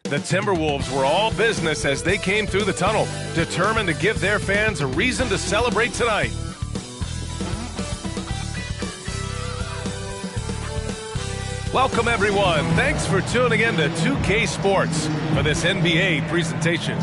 The Timberwolves were all business as they came through the tunnel, determined to give their fans a reason to celebrate tonight. Welcome, everyone. Thanks for tuning in to 2K Sports for this NBA presentation.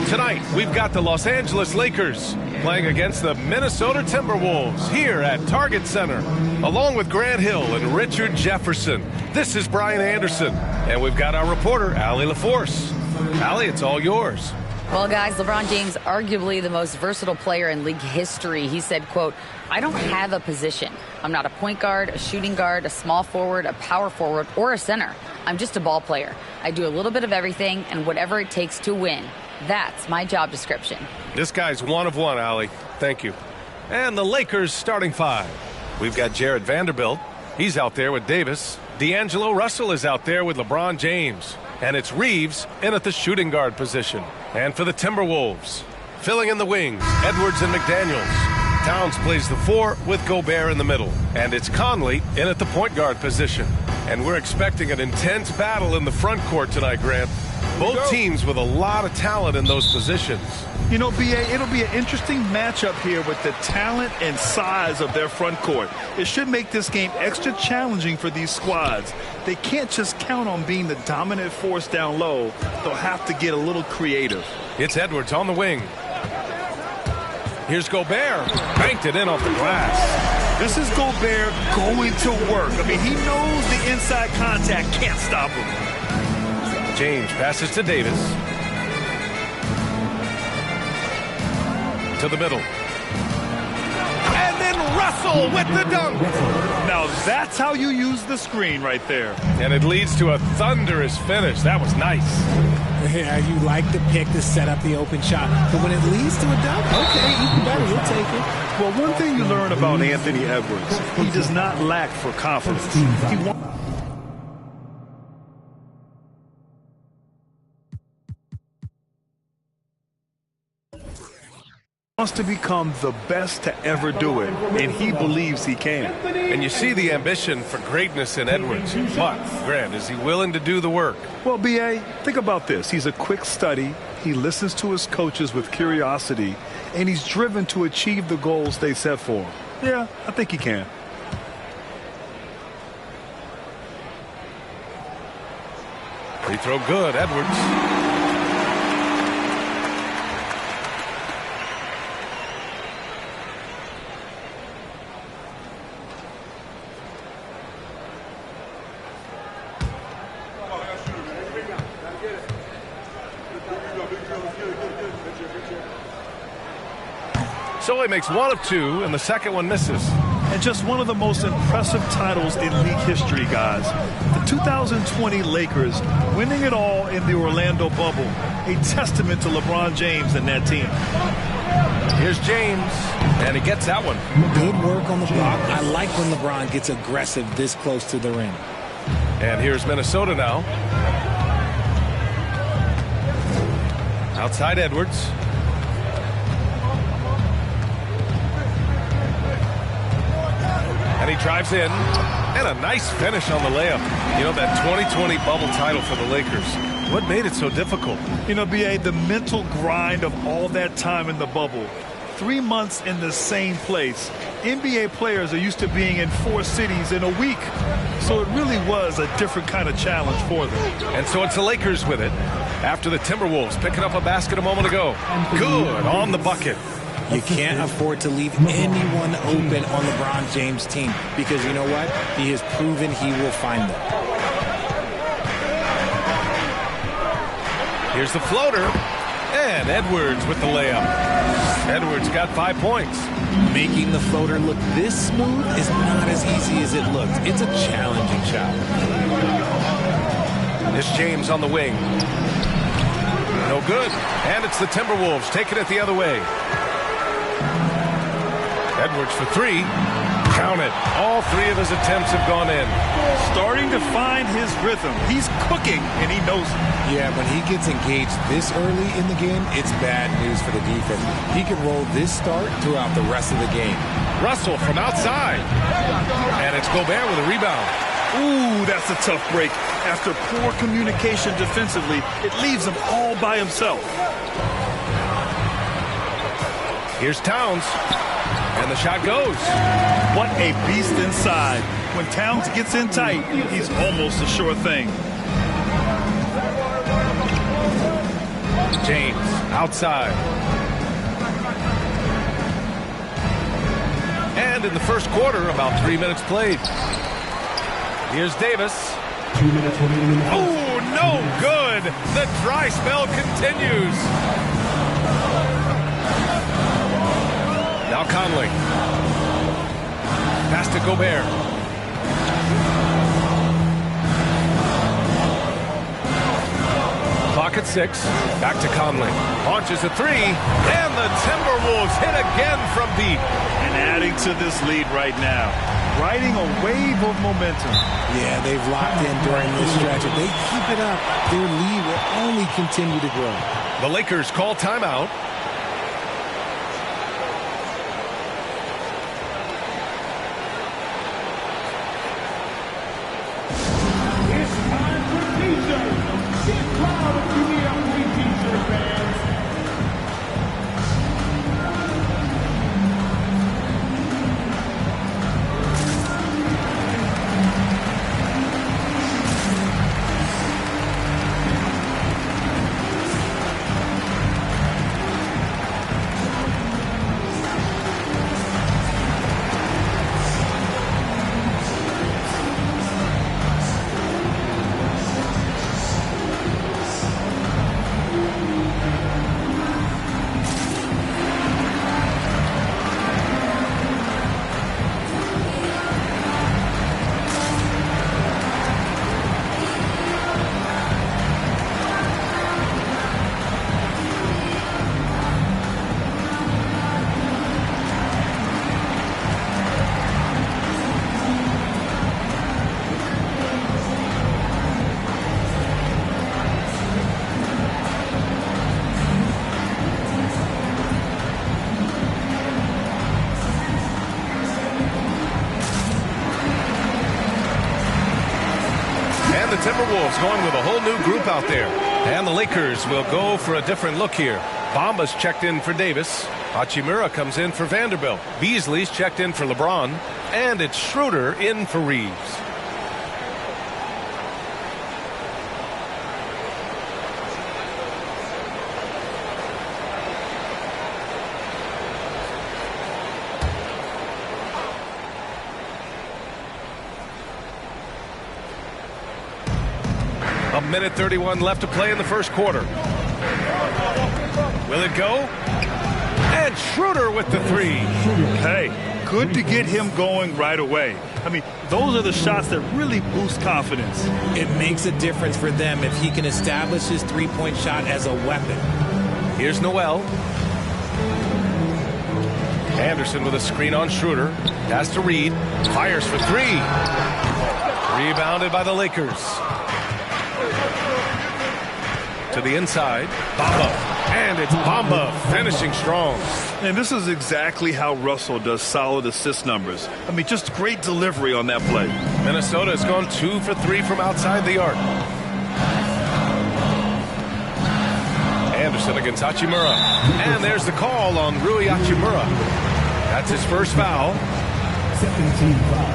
Tonight, we've got the Los Angeles Lakers playing against the Minnesota Timberwolves here at Target Center, along with Grant Hill and Richard Jefferson. This is Brian Anderson, and we've got our reporter, Allie LaForce. Allie, it's all yours. Well, guys, LeBron James, arguably the most versatile player in league history. He said, quote, "I don't have a position. I'm not a point guard, a shooting guard, a small forward, a power forward, or a center. I'm just a ball player. I do a little bit of everything and whatever it takes to win. That's my job description." This guy's one of one, Allie. Thank you. And the Lakers starting five. We've got Jared Vanderbilt. He's out there with Davis. D'Angelo Russell is out there with LeBron James. And it's Reeves in at the shooting guard position. And for the Timberwolves, filling in the wings, Edwards and McDaniels. Towns plays the four with Gobert in the middle. And it's Conley in at the point guard position. And we're expecting an intense battle in the front court tonight, Grant. Both teams with a lot of talent in those positions. You know, B.A., it'll be an interesting matchup here with the talent and size of their front court. It should make this game extra challenging for these squads. They can't just count on being the dominant force down low. They'll have to get a little creative. It's Edwards on the wing. Here's Gobert. Banked it in off the glass. This is Gobert going to work. I mean, he knows the inside contact can't stop him. James passes to Davis. To the middle. And then Russell with the dunk. Now that's how you use the screen right there. And it leads to a thunderous finish. That was nice. Yeah, you like the pick to set up the open shot. But when it leads to a dunk, okay, even better, you'll take it. Well, one thing you learn about Anthony Edwards, he does not lack for confidence. He wants to become the best to ever do it, and he believes he can. And you see the ambition for greatness in Edwards. But, Grant, is he willing to do the work? Well, B.A., think about this. He's a quick study. He listens to his coaches with curiosity, and he's driven to achieve the goals they set for him. Yeah, I think he can. Free throw good, Edwards. So he makes one of two, and the second one misses. And just one of the most impressive titles in league history, guys. The 2020 Lakers winning it all in the Orlando bubble. A testament to LeBron James and that team. Here's James, and he gets that one. Good work on the block. I like when LeBron gets aggressive this close to the rim. And here's Minnesota now. Outside Edwards. And he drives in, and a nice finish on the layup. You know, that 2020 bubble title for the Lakers. What made it so difficult? You know, B.A., the mental grind of all that time in the bubble. 3 months in the same place. NBA players are used to being in 4 cities in a week. So it really was a different kind of challenge for them. And so it's the Lakers with it. After the Timberwolves picking up a basket a moment ago. Good on the bucket. You can't afford to leave anyone open on LeBron James' team because you know what? He has proven he will find them. Here's the floater, and Edwards with the layup. Edwards got 5 points. Making the floater look this smooth is not as easy as it looks. It's a challenging shot. It's James on the wing. No good. And it's the Timberwolves taking it the other way. Edwards for 3. Count it. All 3 of his attempts have gone in. Starting to find his rhythm. He's cooking, and he knows it. Yeah, when he gets engaged this early in the game, it's bad news for the defense. He can roll this start throughout the rest of the game. Russell from outside. And it's Gobert with a rebound. Ooh, that's a tough break. After poor communication defensively, it leaves him all by himself. Here's Towns. And the shot goes. What a beast inside. When Towns gets in tight, he's almost a sure thing. James outside. And in the first quarter, about 3 minutes played. Here's Davis. 2 minutes remaining in the half. Oh, no good. The dry spell continues. Now Conley. Pass to Gobert. Clock at 6. Back to Conley. Launches a 3. And the Timberwolves hit again from deep. And adding to this lead right now. Riding a wave of momentum. Yeah, they've locked in during this stretch. If they keep it up, their lead will only continue to grow. The Lakers call timeout. It's time for T-shirt. Get proud of you New York T-shirt fans. And the Timberwolves going with a whole new group out there. And the Lakers will go for a different look here. Bamba's checked in for Davis. Hachimura comes in for Vanderbilt. Beasley's checked in for LeBron. And it's Schroeder in for Reeves. A minute 31 left to play in the first quarter. Will it go? And Schroeder with the 3. Hey, good to get him going right away. I mean, those are the shots that really boost confidence. It makes a difference for them if he can establish his three-point shot as a weapon. Here's Noel. Anderson with a screen on Schroeder. Pass to Reed. Fires for 3. Rebounded by the Lakers. To the inside. Bamba. And it's Bamba finishing strong. And this is exactly how Russell does solid assist numbers. I mean, just great delivery on that play. Minnesota has gone 2 for 3 from outside the arc. Anderson against Hachimura. And there's the call on Rui Hachimura. That's his first foul. 17 foul.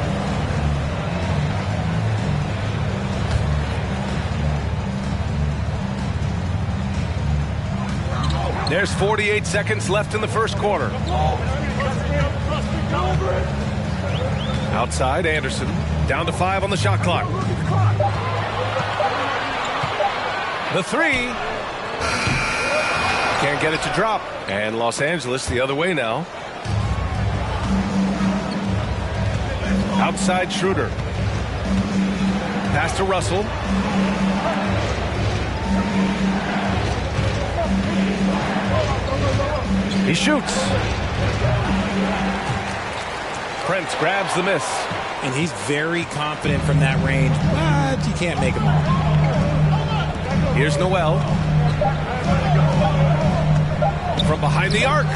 There's 48 seconds left in the first quarter. Outside, Anderson. Down to 5 on the shot clock. The 3. Can't get it to drop. And Los Angeles the other way now. Outside, Schroeder. Pass to Russell. He shoots. Prince grabs the miss. And he's very confident from that range, but you can't make him all. Here's Noel. From behind the arc.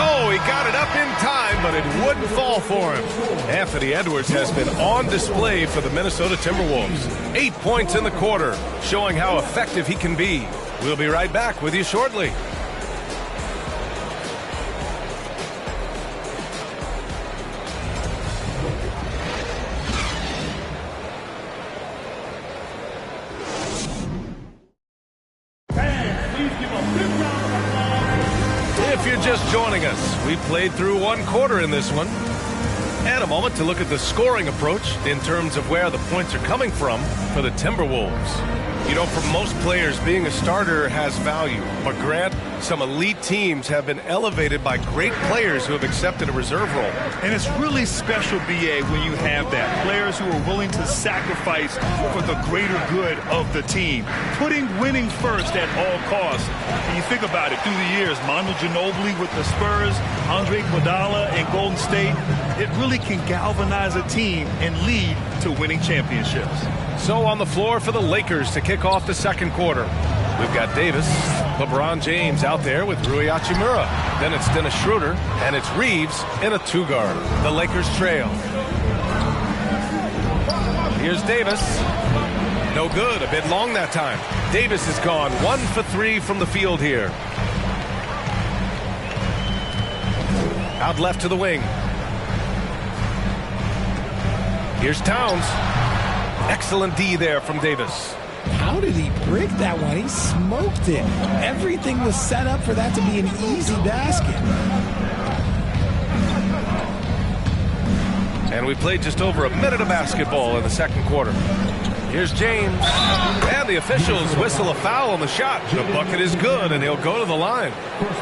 Oh, he got it up in time, but it wouldn't fall for him. Anthony Edwards has been on display for the Minnesota Timberwolves. 8 points in the quarter, showing how effective he can be. We'll be right back with you shortly. If you're just joining us, we played through one quarter in this one. And a moment to look at the scoring approach in terms of where the points are coming from for the Timberwolves. You know, for most players, being a starter has value. But Grant, some elite teams have been elevated by great players who have accepted a reserve role. And it's really special, B.A., when you have that. Players who are willing to sacrifice for the greater good of the team. Putting winning first at all costs. And you think about it, through the years, Manu Ginobili with the Spurs, Andre Iguodala in Golden State, it really can galvanize a team and lead to winning championships. So on the floor for the Lakers to kick off the second quarter. We've got Davis, LeBron James out there with Rui Hachimura. Then it's Dennis Schroeder, and it's Reeves in a two-guard. The Lakers trail. Here's Davis. No good, a bit long that time. Davis is gone 1 for 3 from the field here. Out left to the wing. Here's Towns. Excellent D there from Davis. How did he break that one? He smoked it. Everything was set up for that to be an easy basket. And we played just over a minute of basketball in the second quarter. Here's James. And the officials whistle a foul on the shot. The bucket is good, and he'll go to the line.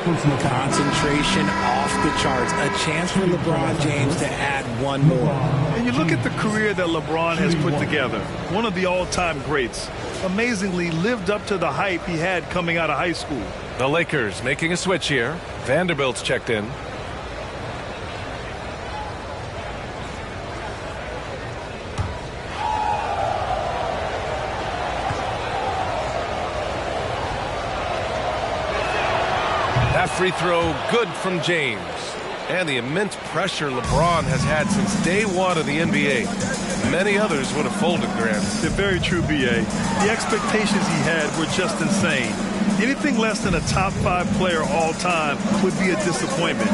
Concentration off the charts. A chance for LeBron James to add one more. And you look at the career that LeBron has put together. One of the all-time greats. Amazingly lived up to the hype he had coming out of high school. The Lakers making a switch here. Vanderbilt's checked in. That free throw good from James. And the immense pressure LeBron has had since day one of the NBA. Many others would have folded, Grant. They're very true, B.A. The expectations he had were just insane. Anything less than a top 5 player all time would be a disappointment.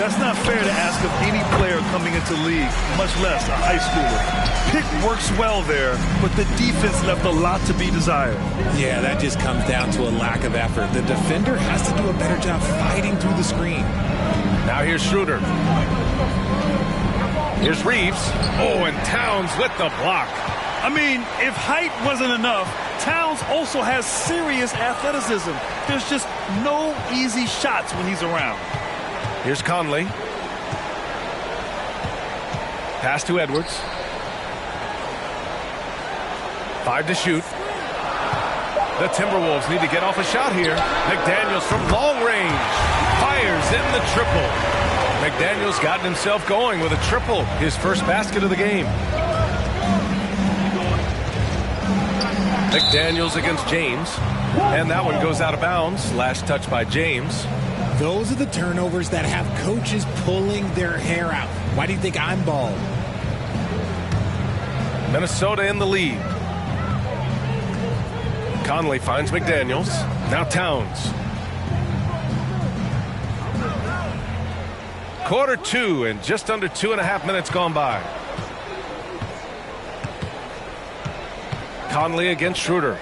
That's not fair to ask of any player coming into league, much less a high schooler. Pick works well there, but the defense left a lot to be desired. Yeah, that just comes down to a lack of effort. The defender has to do a better job fighting through the screen. Now here's Schroeder. Here's Reeves. Oh, and Towns with the block. I mean, if height wasn't enough, Towns also has serious athleticism. There's just no easy shots when he's around. Here's Conley. Pass to Edwards. 5 to shoot. The Timberwolves need to get off a shot here. McDaniels from long range. Fires in the triple. McDaniels gotten himself going with a triple. His first basket of the game. McDaniels against James. And that one goes out of bounds. Last touch by James. Those are the turnovers that have coaches pulling their hair out. Why do you think I'm bald? Minnesota in the lead. Conley finds McDaniels. Now Towns. Quarter 2 and just under 2.5 minutes gone by. Conley against Schroeder.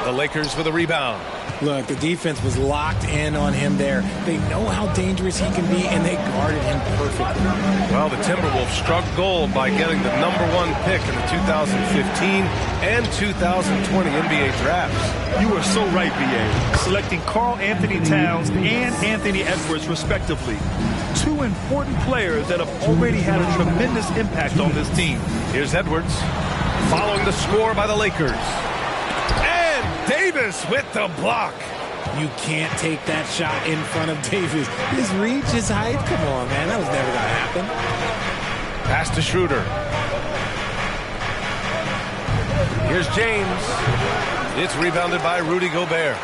The Lakers with a rebound. Look, the defense was locked in on him there. They know how dangerous he can be, and they guarded him perfectly. Well, the Timberwolves struck gold by getting the #1 pick in the 2015 and 2020 NBA drafts. You are so right, B.A. Selecting Karl Anthony Towns and Anthony Edwards, respectively. 2 important players that have already had a tremendous impact on this team. Here's Edwards, following the score by the Lakers. Davis with the block. You can't take that shot in front of Davis. His reach, his height. Come on, man. That was never going to happen. Pass to Schroeder. Here's James. It's rebounded by Rudy Gobert.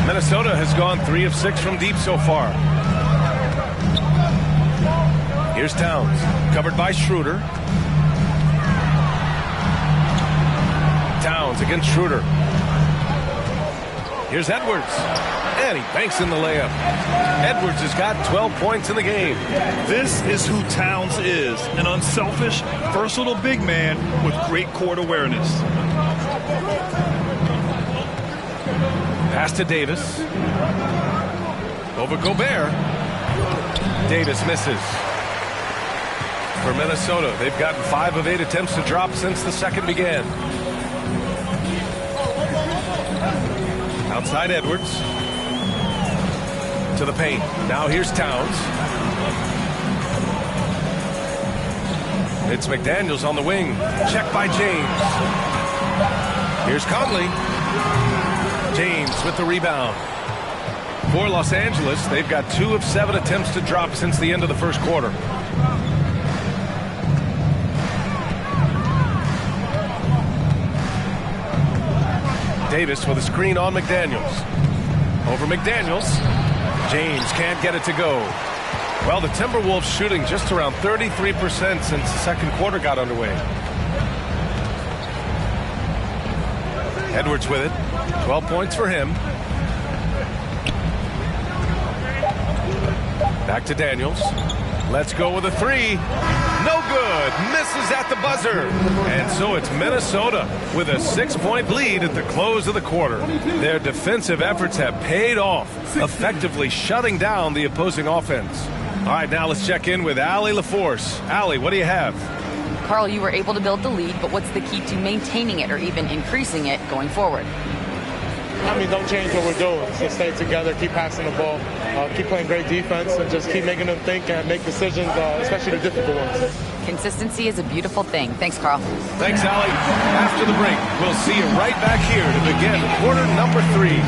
Minnesota has gone 3 of 6 from deep so far. Here's Towns, covered by Schroeder. Towns against Schroeder. Here's Edwards, and he banks in the layup. Edwards has got 12 points in the game. This is who Towns is, an unselfish, versatile big man with great court awareness. Pass to Davis. Over Gobert. Davis misses. For Minnesota, they've gotten 5 of 8 attempts to drop since the second began. Outside Edwards. To the paint. Now here's Towns. It's McDaniels on the wing. Check by James. Here's Conley. James with the rebound. For Los Angeles, they've got 2 of 7 attempts to drop since the end of the first quarter. Davis with a screen on McDaniels. Over McDaniels. James can't get it to go. Well, the Timberwolves shooting just around 33% since the second quarter got underway. Edwards with it. 12 points for him. Back to Daniels. Let's go with a 3. No good. Misses at the buzzer. And so it's Minnesota with a 6-point lead at the close of the quarter. Their defensive efforts have paid off, effectively shutting down the opposing offense. All right, now let's check in with Allie LaForce. Allie, what do you have? Carl, you were able to build the lead, but what's the key to maintaining it or even increasing it going forward? I mean, don't change what we're doing. So stay together, keep passing the ball, keep playing great defense, and just keep making them think and make decisions, especially the difficult ones. Consistency is a beautiful thing. Thanks, Carl. Thanks, Allie. After the break, we'll see you right back here to begin quarter number 3.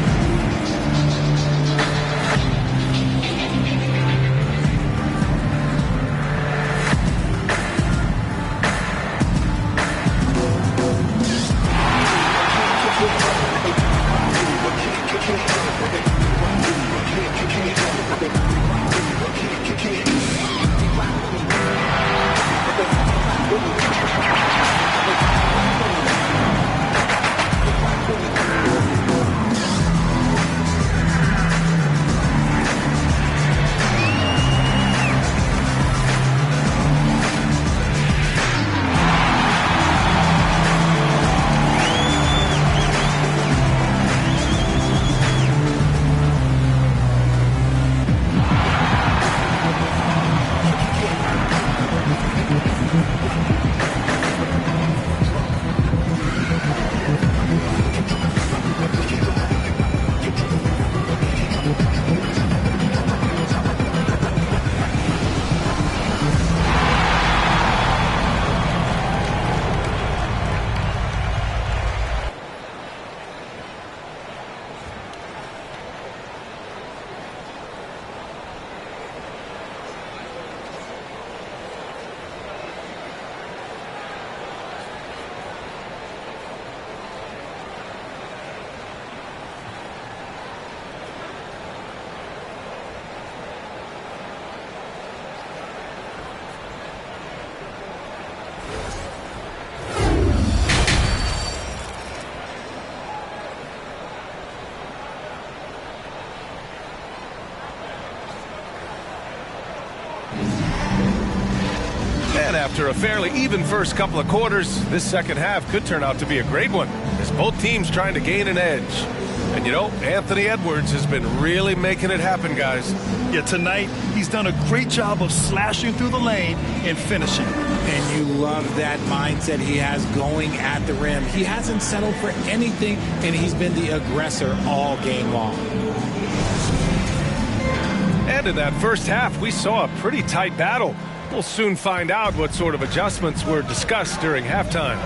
And after a fairly even first couple of quarters, this second half could turn out to be a great one, as both teams trying to gain an edge. And you know, Anthony Edwards has been really making it happen, guys. Yeah, tonight he's done a great job of slashing through the lane and finishing. And you love that mindset he has going at the rim. He hasn't settled for anything, and he's been the aggressor all game long. And in that first half, we saw a pretty tight battle. We'll soon find out what sort of adjustments were discussed during halftime.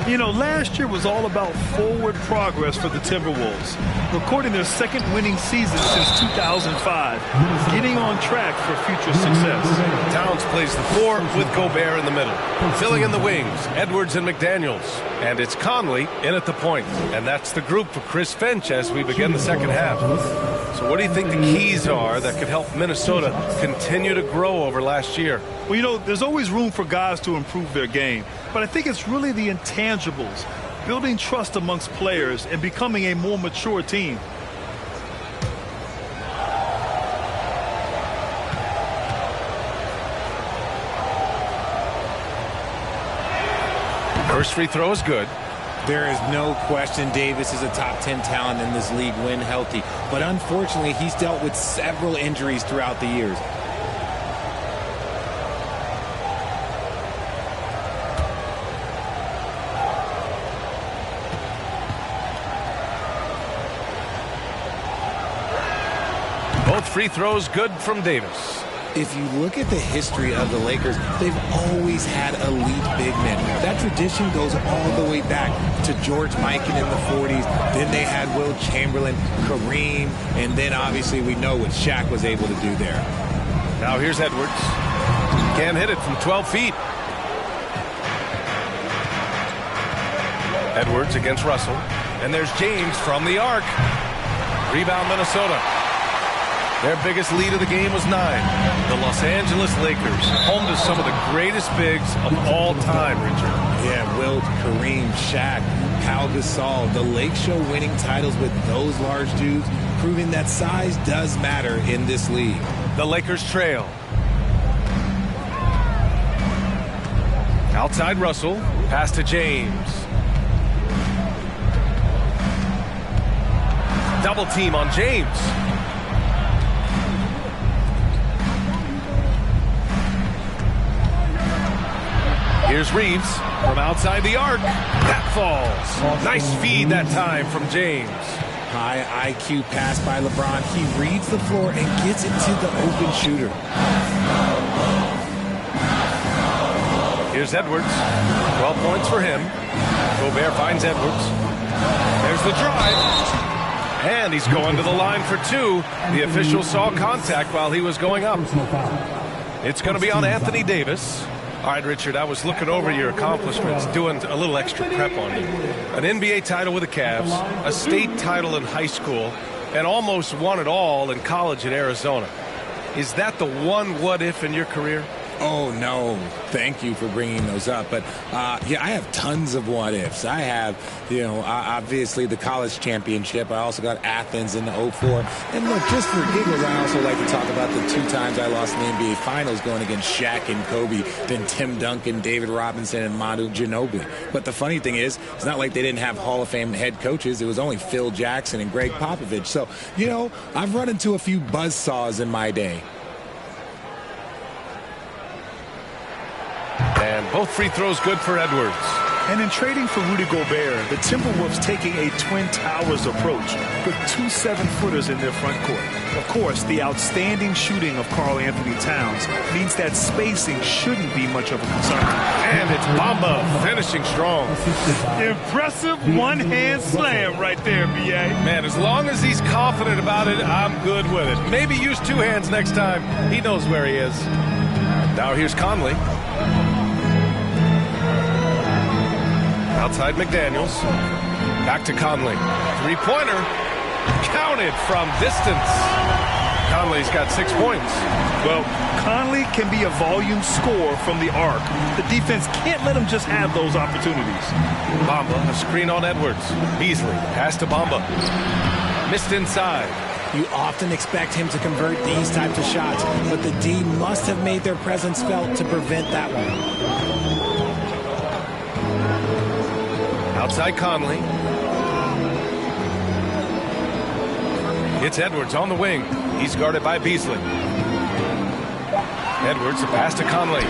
You know, last year was all about forward progress for the Timberwolves, recording their second winning season since 2005, getting on track for future success. Towns plays the 4 with Gobert in the middle. Filling in the wings, Edwards and McDaniels. And it's Conley in at the point. And that's the group for Chris Finch as we begin the second half. So what do you think the keys are that could help Minnesota continue to grow over last year? Well, you know, there's always room for guys to improve their game, but I think it's really the intangibles, building trust amongst players and becoming a more mature team. First free throw is good. There is no question Davis is a top 10 talent in this league when healthy. But unfortunately, he's dealt with several injuries throughout the years. Both free throws good from Davis. If you look at the history of the Lakers, they've always had elite big men. That tradition goes all the way back to George Mikan in the 40s. Then they had Wilt Chamberlain, Kareem, and then obviously we know what Shaq was able to do there. Now here's Edwards. Can't hit it from 12 feet. Edwards against Russell. And there's James from the arc. Rebound Minnesota. Their biggest lead of the game was 9. The Los Angeles Lakers, home to some of the greatest bigs of all time, Richard. Yeah, Wilt, Kareem, Shaq, Pau Gasol. The Lake Show winning titles with those large dudes, proving that size does matter in this league. The Lakers trail. Outside Russell, pass to James. Double team on James. Here's Reeves from outside the arc. That falls. Nice feed that time from James. High IQ pass by LeBron. He reads the floor and gets it to the open shooter. Here's Edwards. 12 points for him. Gobert finds Edwards. There's the drive. And he's going to the line for 2. The official saw contact while he was going up. It's going to be on Anthony Davis. All right, Richard, I was looking over your accomplishments, doing a little extra prep on you. An NBA title with the Cavs, a state title in high school, and almost won it all in college at Arizona. Is that the one what-if in your career? Oh, no. Thank you for bringing those up. But, yeah, I have tons of what-ifs. I have, obviously the college championship. I also got Athens in the 04. And, look, just for giggles, I also like to talk about the 2 times I lost in the NBA Finals going against Shaq and Kobe, then Tim Duncan, David Robinson, and Manu Ginobili. But the funny thing is, it's not like they didn't have Hall of Fame head coaches. It was only Phil Jackson and Greg Popovich. So, I've run into a few buzzsaws in my day. And both free throws good for Edwards. And in trading for Rudy Gobert, the Timberwolves taking a Twin Towers approach with 2 7-footers in their front court. Of course, the outstanding shooting of Karl Anthony Towns means that spacing shouldn't be much of a concern. And it's Bamba finishing strong. Impressive one-hand slam right there, B.A. Man, as long as he's confident about it, I'm good with it. Maybe use 2 hands next time. He knows where he is. Now here's Conley. Outside McDaniels. Back to Conley. 3-pointer. Counted from distance. Conley's got 6 points. Well, Conley can be a volume scorer from the arc. The defense can't let him just have those opportunities. Bamba, a screen on Edwards. Beasley, pass to Bamba. Missed inside. You often expect him to convert these types of shots, but the D must have made their presence felt to prevent that one. Outside Conley. It's Edwards on the wing. He's guarded by Beasley. Edwards, a pass to Conley.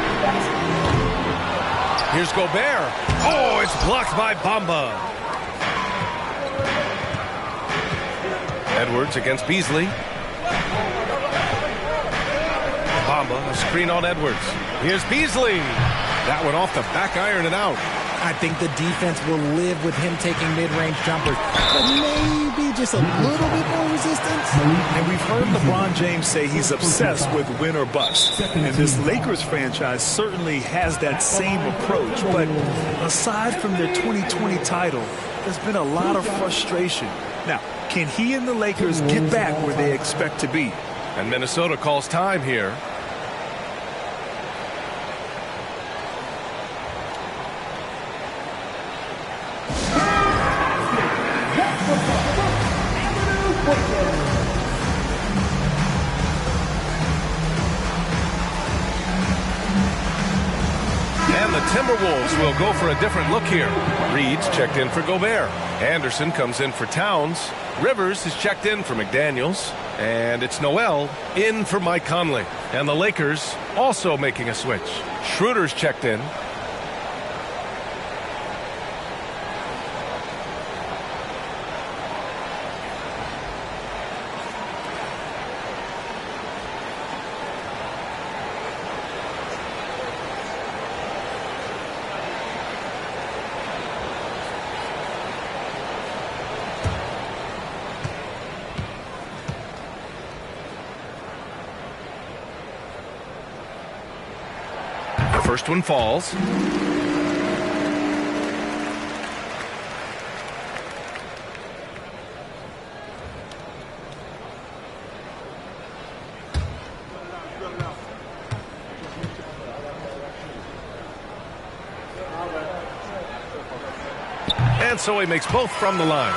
Here's Gobert. Oh, it's blocked by Bamba. Edwards against Beasley. Bamba, a screen on Edwards. Here's Beasley. That one off the back iron and out. I think the defense will live with him taking mid-range jumpers, but maybe just a little bit more resistance. And we've heard LeBron James say he's obsessed with win or bust. And this Lakers franchise certainly has that same approach. But aside from their 2020 title, there's been a lot of frustration. Now, can he and the Lakers get back where they expect to be? And Minnesota calls time here. And the Timberwolves will go for a different look here. Reed's checked in for Gobert. Anderson comes in for Towns. Rivers is checked in for McDaniels. And it's Noel in for Mike Conley. And the Lakers also making a switch. Schroeder's checked in. First one falls. And so he makes both from the line.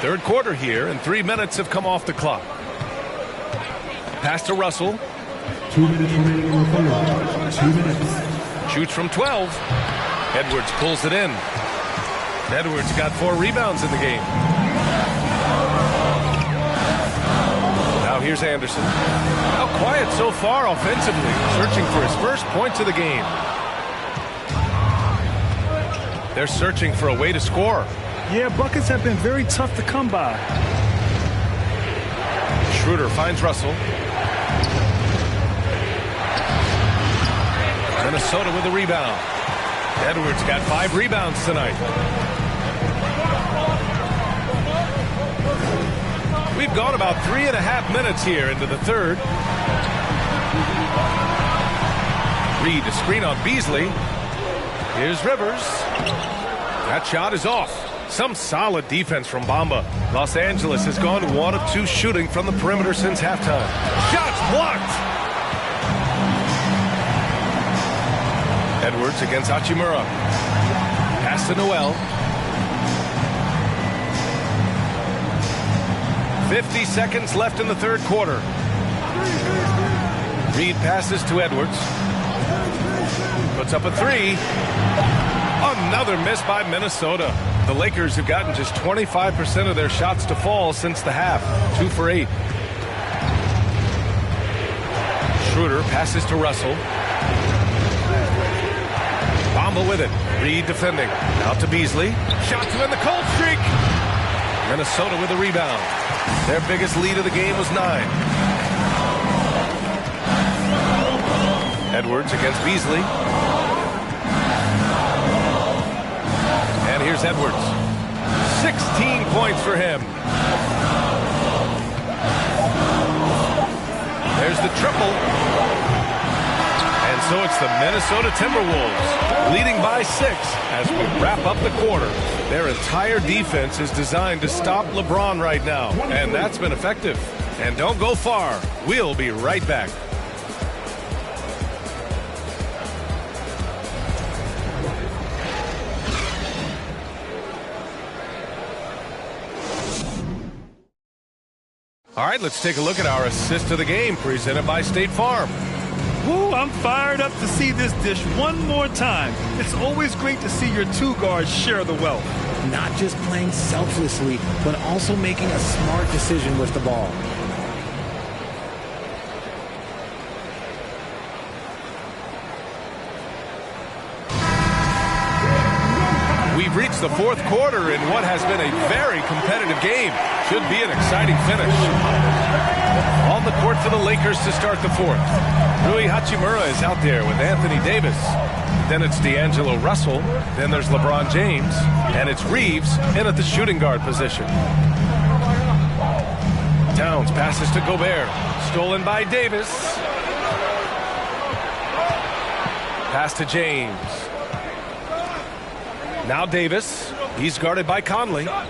Third quarter here, and 3 minutes have come off the clock. Pass to Russell. 2 minutes remaining in the third. 2 minutes. Shoots from 12. Edwards pulls it in. Edwards got 4 rebounds in the game. Now here's Anderson. How quiet so far offensively. Searching for his first points of the game. They're searching for a way to score. Yeah, buckets have been very tough to come by. Schroeder finds Russell. Minnesota with a rebound. Edwards got 5 rebounds tonight. We've gone about 3.5 minutes here into the third. Reed to screen on Beasley. Here's Rivers. That shot is off. Some solid defense from Bamba. Los Angeles has gone 1 of 2 shooting from the perimeter since halftime. Shots blocked. Edwards against Hachimura. Pass to Noel. 50 seconds left in the third quarter. Reed passes to Edwards. Puts up a 3. Another miss by Minnesota. The Lakers have gotten just 25% of their shots to fall since the half. 2 for 8. Schroeder passes to Russell. Bamba with it. Reed defending. Out to Beasley. Shot to end the cold streak. Minnesota with a rebound. Their biggest lead of the game was 9. Edwards against Beasley. And here's Edwards. 16 points for him. There's the triple. And so it's the Minnesota Timberwolves leading by 6 as we wrap up the quarter. Their entire defense is designed to stop LeBron right now, and that's been effective. And don't go far. We'll be right back. All right, let's take a look at our assist of the game presented by State Farm. Woo, I'm fired up to see this dish one more time. It's always great to see your 2 guards share the wealth. Not just playing selflessly, but also making a smart decision with the ball. We've reached the fourth quarter in what has been a very competitive game. Should be an exciting finish. On the court for the Lakers to start the fourth. Rui Hachimura is out there with Anthony Davis. Then it's D'Angelo Russell. Then there's LeBron James. And it's Reeves in at the shooting guard position. Towns passes to Gobert. Stolen by Davis. Pass to James. Now Davis. He's guarded by Conley. Count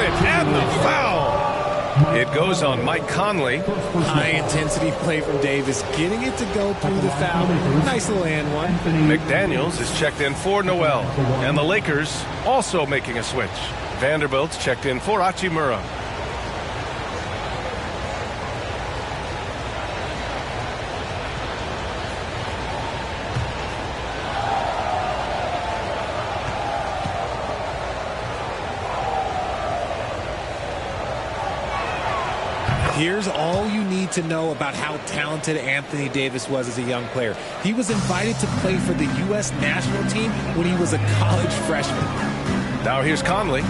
it, and the foul. It goes on Mike Conley. High-intensity play from Davis, getting it to go through the foul. Nice little and one. McDaniels is checked in for Noel. And the Lakers also making a switch. Vanderbilt's checked in for Hachimura. Here's all you need to know about how talented Anthony Davis was as a young player. He was invited to play for the U.S. national team when he was a college freshman. Now here's Conley.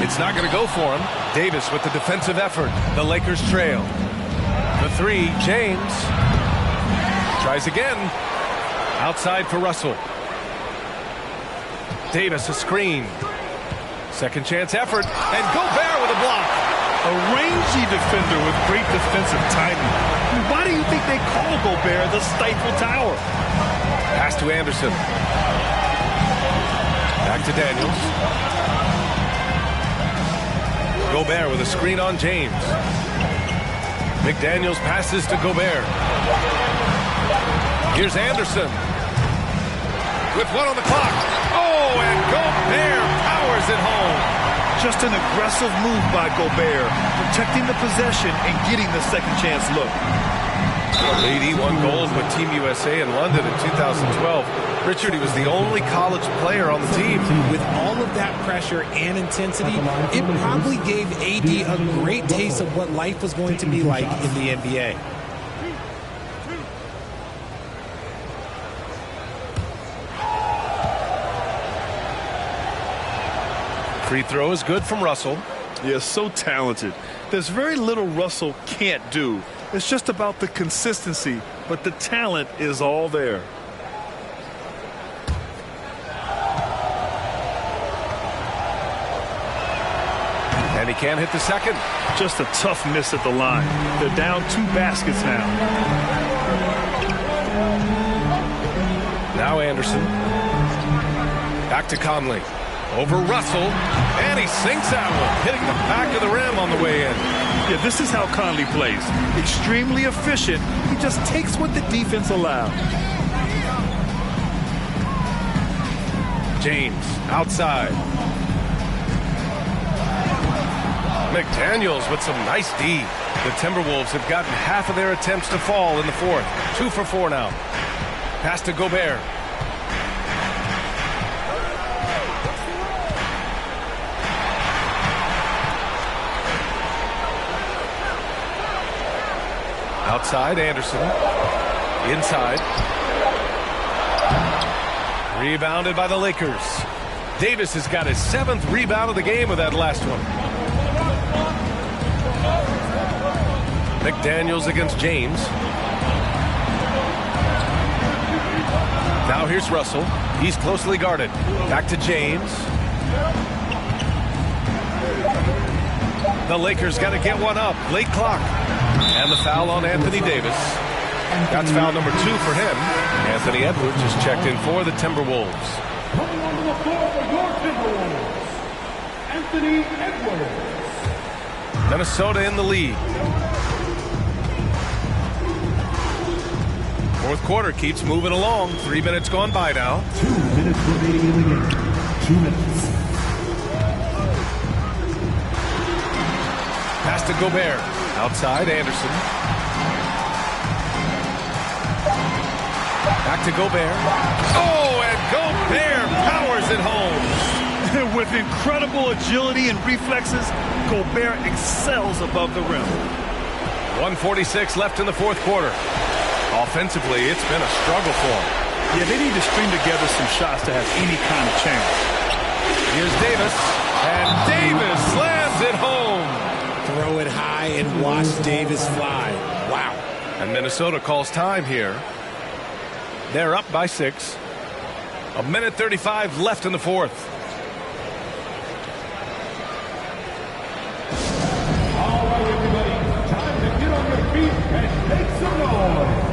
It's not going to go for him. Davis with the defensive effort. The Lakers trail. The three, James. Tries again. Outside for Russell. Davis a screen. Second chance effort, and Gobert with a block. A rangy defender with great defensive timing. Why do you think they call Gobert the Stifle Tower? Pass to Anderson. Back to Daniels. Gobert with a screen on James. McDaniels passes to Gobert. Here's Anderson. With one on the clock. Oh, and Gobert powers it home. Just an aggressive move by Gobert, protecting the possession and getting the second chance look. AD won gold with Team USA in London in 2012. Richard, he was the only college player on the team. With all of that pressure and intensity, it probably gave AD a great taste of what life was going to be like in the NBA. Free throw is good from Russell. Yeah, so talented. There's very little Russell can't do. It's just about the consistency, but the talent is all there. And he can't hit the second. Just a tough miss at the line. They're down 2 baskets now. Now Anderson. Back to Conley. Over Russell, and he sinks that one, hitting the back of the rim on the way in. Yeah, this is how Conley plays. Extremely efficient. He just takes what the defense allows. James, outside. McDaniels with some nice D. The Timberwolves have gotten half of their attempts to fall in the fourth. 2 for 4 now. Pass to Gobert. Outside, Anderson. Inside. Rebounded by the Lakers. Davis has got his 7th rebound of the game with that last one. McDaniels against James. Now here's Russell. He's closely guarded. Back to James. The Lakers got to get one up. Late clock. And the foul on Anthony Davis. That's foul number 2 for him. Anthony Edwards is checked in for the Timberwolves. Coming onto the floor for your Timberwolves, Anthony Edwards. Minnesota in the lead. Fourth quarter keeps moving along. 3 minutes gone by now. 2 minutes remaining in the game. 2 minutes. Pass to Gobert. Outside, Anderson. Back to Gobert. Oh, and Gobert powers it home. With incredible agility and reflexes, Gobert excels above the rim. 1:46 left in the fourth quarter. Offensively, it's been a struggle for them. Yeah, they need to string together some shots to have any kind of chance. Here's Davis, and Davis slams it home. Throw it high and watch Davis fly. Wow. And Minnesota calls time here. They're up by 6. 1:35 left in the fourth. All right, everybody. Time to get on your feet. feet and make some noise.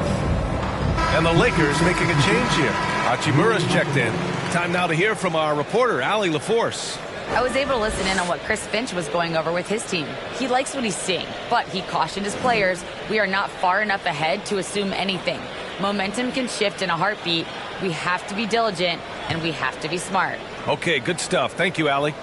And the Lakers making a change here. Hachimura's checked in. Time now to hear from our reporter, Allie LaForce. I was able to listen in on what Chris Finch was going over with his team. He likes what he's seeing, but he cautioned his players, we are not far enough ahead to assume anything. Momentum can shift in a heartbeat. We have to be diligent, and we have to be smart. Okay, good stuff. Thank you, Allie.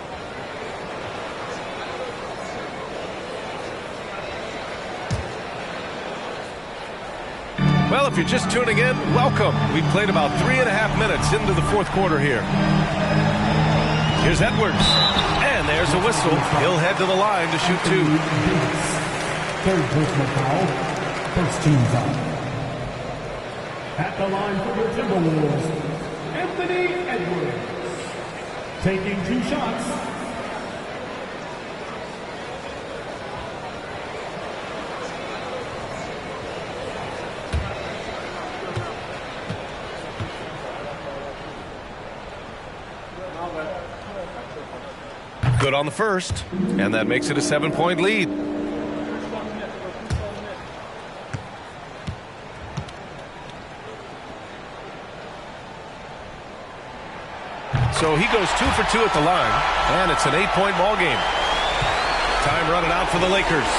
Well, if you're just tuning in, welcome. We've played about 3.5 minutes into the fourth quarter here. Here's Edwards. And there's a whistle. He'll head to the line to shoot two. Third personal foul. First team foul. At the line for the Timberwolves, Anthony Edwards. Taking 2 shots. Good on the first, and that makes it a 7-point lead. So he goes 2 for 2 at the line, and it's an 8-point ball game. Time running out for the Lakers.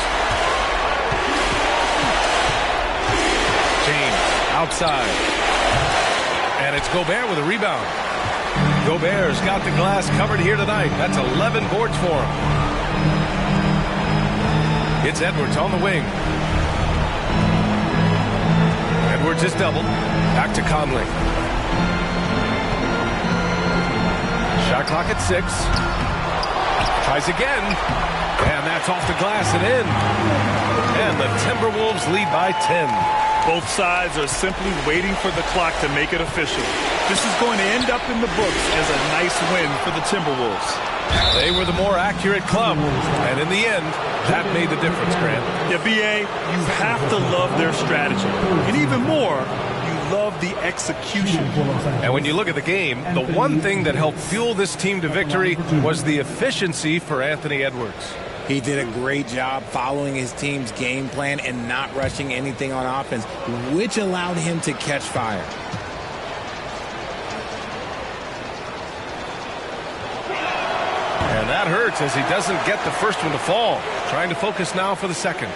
James outside, and it's Gobert with a rebound. Gobert's got the glass covered here tonight. That's 11 boards for him. It's Edwards on the wing. Edwards is doubled. Back to Conley. Shot clock at 6. Tries again. And that's off the glass and in. And the Timberwolves lead by 10. Both sides are simply waiting for the clock to make it official. This is going to end up in the books as a nice win for the Timberwolves. They were the more accurate club, and in the end, that made the difference, Grant. Yeah, B.A., you have to love their strategy. And even more, you love the execution. And when you look at the game, the one thing that helped fuel this team to victory was the efficiency for Anthony Edwards. He did a great job following his team's game plan and not rushing anything on offense, which allowed him to catch fire. And that hurts as he doesn't get the first one to fall. Trying to focus now for the second.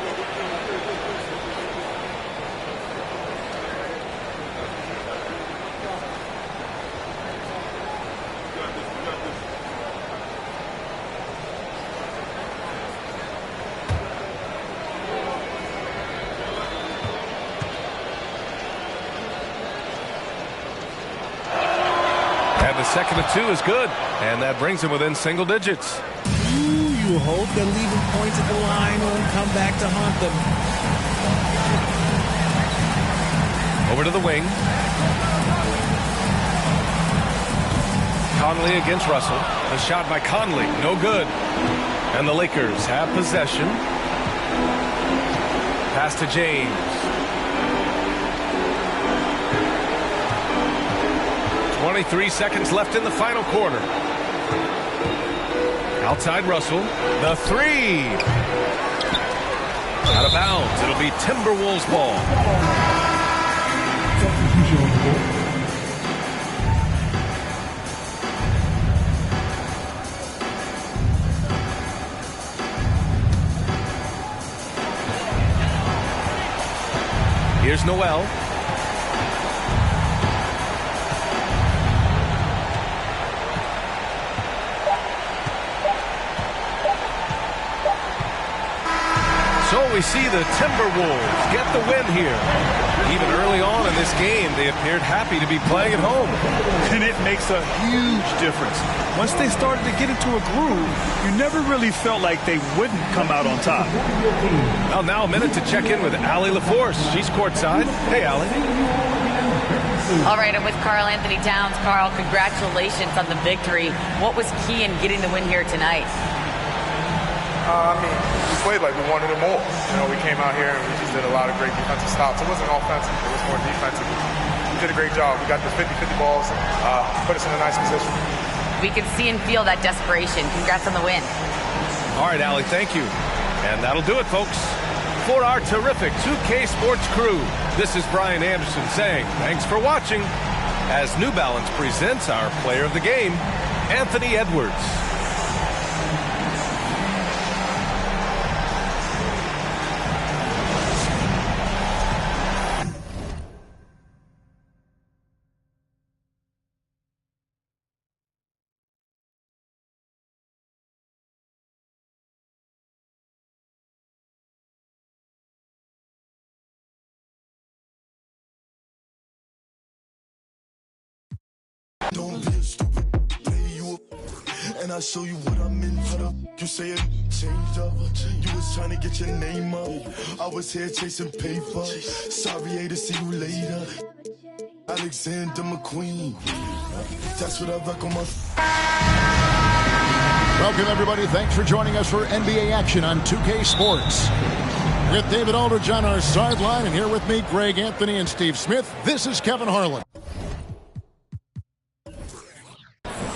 Second of 2 is good, and that brings him within single digits. You hope that leaving points at the line won't come back to haunt them. Over to the wing. Conley against Russell. A shot by Conley, no good. And the Lakers have possession. Pass to James. 23 seconds left in the final quarter. Outside Russell. The 3. Out of bounds. It'll be Timberwolves ball. Here's Noel. So we see the Timberwolves get the win here. Even early on in this game, they appeared happy to be playing at home. And it makes a huge difference. Once they started to get into a groove, you never really felt like they wouldn't come out on top. Well, now a minute to check in with Allie LaForce. She's courtside. Hey, Allie. All right, I'm with Karl Anthony Towns. Karl, congratulations on the victory. What was key in getting the win here tonight? We played like we wanted it more. You know, we came out here and we just did a lot of great defensive stops. It wasn't offensive, it was more defensive. We did a great job. We got the 50-50 balls, put us in a nice position. We can see and feel that desperation. Congrats on the win. All right, Allie, thank you. And that'll do it, folks. For our terrific 2K Sports crew, this is Brian Anderson saying thanks for watching as New Balance presents our player of the game, Anthony Edwards. Don't be a stupid, play you up, and I'll show you what I'm in for. You say it changed up, you was trying to get your name up. I was here chasing paper, sorry to see you later. Alexander McQueen, that's what I rock on my. Welcome everybody, thanks for joining us for NBA action on 2K Sports. With David Aldridge on our sideline, and here with me, Greg Anthony and Steve Smith, this is Kevin Harlan.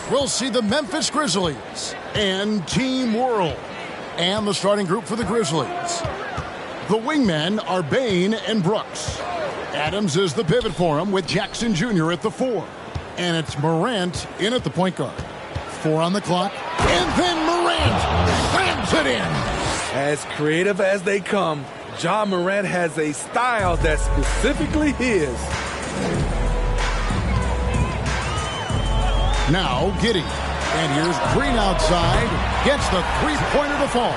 We'll see the Memphis Grizzlies and Team World and the starting group for the Grizzlies. The wingmen are Bane and Brooks. Adams is the pivot for him with Jackson Jr. at the 4. And it's Morant in at the point guard. 4 on the clock. And then Morant slams it in. As creative as they come, Ja Morant has a style that's specifically his. Now Giddey, and here's Green outside, gets the three-pointer to fall.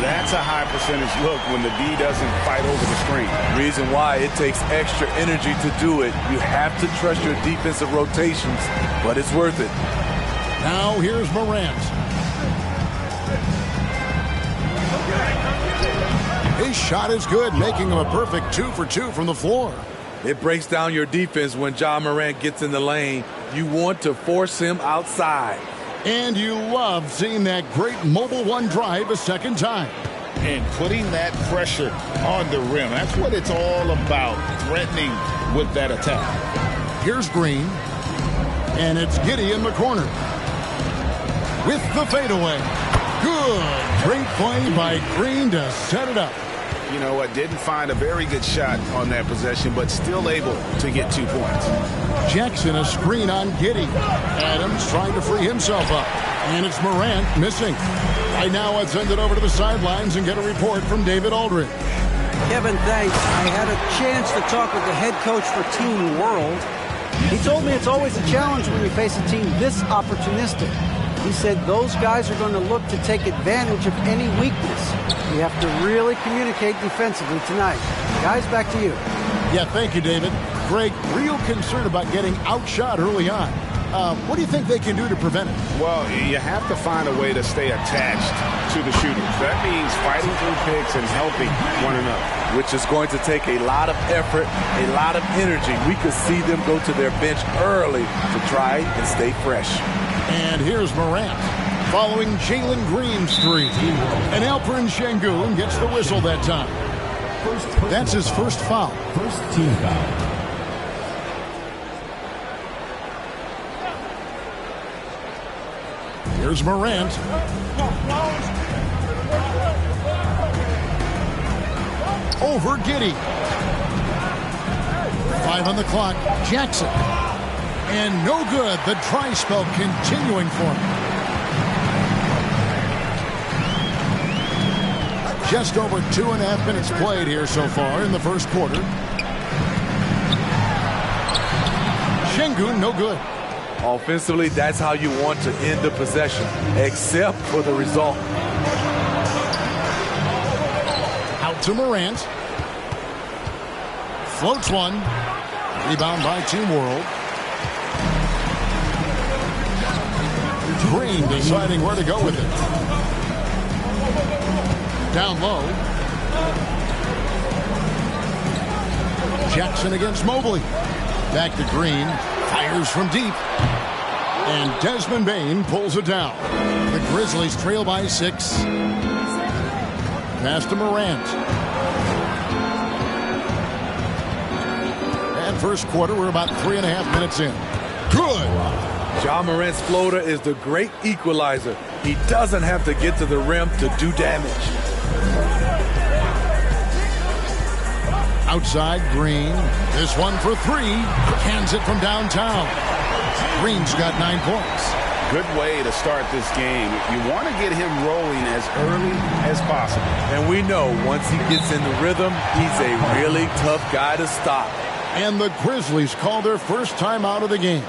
That's a high percentage look when the D doesn't fight over the screen. Reason why it takes extra energy to do it. You have to trust your defensive rotations, but it's worth it. Now here's Morant. His shot is good, making him a perfect 2 for 2 from the floor. It breaks down your defense when Ja Morant gets in the lane. You want to force him outside. And you love seeing that great mobile one drive a second time. And putting that pressure on the rim. That's what it's all about, threatening with that attack. Here's Green. And it's Giddey in the corner. With the fadeaway. Good. Great play by Green to set it up. You know what, didn't find a very good shot on that possession, but still able to get 2 points. Jackson a screen on Giddey. Adams trying to free himself up. And it's Morant missing. Right now let's send it over to the sidelines and get a report from David Aldridge. Kevin, thanks. I had a chance to talk with the head coach for Team World. He told me it's always a challenge when you face a team this opportunistic. He said those guys are going to look to take advantage of any weakness. We have to really communicate defensively tonight. Guys, back to you. Yeah, thank you, David. Greg, real concerned about getting outshot early on. What do you think they can do to prevent it? Well, you have to find a way to stay attached to the shooters. That means fighting through picks and helping one another. Which is going to take a lot of effort, a lot of energy. We could see them go to their bench early to try and stay fresh. And here's Morant following Jalen Green's 3. And Alperen Sengun gets the whistle that time. That's his first foul. First team foul. Here's Morant. Over Giddey. 5 on the clock. Jackson. And no good. The dry spell continuing for him. Just over 2.5 minutes played here so far in the first quarter. Sengun, no good. Offensively, that's how you want to end the possession, except for the result. Out to Morant. Floats one. Rebound by Team World. Green deciding where to go with it. Down low. Jackson against Mobley. Back to Green. Fires from deep. And Desmond Bane pulls it down. The Grizzlies trail by 6. Pass to Morant. And first quarter, we're about 3.5 minutes in. Good. Ja Morant's floater is the great equalizer. He doesn't have to get to the rim to do damage. Outside, Green. This one for three. Cans it from downtown. Green's got 9 points. Good way to start this game. You want to get him rolling as early as possible. And we know once he gets in the rhythm, he's a really tough guy to stop. And the Grizzlies call their first time out of the game.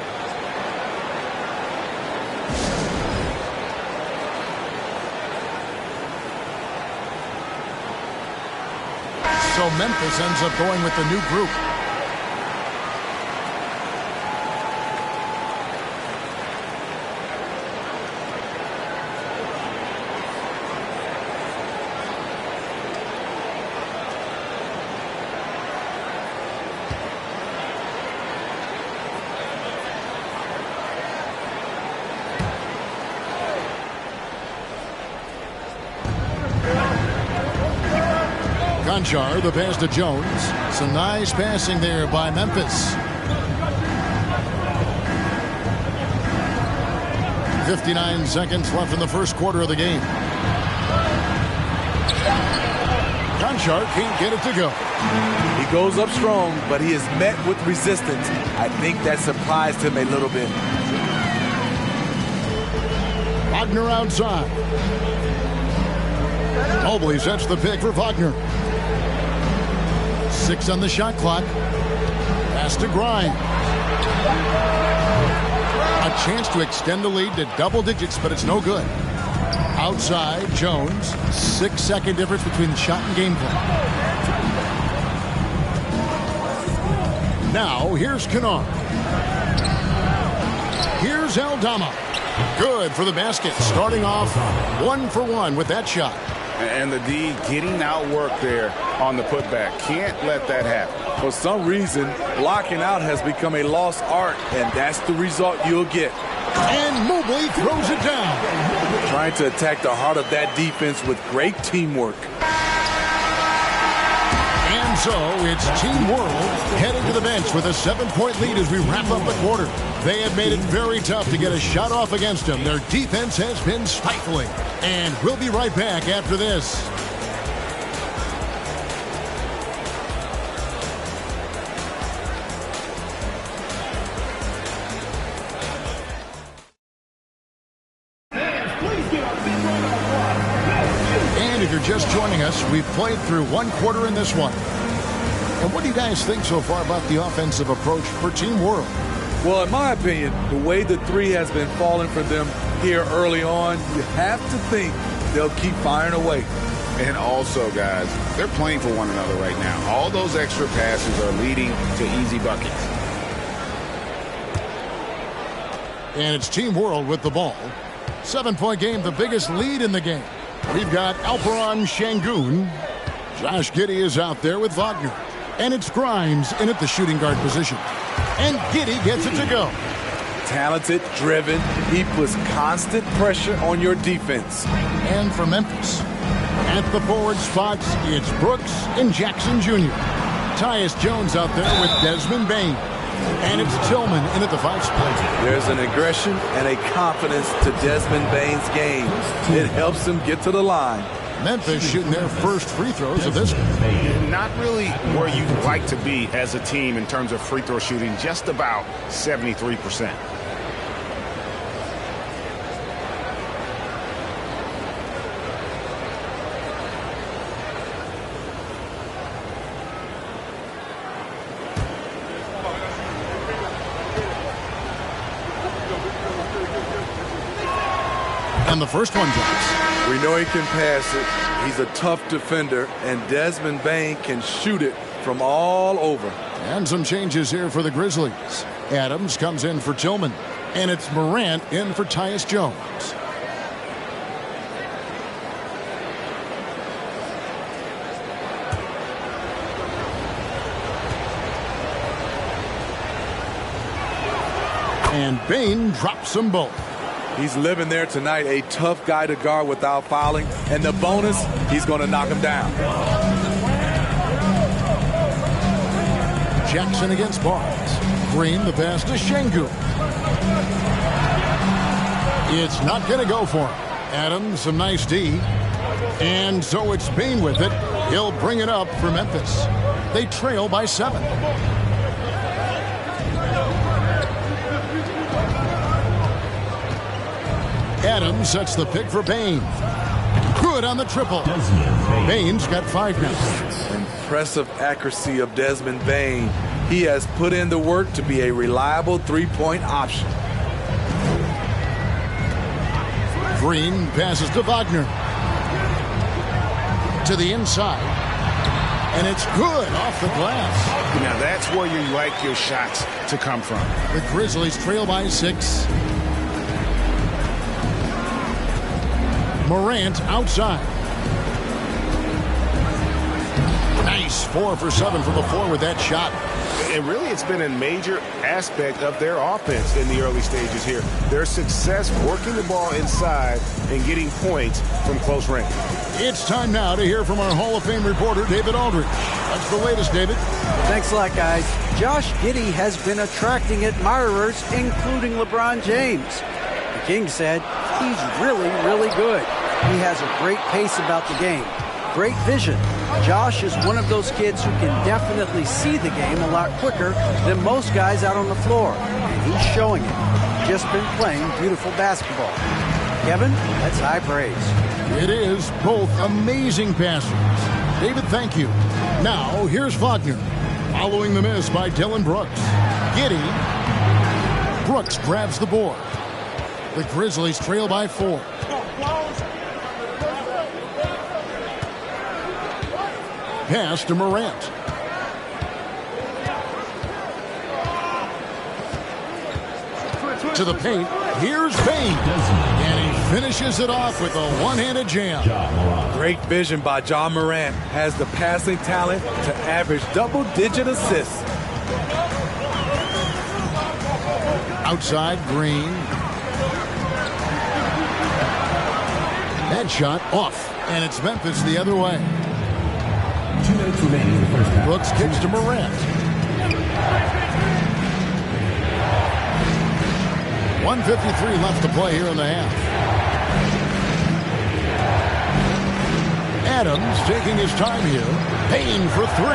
So Memphis ends up going with the new group. Conchar, the pass to Jones. Some nice passing there by Memphis. 59 seconds left in the first quarter of the game. Conchar can't get it to go. He goes up strong, but he is met with resistance. I think that surprised him a little bit. Wagner outside. Mobley sets the pick for Wagner. 6 on the shot clock. Pass to Grimes. A chance to extend the lead to double digits, but it's no good. Outside, Jones. 6-second difference between the shot and game clock. Now, here's Kennard. Here's Aldama. Good for the basket. Starting off 1 for 1 with that shot. And the D getting outworked there on the putback. Can't let that happen. For some reason, blocking out has become a lost art, and that's the result you'll get. And Mobley throws it down. Trying to attack the heart of that defense with great teamwork. And so it's Team World heading to the bench with a 7-point lead as we wrap up the quarter. They have made it very tough to get a shot off against them. Their defense has been stifling. And we'll be right back after this. And if you're just joining us, we've played through 1 quarter in this one. And what do you guys think so far about the offensive approach for Team World? Well, in my opinion, the way the three has been falling for them here early on, you have to think they'll keep firing away. And also, guys, they're playing for one another right now. All those extra passes are leading to easy buckets. And it's Team World with the ball. 7-point game, the biggest lead in the game. We've got Alperen Şengün. Josh Giddey is out there with Wagner. And it's Grimes in at the shooting guard position. And Giddey gets it to go. Talented, driven. He puts constant pressure on your defense. And for Memphis, at the forward spots, it's Brooks and Jackson Jr. Tyus Jones out there with Desmond Bane. And it's Tillman in at the 5 spot. There's an aggression and a confidence to Desmond Bane's game. It helps him get to the line. Memphis shooting their first free throws of this one. Not really where you'd like to be as a team in terms of free throw shooting, just about 73%. And the first one drops. We know he can pass it. He's a tough defender, and Desmond Bane can shoot it from all over. And some changes here for the Grizzlies. Adams comes in for Tillman, and it's Morant in for Tyus Jones. And Bane drops them both. He's living there tonight, a tough guy to guard without fouling. And the bonus, he's going to knock him down. Jackson against Barnes. Green, the pass to Şengün. It's not going to go for him. Adams, some nice D. And so it's Bane with it. He'll bring it up for Memphis. They trail by 7. Adams sets the pick for Bain. Good on the triple. Bain's got 5 now. Impressive accuracy of Desmond Bain. He has put in the work to be a reliable three-point option. Green passes to Wagner. To the inside. And it's good off the glass. Now that's where you like your shots to come from. The Grizzlies trail by 6. Morant outside. Nice 4 for 7 from the floor with that shot. And really, it's been a major aspect of their offense in the early stages here. Their success working the ball inside and getting points from close range. It's time now to hear from our Hall of Fame reporter, David Aldridge. That's the latest, David. Thanks a lot, guys. Josh Giddey has been attracting admirers, including LeBron James. The King said he's really, really good. He has a great pace about the game. Great vision. Josh is one of those kids who can definitely see the game a lot quicker than most guys out on the floor. And he's showing it. Just been playing beautiful basketball. Kevin, that's high praise. It is. Both amazing passers. David, thank you. Now, here's Wagner. Following the miss by Dillon Brooks. Giddey. Brooks grabs the board. The Grizzlies trail by 4. Pass to Morant. To the paint. Here's Bain. And he finishes it off with a one-handed jam. Great vision by Ja Morant. Has the passing talent to average double-digit assists. Outside, Green. That shot off. And it's Memphis the other way. 2 minutes remaining in the first half. Brooks kicks to Morant. 1:53 left to play here in the half. Adams taking his time here. Payne for 3.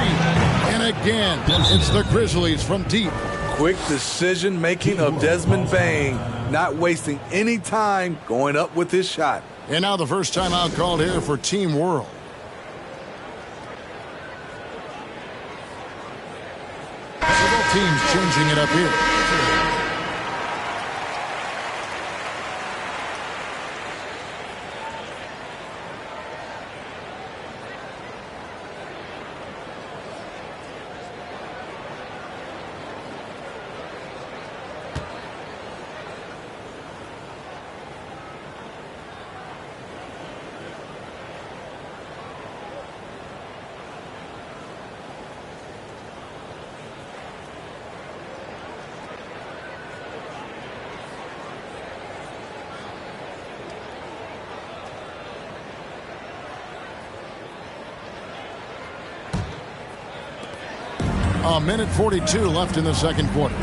And again, it's the Grizzlies from deep. Quick decision-making of Desmond Bain. Not wasting any time going up with his shot. And now the first timeout called here for Team World. Several teams changing it up here. A minute 42 left in the second quarter.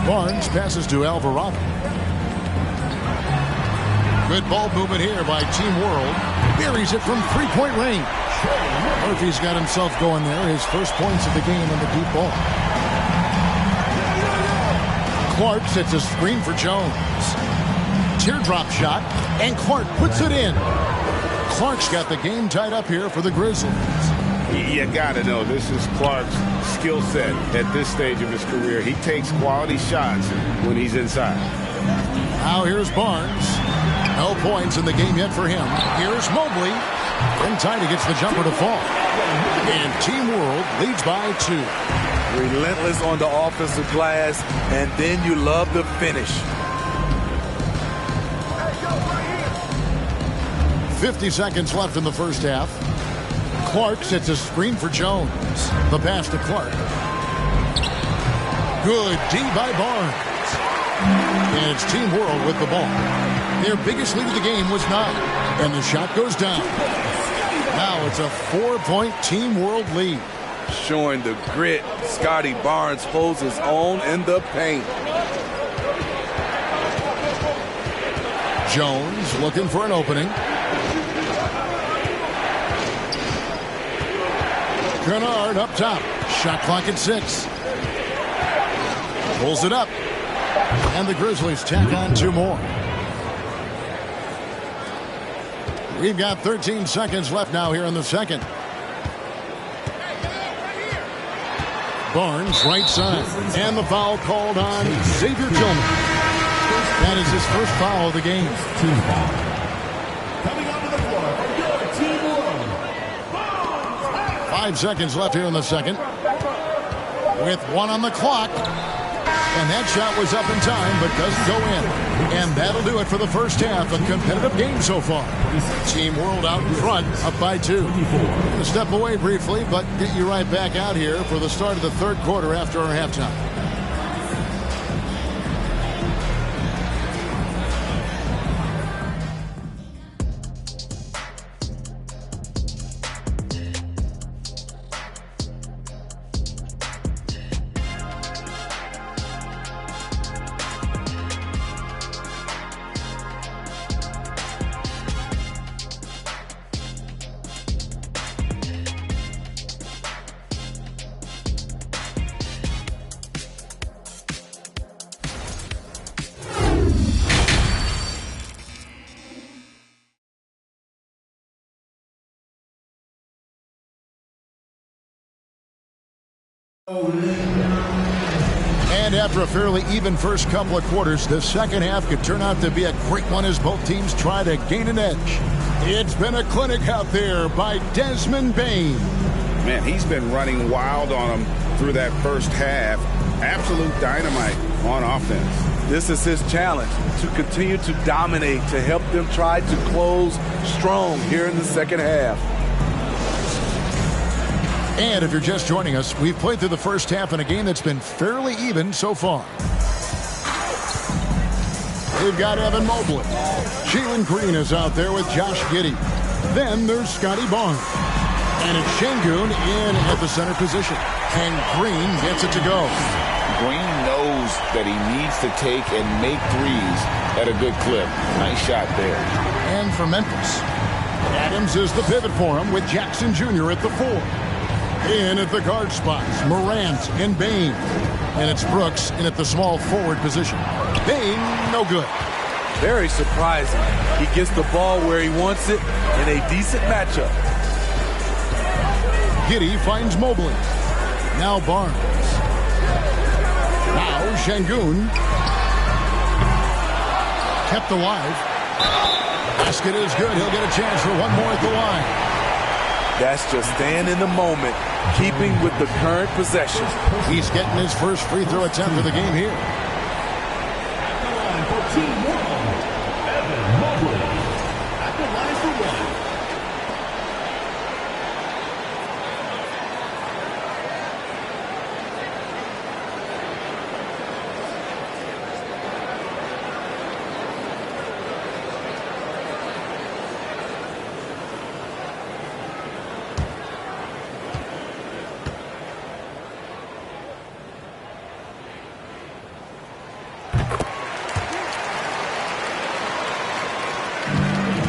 Barnes passes to Alvarado. Good ball movement here by Team World. Buries it from three-point range. Murphy's got himself going there. His first points of the game on the deep ball. Clark sets a screen for Jones. Teardrop shot, and Clark puts it in. Clark's got the game tied up here for the Grizzlies. You got to know, this is Clark's skill set at this stage of his career. He takes quality shots when he's inside. Now here's Barnes. No points in the game yet for him. Here's Mobley. And Tiny gets the jumper to fall. And Team World leads by 2. Relentless on the offensive glass, and then you love the finish. 50 seconds left in the first half. Clark sets a screen for Jones. The pass to Clark. Good D by Barnes. And it's Team World with the ball. Their biggest lead of the game was 9. And the shot goes down. Now it's a 4-point Team World lead. Showing the grit, Scotty Barnes holds his own in the paint. Jones looking for an opening. Kennard up top. Shot clock at 6. Pulls it up. And the Grizzlies tack on 2 more. We've got 13 seconds left now here in the second. Barnes, right side. And the foul called on Xavier Tillman. That is his first foul of the game. Team foul. Coming onto the floor from your Team World. 5 seconds left here in the second. With 1 on the clock. And that shot was up in time, but doesn't go in. And that'll do it for the first half. A competitive game so far. Team World out in front, up by 2. Going to step away briefly, but get you right back out here for the start of the third quarter after our halftime. And after a fairly even first couple of quarters, the second half could turn out to be a great one as both teams try to gain an edge. It's been a clinic out there by Desmond Bane. Man, he's been running wild on them through that first half. Absolute dynamite on offense. This is his challenge, to continue to dominate, to help them try to close strong here in the second half. And if you're just joining us, we've played through the first half in a game that's been fairly even so far. We've got Evan Mobley. Jalen Green is out there with Josh Giddey. Then there's Scotty Barnes. And it's Şengün in at the center position. And Green gets it to go. Green knows that he needs to take and make threes at a good clip. Nice shot there. And for Memphis, Adams is the pivot for him with Jackson Jr. at the 4. In at the guard spots, Morant and Bane. And it's Brooks in at the small forward position. Bane, no good. Very surprising. He gets the ball where he wants it in a decent matchup. Giddey finds Mobley. Now Barnes. Now Şengün. Kept alive. Basket is good. He'll get a chance for one more at the line. That's just staying in the moment, keeping with the current possession. He's getting his first free throw attempt of the game here. At the line for Team World, Evan Mobley. At the line for 1.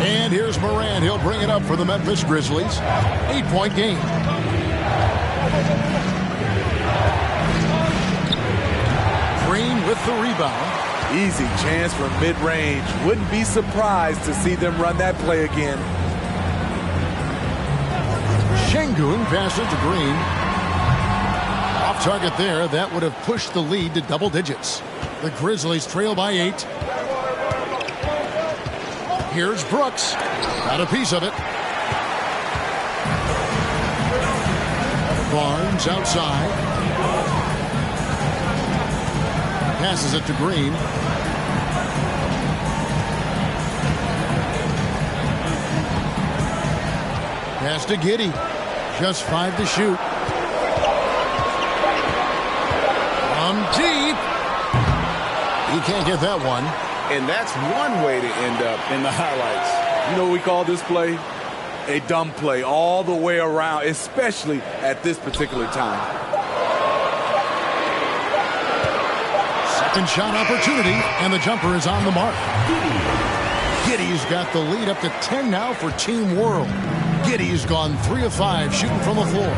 And here's Morant. He'll bring it up for the Memphis Grizzlies. 8-point game. Green with the rebound. Easy chance from mid-range. Wouldn't be surprised to see them run that play again. Şengün passes to Green. Off target there. That would have pushed the lead to double digits. The Grizzlies trail by 8. Here's Brooks. Got a piece of it. Barnes outside. Passes it to Green. Pass to Giddey. Just 5 to shoot. From deep. He can't get that one. And that's one way to end up in the highlights. You know what we call this play? A dumb play all the way around, especially at this particular time. Second shot opportunity, and the jumper is on the mark. Giddey's got the lead up to 10 now for Team World. Giddey's gone 3 of 5 shooting from the floor.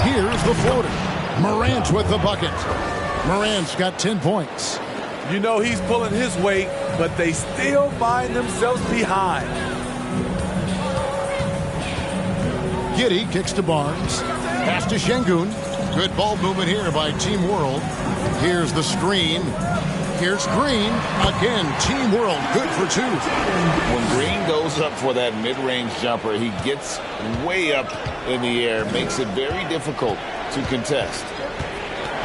Here's the floater. Morant with the bucket. Morant's got 10 points. You know he's pulling his weight, but they still find themselves behind. Giddey kicks to Barnes. Pass to Şengün. Good ball movement here by Team World. Here's the screen. Here's Green. Again, Team World good for 2. When Green goes up for that mid-range jumper, he gets way up in the air, makes it very difficult to contest.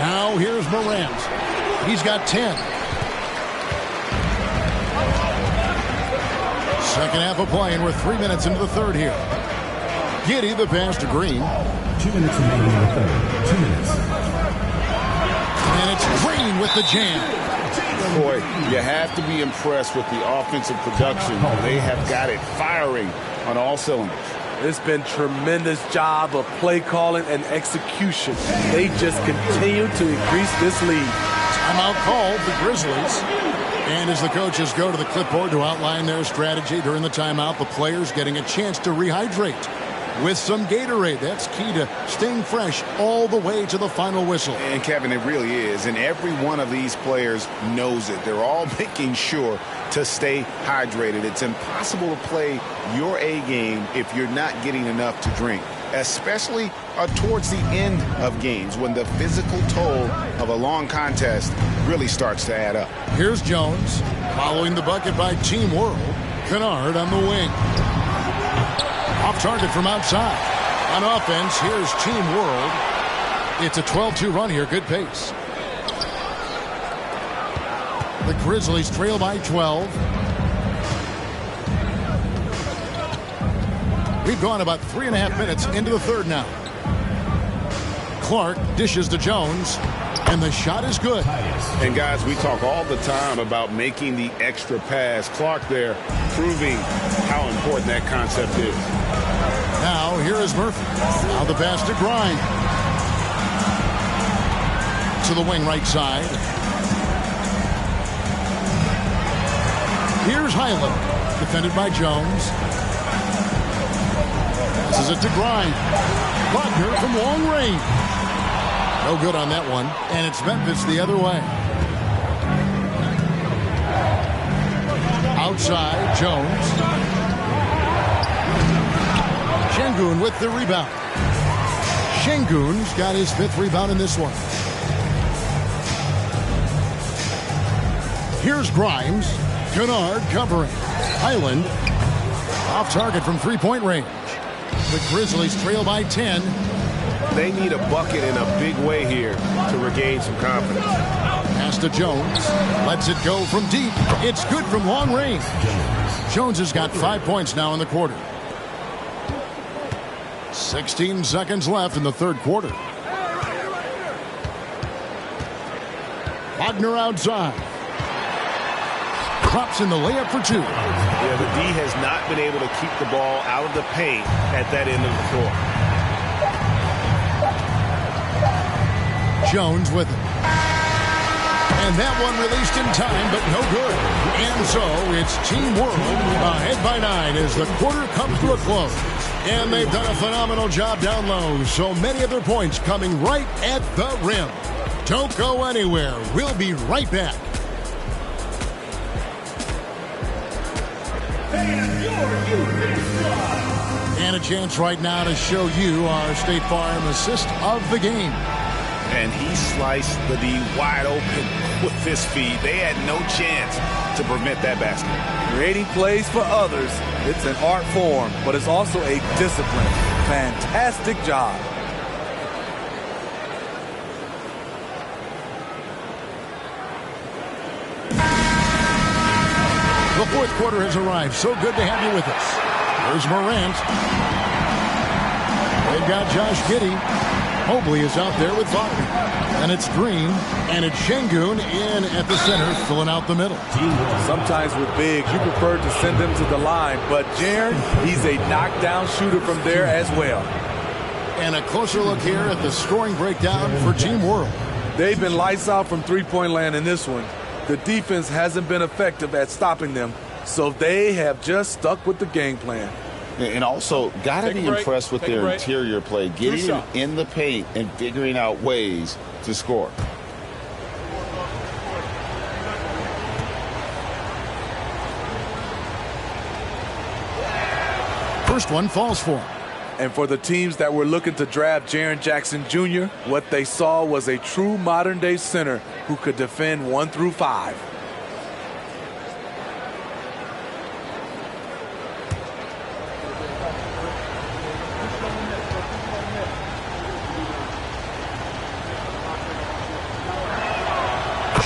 Now here's Morant. He's got 10. Second half of play, and we're 3 minutes into the third here. Giddey the pass to Green. 2 minutes remaining in the third. 2 minutes. And it's Green with the jam. Boy, you have to be impressed with the offensive production. They have got it firing on all cylinders. It's been tremendous job of play calling and execution. They just continue to increase this lead. Timeout called the Grizzlies. And as the coaches go to the clipboard to outline their strategy during the timeout, the players getting a chance to rehydrate with some Gatorade. That's key to staying fresh all the way to the final whistle. And Kevin, it really is. And every one of these players knows it. They're all making sure to stay hydrated. It's impossible to play your A game if you're not getting enough to drink, especially towards the end of games when the physical toll of a long contest really starts to add up. Here's Jones following the bucket by Team World. Kennard on the wing. Off target from outside. On offense, here's Team World. It's a 12-2 run here. Good pace. The Grizzlies trail by 12. We've gone about 3.5 minutes into the third now. Clark dishes to Jones, and the shot is good. And guys, we talk all the time about making the extra pass. Clark there proving how important that concept is. Now here is Murphy. Now the pass to Grind. To the wing right side. Here's Highland. Defended by Jones. Passes it to Grind. Wagner from long range. No good on that one. And it's Memphis the other way. Outside, Jones. Şengün with the rebound. Şengün's got his 5th rebound in this one. Here's Grimes. Kennard covering. Highland off target from 3-point range. The Grizzlies trail by 10. They need a bucket in a big way here to regain some confidence. Pass to Jones. Lets it go from deep. It's good from long range. Jones has got 5 points now in the quarter. 16 seconds left in the third quarter. Wagner outside. Drops in the layup for 2. Yeah, the D has not been able to keep the ball out of the paint at that end of the floor. Jones with it. And that one released in time, but no good. And so it's Team World ahead by 9 as the quarter comes to a close. And they've done a phenomenal job down low. So many of their points coming right at the rim. Don't go anywhere. We'll be right back. And a chance right now to show you our State Farm assist of the game. And he sliced the D wide open with his feet. They had no chance to prevent that basket. Creating plays for others, it's an art form, but it's also a discipline. Fantastic job. The fourth quarter has arrived. So good to have you with us. There's Morant. They've got Josh Giddey. Mobley is out there with Wagner. And it's Green. And it's Şengün in at the center, filling out the middle. Sometimes with bigs, you prefer to send them to the line. But Jaren, he's a knockdown shooter from there as well. And a closer look here at the scoring breakdown for Team World. They've been lights out from three-point land in this one. The defense hasn't been effective at stopping them, So they have just stuck with the game plan. And also, got to be impressed with their interior play, getting them in the paint and figuring out ways to score. First one falls for him. And for the teams that were looking to draft Jaren Jackson Jr., what they saw was a true modern-day center who could defend 1 through 5.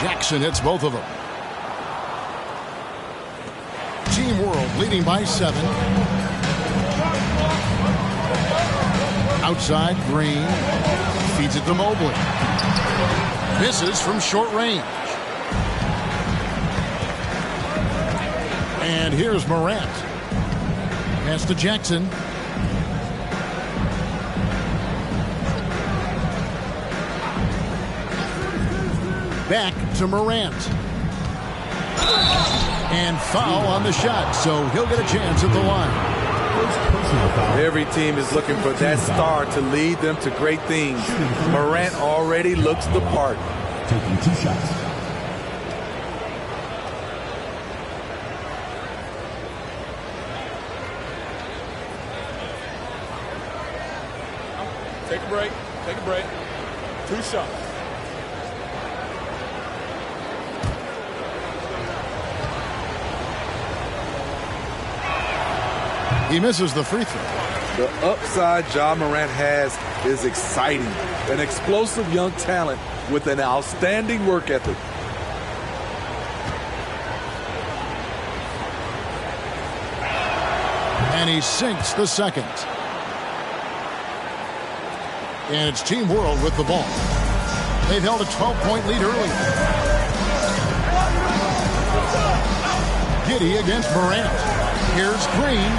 Jackson hits both of them. Team World leading by 7. Outside, Green feeds it to Mobley. Misses from short range. And here's Morant. Pass to Jackson. Back to Morant. And foul on the shot, so he'll get a chance at the line. Every team is looking for that star to lead them to great things. Morant already looks the part. Taking 2 shots. Take a break. Take a break. 2 shots. He misses the free throw. The upside Ja Morant has is exciting. An explosive young talent with an outstanding work ethic. And he sinks the second. And it's Team World with the ball. They've held a 12-point lead early. Giddey against Morant. Here's Green.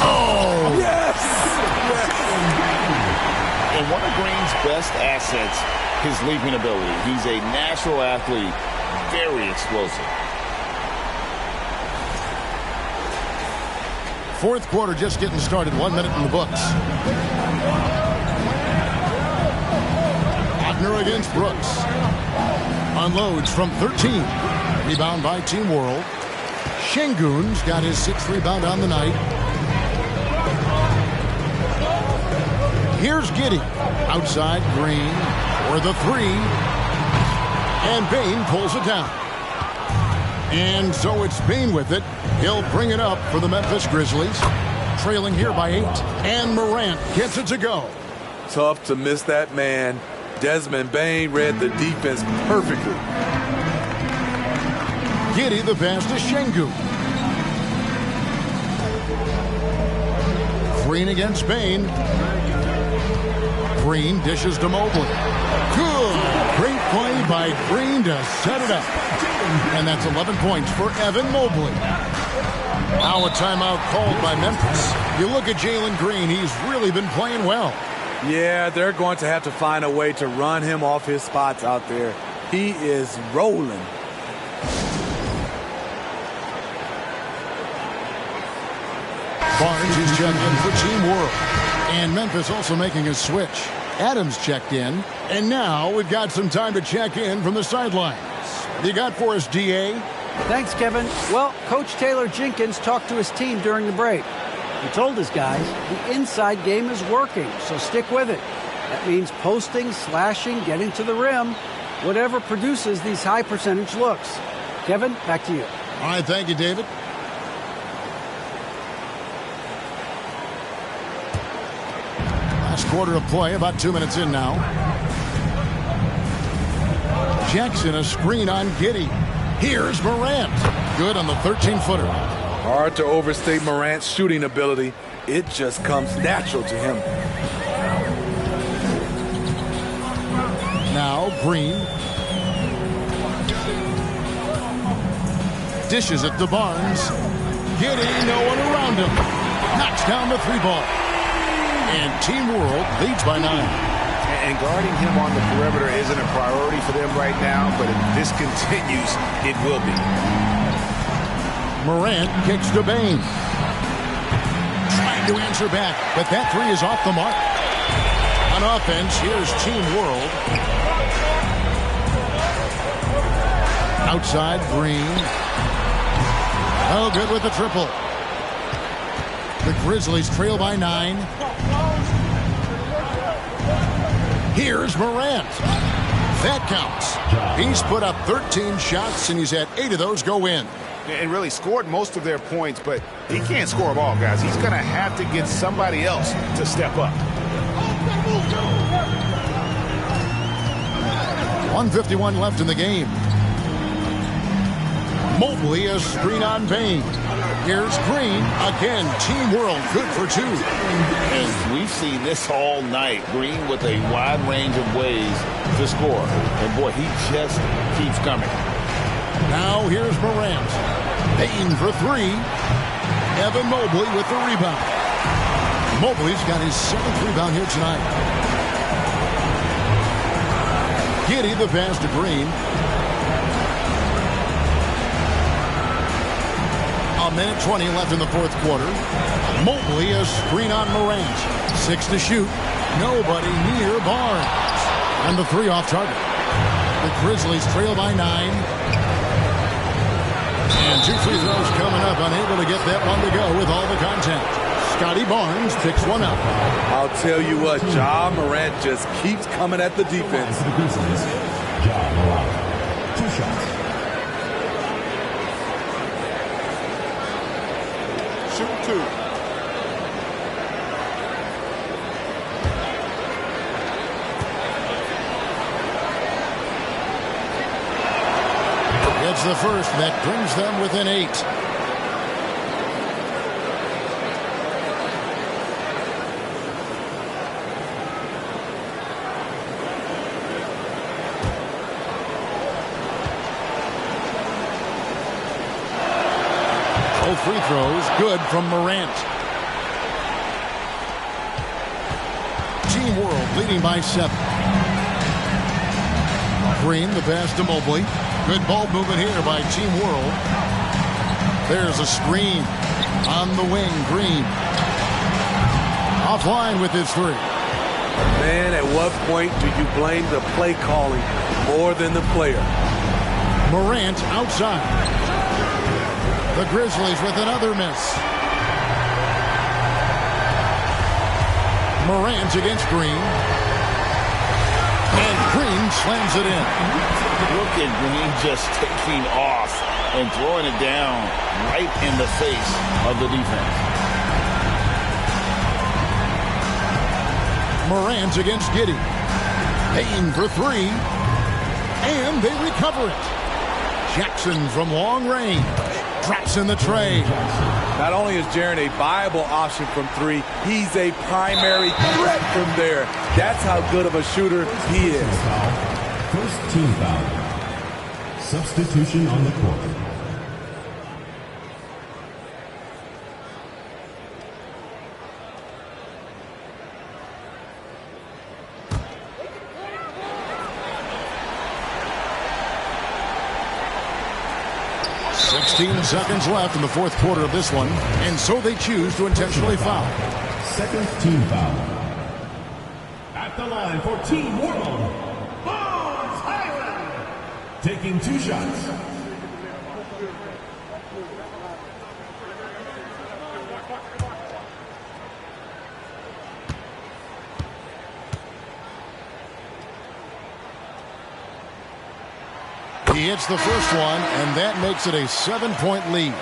Oh! Yes! And one of Green's best assets, his leaping ability. He's a natural athlete, very explosive. Fourth quarter just getting started. 1 minute in the books. Wagner against Brooks. Unloads from 13. Rebound by Team World. Şengün's got his 6th rebound on the night. Here's Giddey. Outside, Green for the 3. And Bane pulls it down. And so it's Bane with it. He'll bring it up for the Memphis Grizzlies. Trailing here by 8. And Morant gets it to go. Tough to miss that man. Desmond Bane read the defense perfectly. Giddey the pass to Şengün. Green against Bane. Green dishes to Mobley. Good. Great play by Green to set it up. And that's 11 points for Evan Mobley. Now a timeout called by Memphis. You look at Jalen Green, he's really been playing well. Yeah, they're going to have to find a way to run him off his spots out there. He is rolling. Barnes is checked in for Team World. And Memphis also making a switch. Adams checked in. And now we've got some time to check in from the sidelines. What do you got for us, DA? Thanks, Kevin. Well, Coach Taylor Jenkins talked to his team during the break. He told his guys the inside game is working, so stick with it. That means posting, slashing, getting to the rim, whatever produces these high percentage looks. Kevin, back to you. All right, thank you, David. Last quarter of play, about 2 minutes in now. Jackson, a screen on Giddey. Here's Morant. Good on the 13-footer. Hard to overstate Morant's shooting ability. It just comes natural to him. Now Green. Dishes it to Barnes. Giddey, no one around him. Knocks down the 3-ball. And Team World leads by 9. And guarding him on the perimeter isn't a priority for them right now, but if this continues, it will be. Morant kicks to Bane. Trying to answer back, but that three is off the mark. On offense, here's Team World. Outside, Green. Oh, good with the triple. The Grizzlies trail by 9. Here's Morant. That counts. He's put up 13 shots, and he's had 8 of those go in. And really scored most of their points, but he can't score them all, guys. He's going to have to get somebody else to step up. 1:51 left in the game. Mobley a screen on Bane. Here's Green. Again, Team World good for 2. And we've seen this all night. Green with a wide range of ways to score. And boy, he just keeps coming. Now here's Morant. Bane for 3. Evan Mobley with the rebound. Mobley's got his 7th rebound here tonight. Giddey the pass to Green. A minute 20 left in the fourth quarter. Mobley a screen on Morant. 6 to shoot. Nobody near Barnes. And the 3 off target. The Grizzlies trail by 9. And 2 free throws coming up. Unable to get that one to go with all the contact. Scotty Barnes picks one up. I'll tell you what, Ja Morant just keeps coming at the defense. The Grizzlies, Ja Morant. 2 shots. Shoot 2. It's the first that brings them within 8. Both free throws good from Morant. Team World leading by 7. Green the pass to Mobley. Good ball movement here by Team World. There's a screen on the wing. Green offline with his 3. Man, at what point do you blame the play calling more than the player? Morant outside. The Grizzlies with another miss. Morant against Green. And Green slams it in. Look at Green just taking off and throwing it down right in the face of the defense. Morant against Giddey. Bane for 3. And they recover it. Jackson from long range. Drops in the tray. Not only is Jaren a viable option from 3, he's a primary threat from there. That's how good of a shooter he is. First team foul. Substitution on the court. Seconds left in the fourth quarter of this one, and so they choose to intentionally foul. Second team foul. At the line for Team World, Bones Hyland, taking 2 shots. He hits the first one, and that makes it a 7-point lead.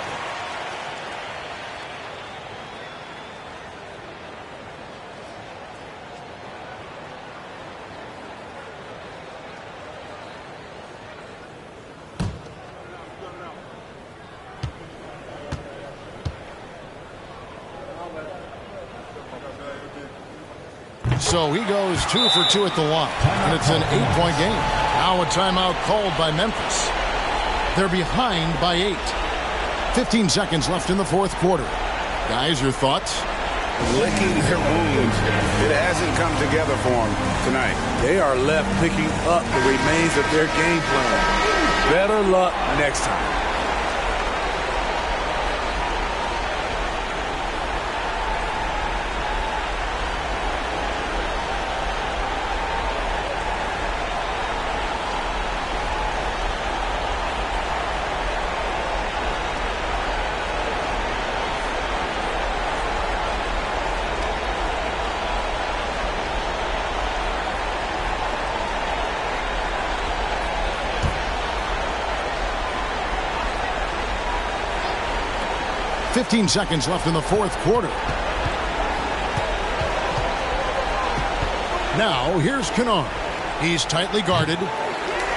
So he goes 2 for 2 at the line, and it's an 8-point game. Now a timeout called by Memphis. They're behind by 8. 15 seconds left in the fourth quarter. Guys, your thoughts? Licking their wounds. It hasn't come together for them tonight. They are left picking up the remains of their game plan. Better luck next time. 15 seconds left in the fourth quarter. Now, here's Kennard. He's tightly guarded.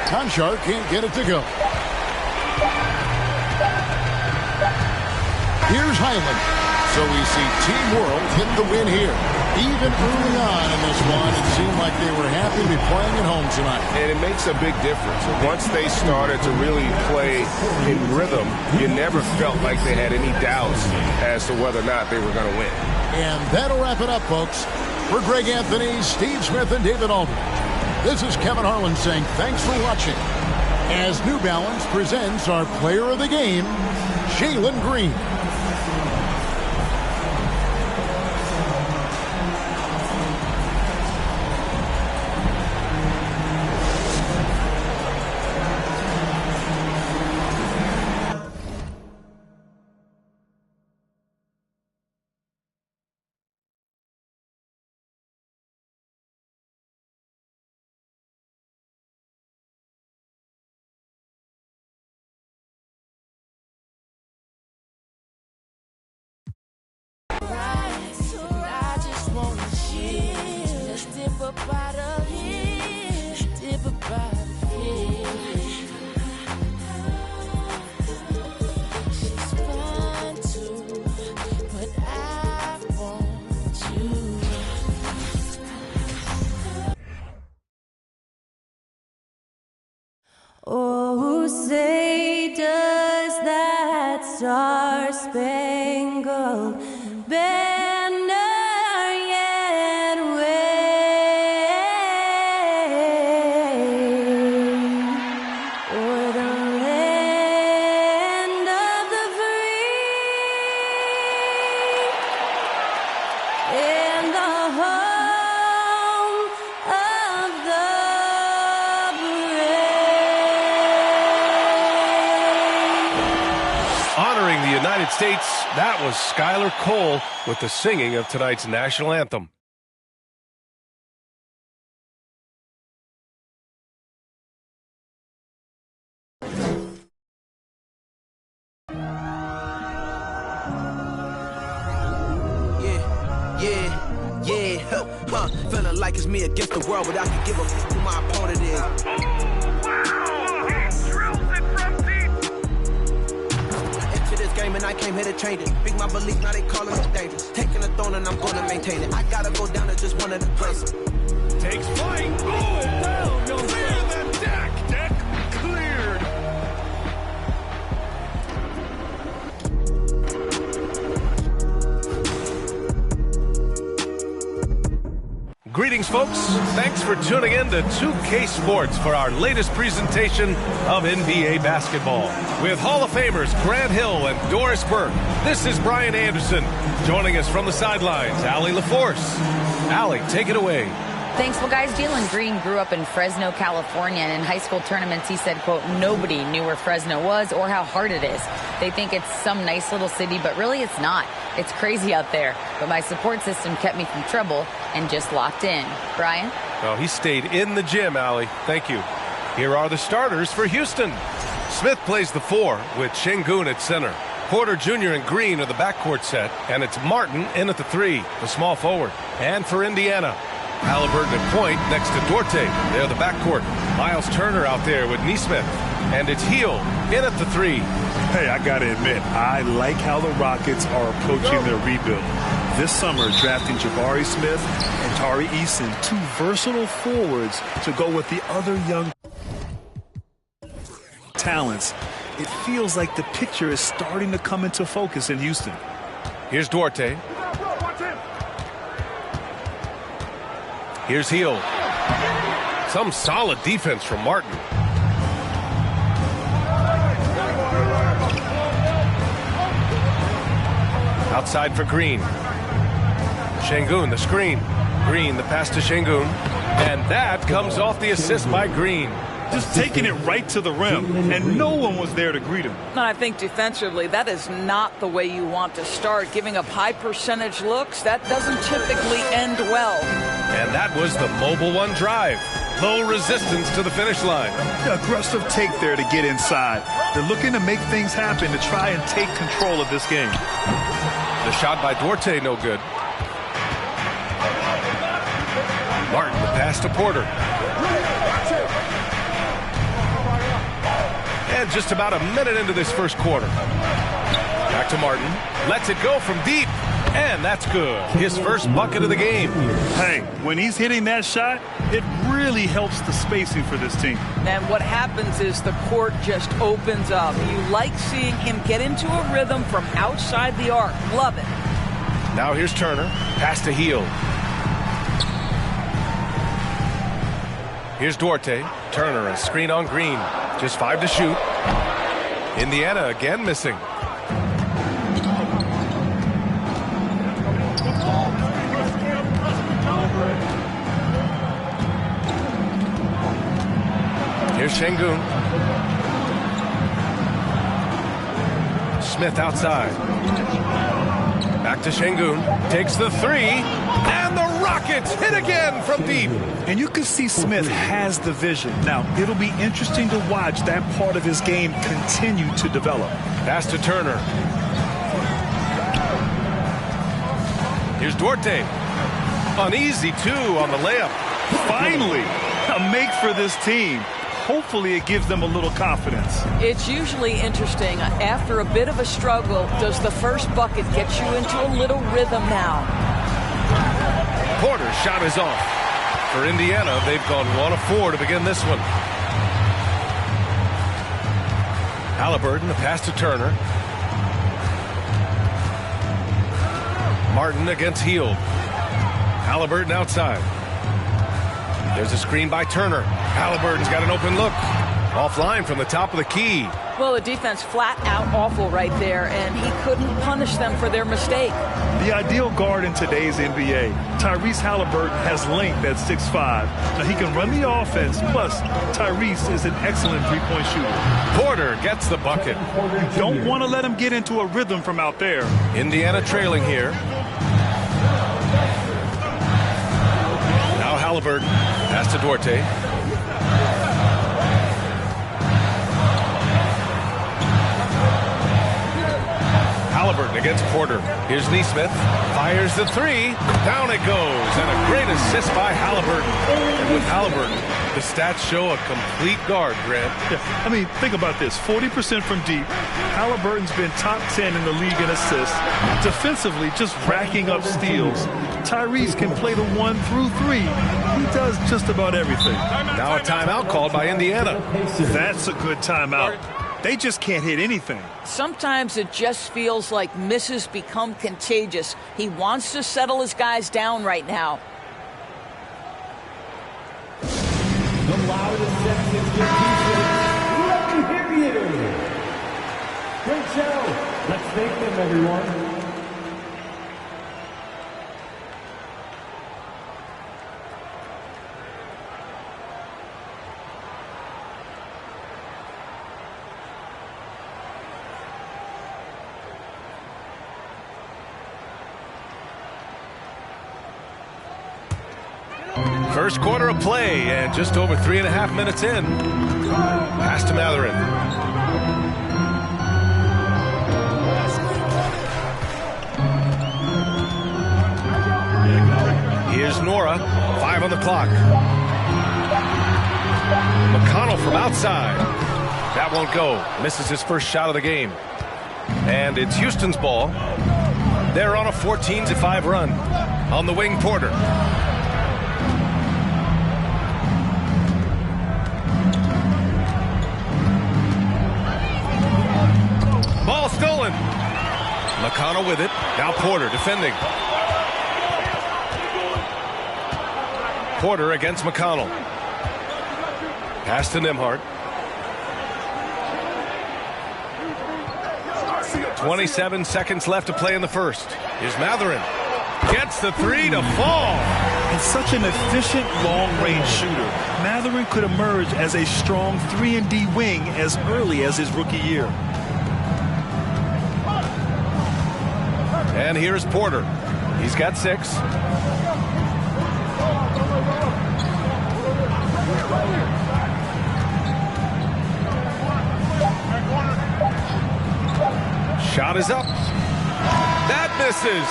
Konchar can't get it to go. Here's Highland. So we see Team World hit the win here. Even early on in this one, it seemed like they were happy to be playing at home tonight. And it makes a big difference. Once they started to really play in rhythm, you never felt like they had any doubts as to whether or not they were going to win. And that'll wrap it up, folks. For Greg Anthony, Steve Smith, and David Aldridge, this is Kevin Harlan saying thanks for watching as New Balance presents our player of the game, Jalen Green. Oh, say does that star-spangled banner yet wave o'er the land of the free and the home of the Honoring the United States, that was Skylar Cole with the singing of tonight's national anthem. Feeling like it's me against the world, but I can give a f who my opponent is. Into this game and I came here to change it. Big my belief, now they calling me dangerous. Taking the throne and I'm gonna maintain it. I gotta go down to just one of the places. Takes flight. Oh, down. Clear the deck. Deck cleared. Greetings, folks. Thanks for tuning in to 2K Sports for our latest presentation of NBA basketball. With Hall of Famers Grant Hill and Doris Burke, this is Brian Anderson. Joining us from the sidelines, Allie LaForce. Allie, take it away. Thanks. Well, guys, Jalen Green grew up in Fresno, California, and in high school tournaments, he said, quote, nobody knew where Fresno was or how hard it is. They think it's some nice little city, but really it's not. It's crazy out there. But my support system kept me from trouble and just locked in. Brian? Well, he stayed in the gym, Allie. Thank you. Here are the starters for Houston. Smith plays the 4 with Şengün at center. Porter Jr. and Green are the backcourt set, and it's Martin in at the 3, the small forward. And for Indiana, Halliburton at point next to Duarte. They're the backcourt. Miles Turner out there with Nesmith. And it's Hill in at the 3. Hey, I got to admit, I like how the Rockets are approaching their rebuild. This summer, drafting Jabari Smith and Tari Eason, 2 versatile forwards to go with the other young talents. It feels like the picture is starting to come into focus in Houston. Here's Duarte. Here's Hill. Some solid defense from Martin. Outside for Green. Şengün, the screen. Green, the pass to Şengün. And that comes off the assist by Green. Just taking it right to the rim, and no one was there to greet him. And I think defensively, that is not the way you want to start. Giving up high percentage looks, that doesn't typically end well. And that was the Mobile One drive. Low resistance to the finish line. Aggressive take there to get inside. They're looking to make things happen to try and take control of this game. The shot by Duarte, no good. Martin, the pass to Porter. And just about a minute into this first quarter. Back to Martin. Lets it go from deep. And that's good. His first bucket of the game. Hey, when he's hitting that shot, it really helps the spacing for this team. And what happens is the court just opens up. You like seeing him get into a rhythm from outside the arc. Love it. Now here's Turner. Pass to Hield. Here's Duarte. Turner, a screen on Green. Just 5 to shoot. Indiana again missing. Here's Şengün. Smith outside. Back to Şengün. Takes the three. And the Rockets hit again from deep. And you can see Smith has the vision. Now, it'll be interesting to watch that part of his game continue to develop. Pass to Turner. Here's Duarte. An easy two on the layup. Finally, a make for this team. Hopefully it gives them a little confidence. It's usually interesting. After a bit of a struggle, does the first bucket get you into a little rhythm now? Porter's shot is off. For Indiana, they've gone 1 of 4 to begin this one. Halliburton, a pass to Turner. Martin against Hield. Halliburton outside. There's a screen by Turner. Halliburton's got an open look. Offline from the top of the key. Well, the defense flat out awful right there, and he couldn't punish them for their mistake. The ideal guard in today's NBA, Tyrese Halliburton, has length at 6'5". Now he can run the offense, plus Tyrese is an excellent three-point shooter. Porter gets the bucket. Don't want to let him get into a rhythm from out there. Indiana trailing here. Now Halliburton. Pass to Duarte. Halliburton against Porter. Here's Nesmith. Fires the three. Down it goes. And a great assist by Halliburton. And with Halliburton, the stats show a complete guard, Grant. Yeah, I mean, think about this. 40% from deep. Halliburton's been top 10 in the league in assists. Defensively, just racking up steals. Tyrese can play the 1 through 3. He does just about everything. Now a timeout called by Indiana. That's a good timeout. They just can't hit anything. Sometimes it just feels like misses become contagious. He wants to settle his guys down right now. The loudest, sexiest T-shirt. Let me hear you. Great show. Let's thank them, everyone. First quarter of play and just over 3.5 minutes in. Pass to Mathurin. Here's Nora. 5 on the clock. McConnell from outside. That won't go. Misses his first shot of the game. And it's Houston's ball. They're on a 14-5 run. On the wing, Porter. Ball stolen. McConnell with it. Now Porter defending. Porter against McConnell. Pass to Nembhard. 27 seconds left to play in the first. Here's Mathurin. Gets the three to fall. And such an efficient long-range shooter. Mathurin could emerge as a strong 3-and-D wing as early as his rookie year. And here's Porter. He's got 6. Shot is up. That misses.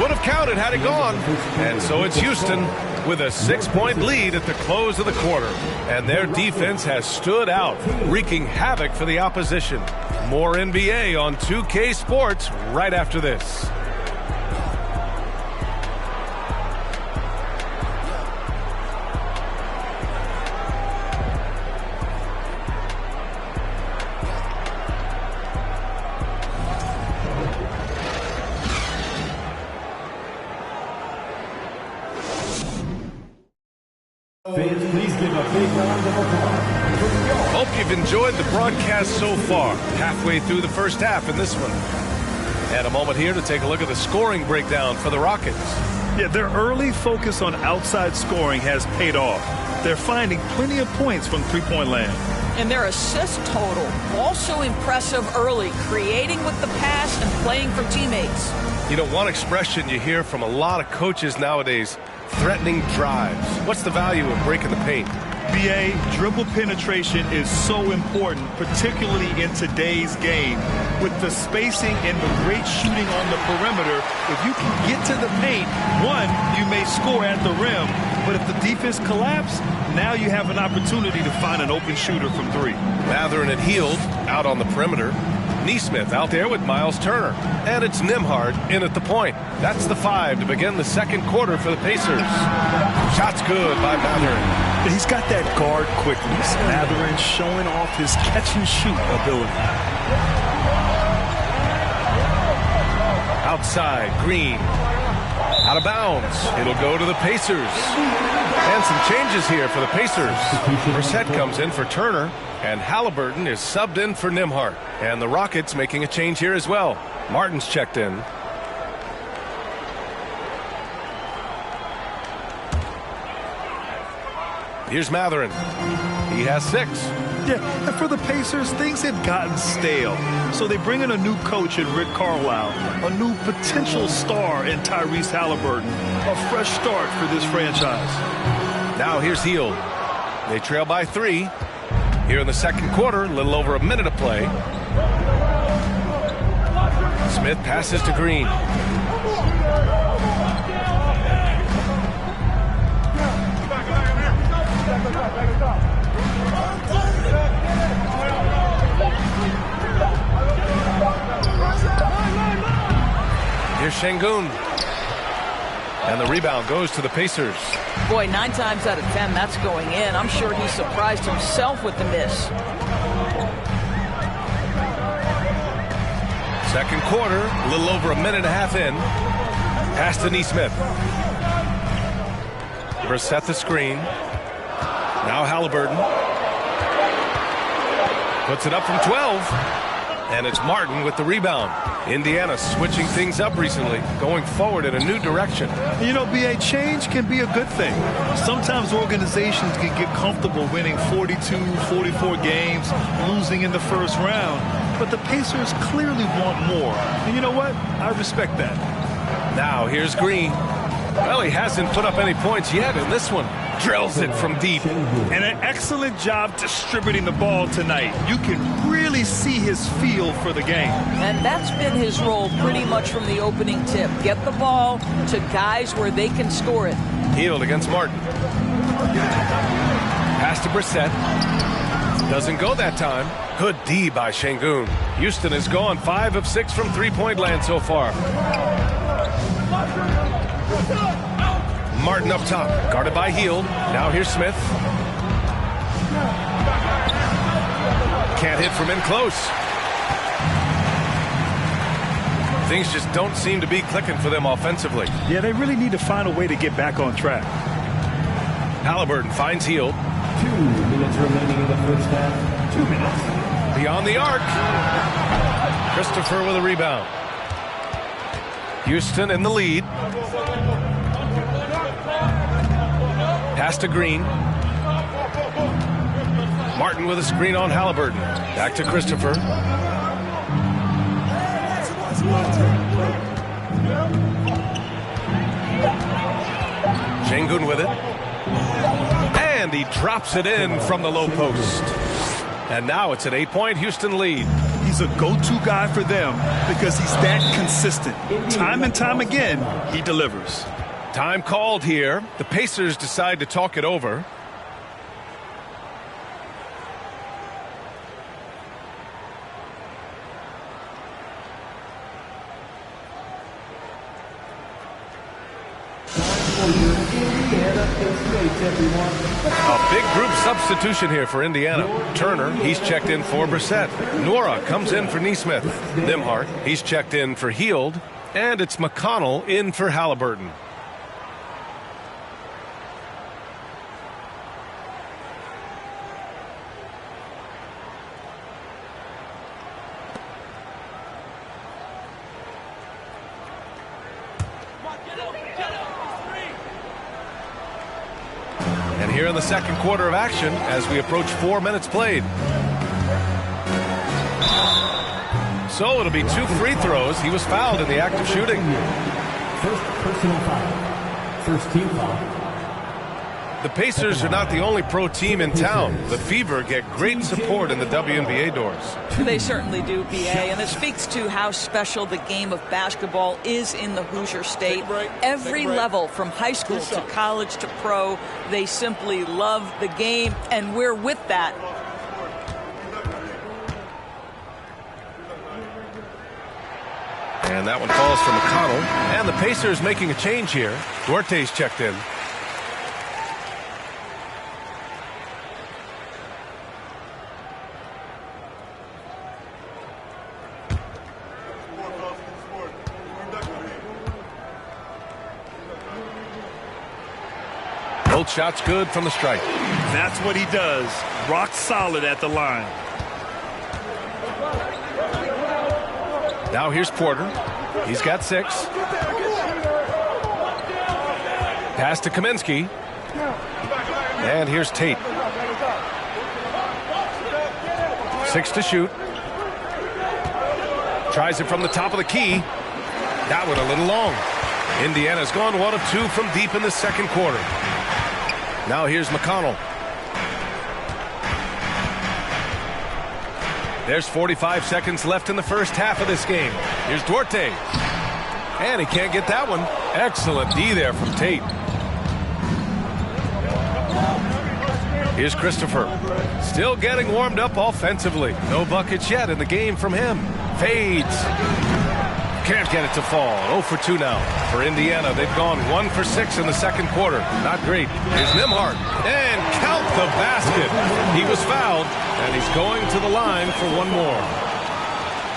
Would have counted had it gone. And so it's Houston with a 6-point lead at the close of the quarter. And their defense has stood out, wreaking havoc for the opposition. More NBA on 2K Sports right after this. Fans, please give a big round of applause. Hope you've enjoyed the broadcast so far. Halfway through the first half in this one. And a moment here to take a look at the scoring breakdown for the Rockets. Yeah, their early focus on outside scoring has paid off. They're finding plenty of points from three-point land. And their assist total also impressive early, creating with the pass and playing for teammates. You know, one expression you hear from a lot of coaches nowadays, threatening drives. What's the value of breaking the paint? BA, dribble penetration is so important, particularly in today's game. With the spacing and the great shooting on the perimeter, if you can get to the paint, one, you may score at the rim, but if the defense collapses, now you have an opportunity to find an open shooter from three. Mathurin and Hield out on the perimeter. Nesmith out there with Miles Turner. And it's Nembhard in at the point. That's the 5 to begin the second quarter for the Pacers. Shot's good by Mathurin. He's got that guard quickness. Mathurin showing off his catch-and-shoot ability. Outside, Green. Out of bounds. It'll go to the Pacers. And some changes here for the Pacers. Brissett comes in for Turner, and Halliburton is subbed in for Nembhard. And the Rockets making a change here as well. Martin's checked in. Here's Mathurin. He has 6. Yeah, and for the Pacers, things had gotten stale. So they bring in a new coach in Rick Carlisle, a new potential star in Tyrese Halliburton, a fresh start for this franchise. Now here's Hield. They trail by 3. Here in the second quarter, a little over a minute of play. Smith passes to Green. Here's Şengün. And the rebound goes to the Pacers. Boy, 9 times out of 10, that's going in. I'm sure he surprised himself with the miss. Second quarter, a little over a minute and a half in. Pass to Nesmith. Brissett the screen. Now Halliburton. Puts it up from 12. And it's Martin with the rebound. Indiana switching things up recently, going forward in a new direction. You know, BA, change can be a good thing. Sometimes organizations can get comfortable winning 42, 44 games, losing in the first round. But the Pacers clearly want more. And you know what? I respect that. Now here's Green. Well, he hasn't put up any points yet in this one. Drills it from deep. And an excellent job distributing the ball tonight. You can really see his feel for the game. And that's been his role pretty much from the opening tip. Get the ball to guys where they can score it. Hield against Martin. Pass to Brissett. Doesn't go that time. Good D by Şengün. Houston has gone 5 of 6 from three-point land so far. Martin up top, guarded by Hield. Now here's Smith. Can't hit from in close. Things just don't seem to be clicking for them offensively. Yeah, they really need to find a way to get back on track. Halliburton finds Hield. 2 minutes remaining in the first half. 2 minutes. Beyond the arc. Christopher with a rebound. Houston in the lead. Pass to Green. Martin with a screen on Halliburton. Back to Christopher. Şengün with it. And And he drops it in from the low post. And now it's an 8-point Houston lead. He's a go-to guy for them because he's that consistent. Time and time again, he delivers. Time called here. The Pacers decide to talk it over. A big group substitution here for Indiana. Turner, he's checked in for Brissett. Nora comes in for Neesmith. Nembhard, he's checked in for Hield. And it's McConnell in for Halliburton. And here in the second quarter of action as we approach 4 minutes played. So it'll be 2 free throws. He was fouled in the act of shooting. First personal foul. First team foul. The Pacers are not the only pro team in town. The Fever get great support in the WNBA doors. They certainly do, BA, and it speaks to how special the game of basketball is in the Hoosier State. Every level, from high school to college to pro, they simply love the game, and we're with that. And that one falls for McConnell. And the Pacers making a change here. Duarte's checked in. Both shots good from the stripe. That's what he does. Rock solid at the line. Now here's Porter. He's got 6. Pass to Kaminsky. And here's Tate. 6 to shoot. Tries it from the top of the key. That one a little long. Indiana's gone 1 of 2 from deep in the second quarter. Now here's McConnell. There's 45 seconds left in the first half of this game. Here's Duarte. And he can't get that one. Excellent D there from Tate. Here's Christopher. Still getting warmed up offensively. No buckets yet in the game from him. Fades. Can't get it to fall. 0 for 2 now for Indiana. They've gone 1 for 6 in the second quarter. Not great. Here's Nembhard. And count the basket. He was fouled, and he's going to the line for one more.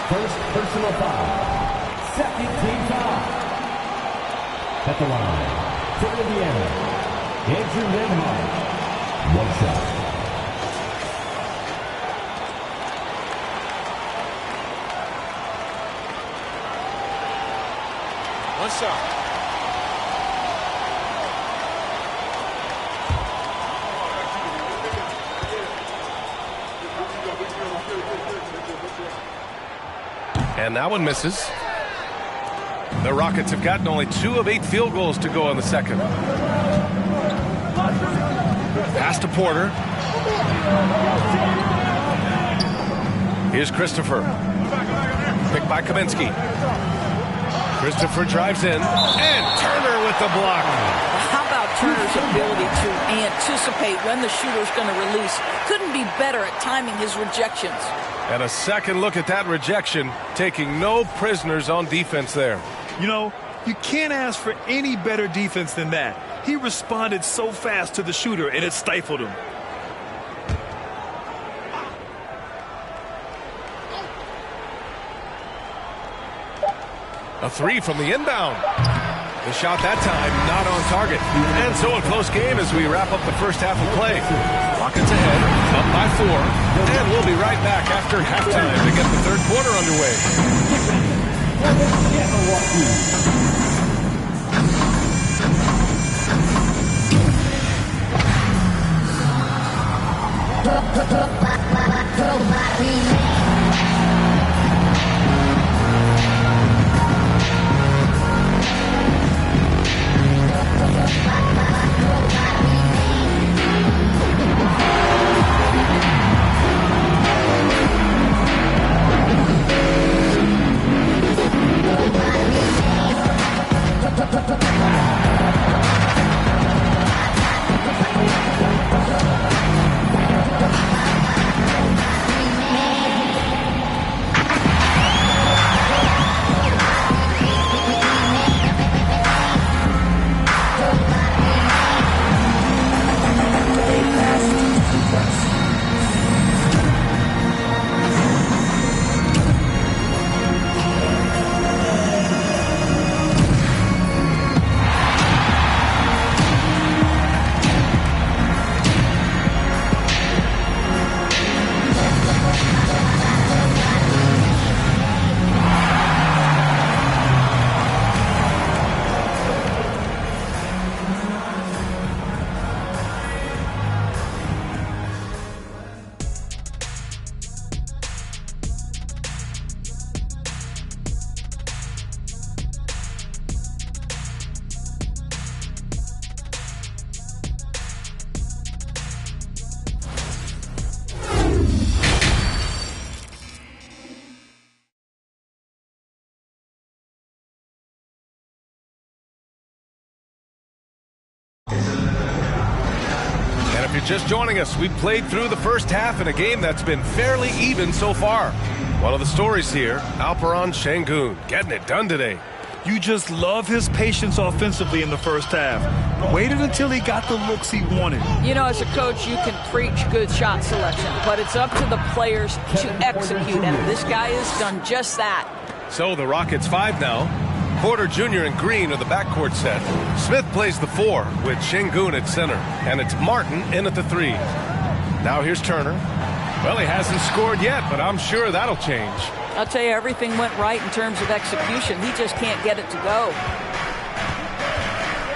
First personal foul. Second team foul. At the line for Indiana, Andrew Nembhard. 1 shot. One shot. And that one misses. The Rockets have gotten only 2 of 8 field goals to go in the second. Pass to Porter. Here's Christopher. Picked by Kaminsky. Christopher drives in, and Turner with the block. How about Turner's ability to anticipate when the shooter's going to release? Couldn't be better at timing his rejections. And a second look at that rejection, taking no prisoners on defense there. You know, you can't ask for any better defense than that. He responded so fast to the shooter, and it stifled him. A 3 from the inbound. The shot that time not on target. And so a close game as we wrap up the first half of play. Rockets ahead, up by 4. And we'll be right back after halftime to get the third quarter underway. you're just joining us, we've played through the first half in a game that's been fairly even so far. One of the stories here, Alperen Sengun getting it done today. You just love his patience offensively in the first half. Waited until he got the looks he wanted. You know, as a coach, you can preach good shot selection, but it's up to the players to execute, and this guy has done just that. So the Rockets 5 now. Porter Jr. and Green are the backcourt set. Smith plays the 4 with Sengun at center, and it's Martin in at the 3. Now here's Turner. Well, he hasn't scored yet, but I'm sure that'll change. I'll tell you, everything went right in terms of execution. He just can't get it to go.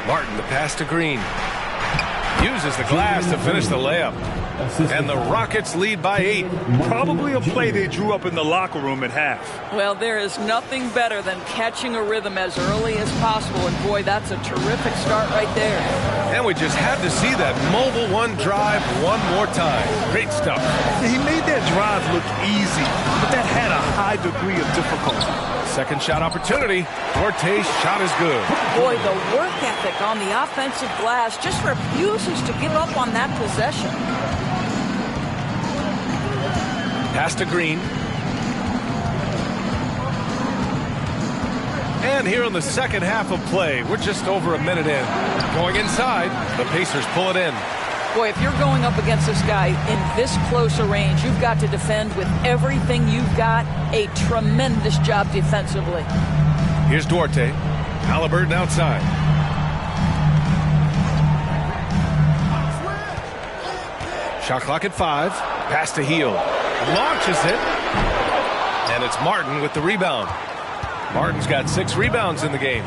Martin, the pass to Green. Uses the glass to finish the layup. And the Rockets lead by 8. Probably a play they drew up in the locker room at half. Well, there is nothing better than catching a rhythm as early as possible. And boy, that's a terrific start right there. And we just had to see that mobile one drive one more time. Great stuff. He made that drive look easy, but that had a high degree of difficulty. Second shot opportunity. Duarte's shot is good. Boy, the work ethic on the offensive glass just refuses to give up on that possession. Pass to Green. And here in the second half of play, we're just over a minute in. Going inside, the Pacers pull it in. Boy, if you're going up against this guy in this close a range, you've got to defend with everything you've got. A tremendous job defensively. Here's Duarte. Halliburton outside. Shot clock at 5. Pass to Hield. Launches it. And it's Martin with the rebound. Martin's got 6 rebounds in the game.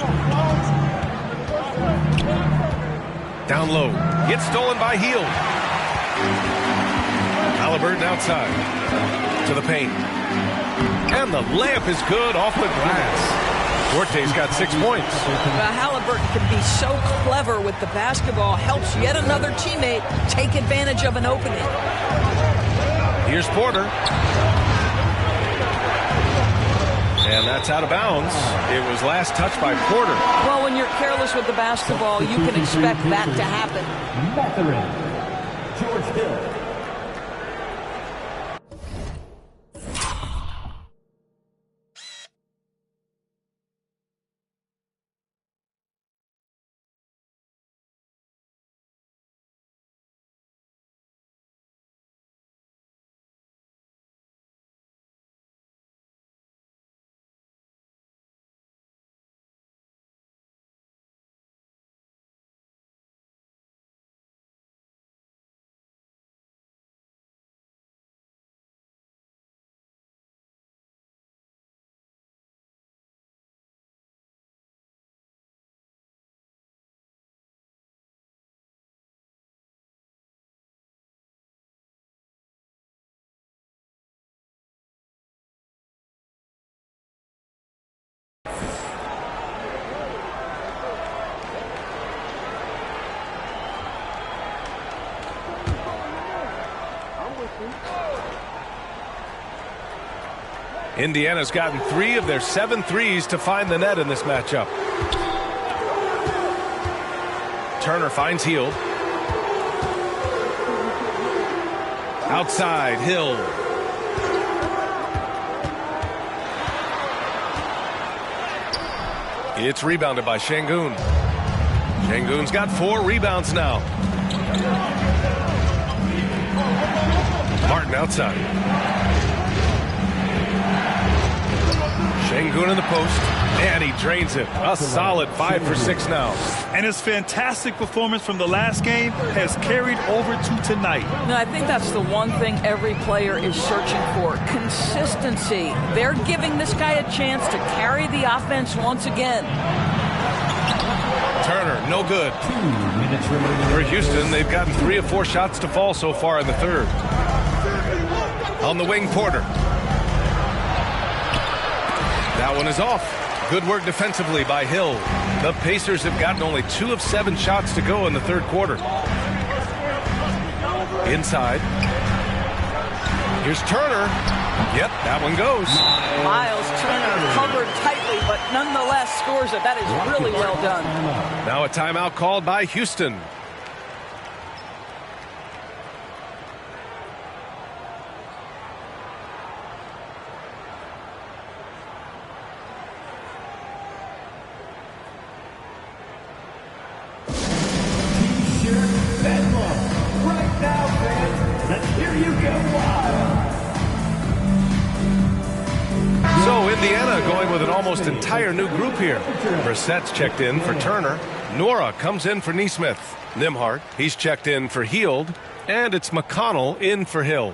Down low. Gets stolen by Hield. Halliburton outside. To the paint. And the layup is good off the glass. Duarte's got 6 points. Halliburton can be so clever with the basketball. Helps yet another teammate take advantage of an opening. Here's Porter. And that's out of bounds. It was last touched by Porter. Well, when you're careless with the basketball, you can expect that to happen. George Hill. Indiana's gotten 3 of their 7 threes to find the net in this matchup. Turner finds Hield. Outside, Hill. It's rebounded by Sengun. Sengun's got 4 rebounds now. Martin outside. Sengun in the post, and he drains it. A solid 5 for 6 now. And his fantastic performance from the last game has carried over to tonight. No, I think that's the one thing every player is searching for. Consistency. They're giving this guy a chance to carry the offense once again. Turner, no good. 2 minutes remaining. For Houston, they've gotten 3 of 4 shots to fall so far in the third. On the wing, Porter. That one is off. Good work defensively by Hill. The Pacers have gotten only 2 of 7 shots to go in the third quarter. Inside. Here's Turner. Yep, that one goes. Miles Turner covered tightly, but nonetheless scores it. That is really well done. Now a timeout called by Houston. almost entire new group here. Brissett's checked in for Turner. Nora comes in for Neesmith. Nimhart, he's checked in for Heald. And it's McConnell in for Hill.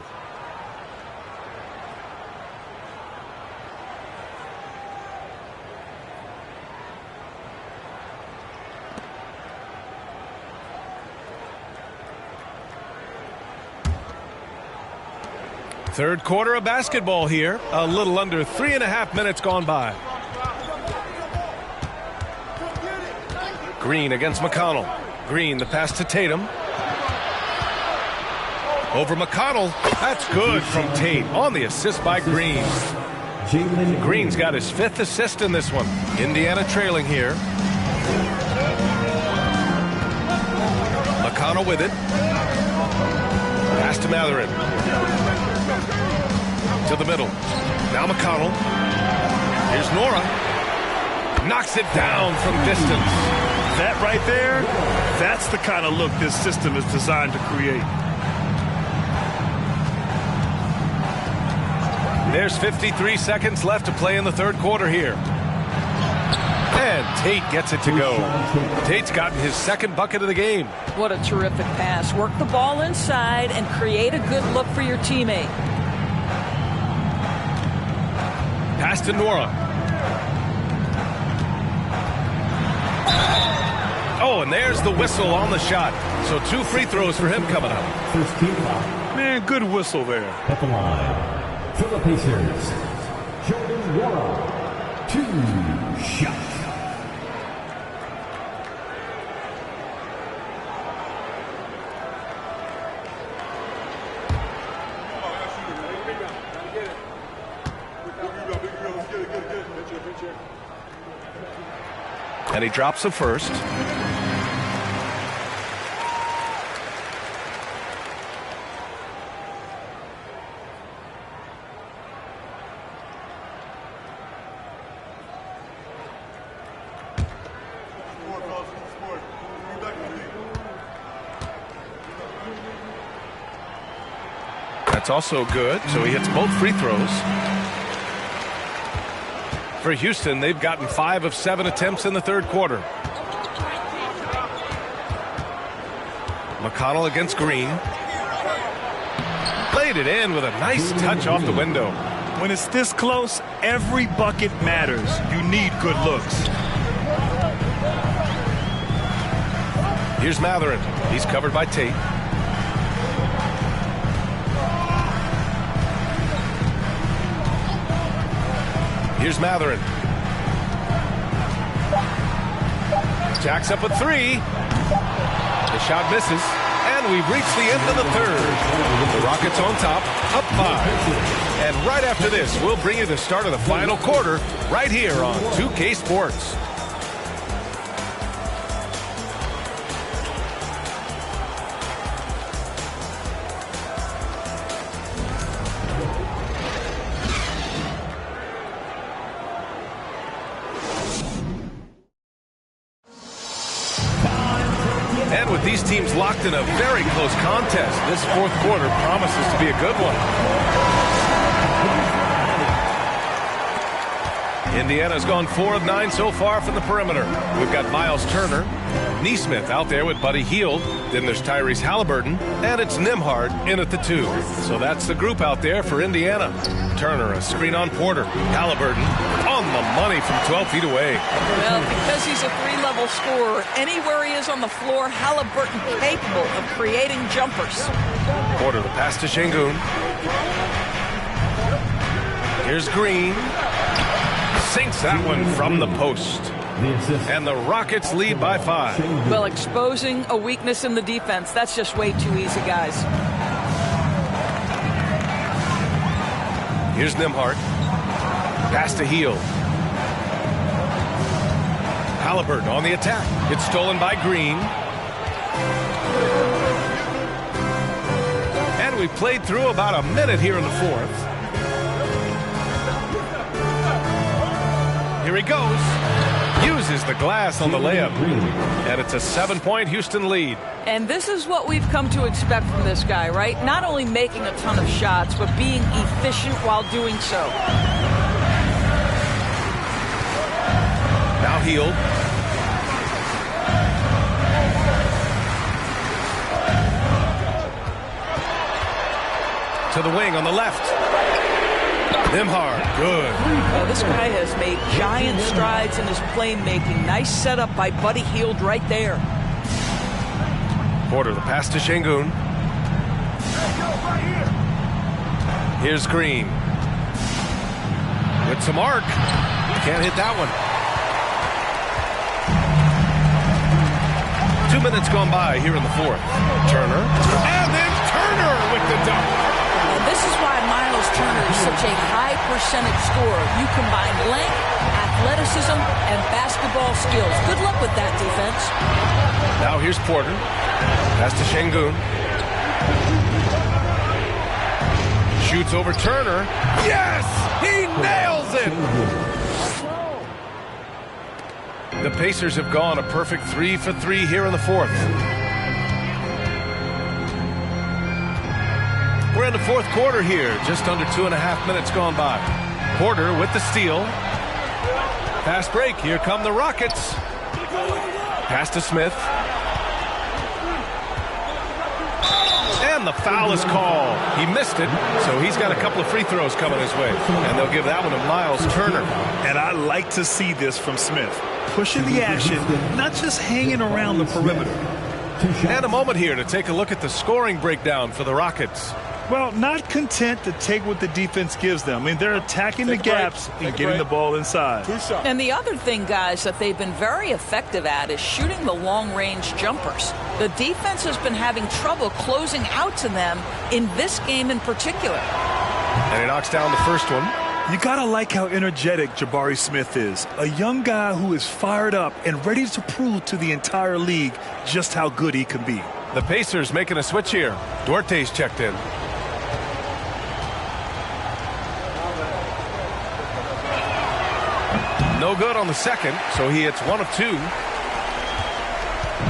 Third quarter of basketball here. A little under 3.5 minutes gone by. Green against McConnell. Green, the pass to Tatum. Over McConnell. That's good from Tate on the assist by Green. Green's got his 5th assist in this one. Indiana trailing here. McConnell with it. Pass to Mathurin. To the middle. Now McConnell. Here's Nora. Knocks it down from distance. That right there, that's the kind of look this system is designed to create. There's 53 seconds left to play in the third quarter here. And Tate gets it to go. Tate's gotten his 2nd bucket of the game. What a terrific pass. Work the ball inside and create a good look for your teammate. Pass to Nora. Oh, and there's the whistle on the shot. So 2 free throws for him coming up. First team foul. Man, good whistle there. At the line, for the Pacers, Jordan Nora, 2 shots. And he drops the first. That's also good, so he hits both free throws. For Houston, they've gotten 5 of 7 attempts in the third quarter. McConnell against Green. Played it in with a nice touch off the window. When it's this close, every bucket matters. You need good looks. Here's Mathurin. He's covered by Tate. Here's Mathurin. Jacks up a 3. The shot misses. And we've reached the end of the third. The Rockets on top, up 5. And right after this, we'll bring you the start of the final quarter right here on 2K Sports. And with these teams locked in a very close contest, this fourth quarter promises to be a good one. Indiana's gone 4 of 9 so far from the perimeter. We've got Miles Turner, Neesmith out there with Buddy Hield. Then there's Tyrese Halliburton, and it's Nimhart in at the 2. So that's the group out there for Indiana. Turner, a screen on Porter. Halliburton on the money from 12 feet away. Well, because he's a 3-level scorer, anywhere he is on the floor, Halliburton capable of creating jumpers. Porter, the pass to Şengün. Here's Green. Sinks that one from the post. And the Rockets lead by 5. Well, exposing a weakness in the defense, that's just way too easy, guys. Here's Nimhart. Pass to Hield. Halliburton on the attack. It's stolen by Green. And we've played through about a minute here in the fourth. Here he goes. Uses the glass on the layup. And it's a 7-point Houston lead. And this is what we've come to expect from this guy, right? Not only making a ton of shots, but being efficient while doing so. Hield. To the wing on the left. Nembhard, good. Well, this guy has made giant strides in his playmaking. Nice setup by Buddy Hield right there. Porter, the pass to Şengün. Here's Green. With some arc. Can't hit that one. 2 minutes gone by here in the fourth. Turner. And then Turner with the dunk. And this is why Miles Turner is such a high percentage scorer. You combine length, athleticism, and basketball skills. Good luck with that defense. Now here's Porter. Pass to Şengün. Shoots over Turner. Yes! He nails it! The Pacers have gone a perfect 3 for 3 here in the fourth. We're in the fourth quarter here. Just under 2.5 minutes gone by. Porter with the steal. Fast break. Here come the Rockets. Pass to Smith. And the foul is called. He missed it, so he's got a couple of free throws coming his way. And they'll give that one to Miles Turner. And I like to see this from Smith. Pushing the action, not just hanging around the perimeter. And a moment here to take a look at the scoring breakdown for the Rockets. Well, not content to take what the defense gives them. I mean, they're attacking the gaps and getting the ball inside. And the other thing, guys, that they've been very effective at is shooting the long-range jumpers. The defense has been having trouble closing out to them in this game in particular. And he knocks down the first one. You gotta like how energetic Jabari Smith is. A young guy who is fired up and ready to prove to the entire league just how good he can be. The Pacers making a switch here. Duarte's checked in. No good on the second, so he hits 1 of 2.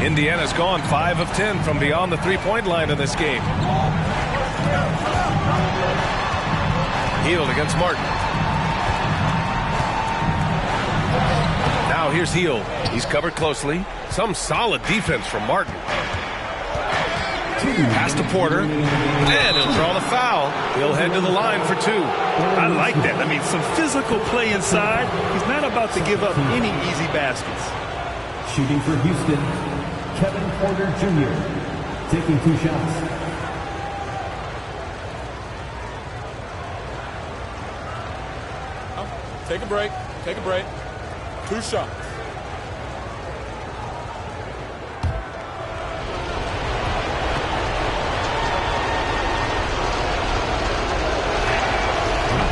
Indiana's gone 5 of 10 from beyond the three-point line in this game. Hield against Martin. Now here's Hield. He's covered closely. Some solid defense from Martin. Pass to Porter. And he'll draw the foul. He'll head to the line for 2. I like that. I mean, some physical play inside. He's not about to give up any easy baskets. Shooting for Houston, Kevin Porter Jr. taking 2 shots. Take a break. Take a break. 2 shots.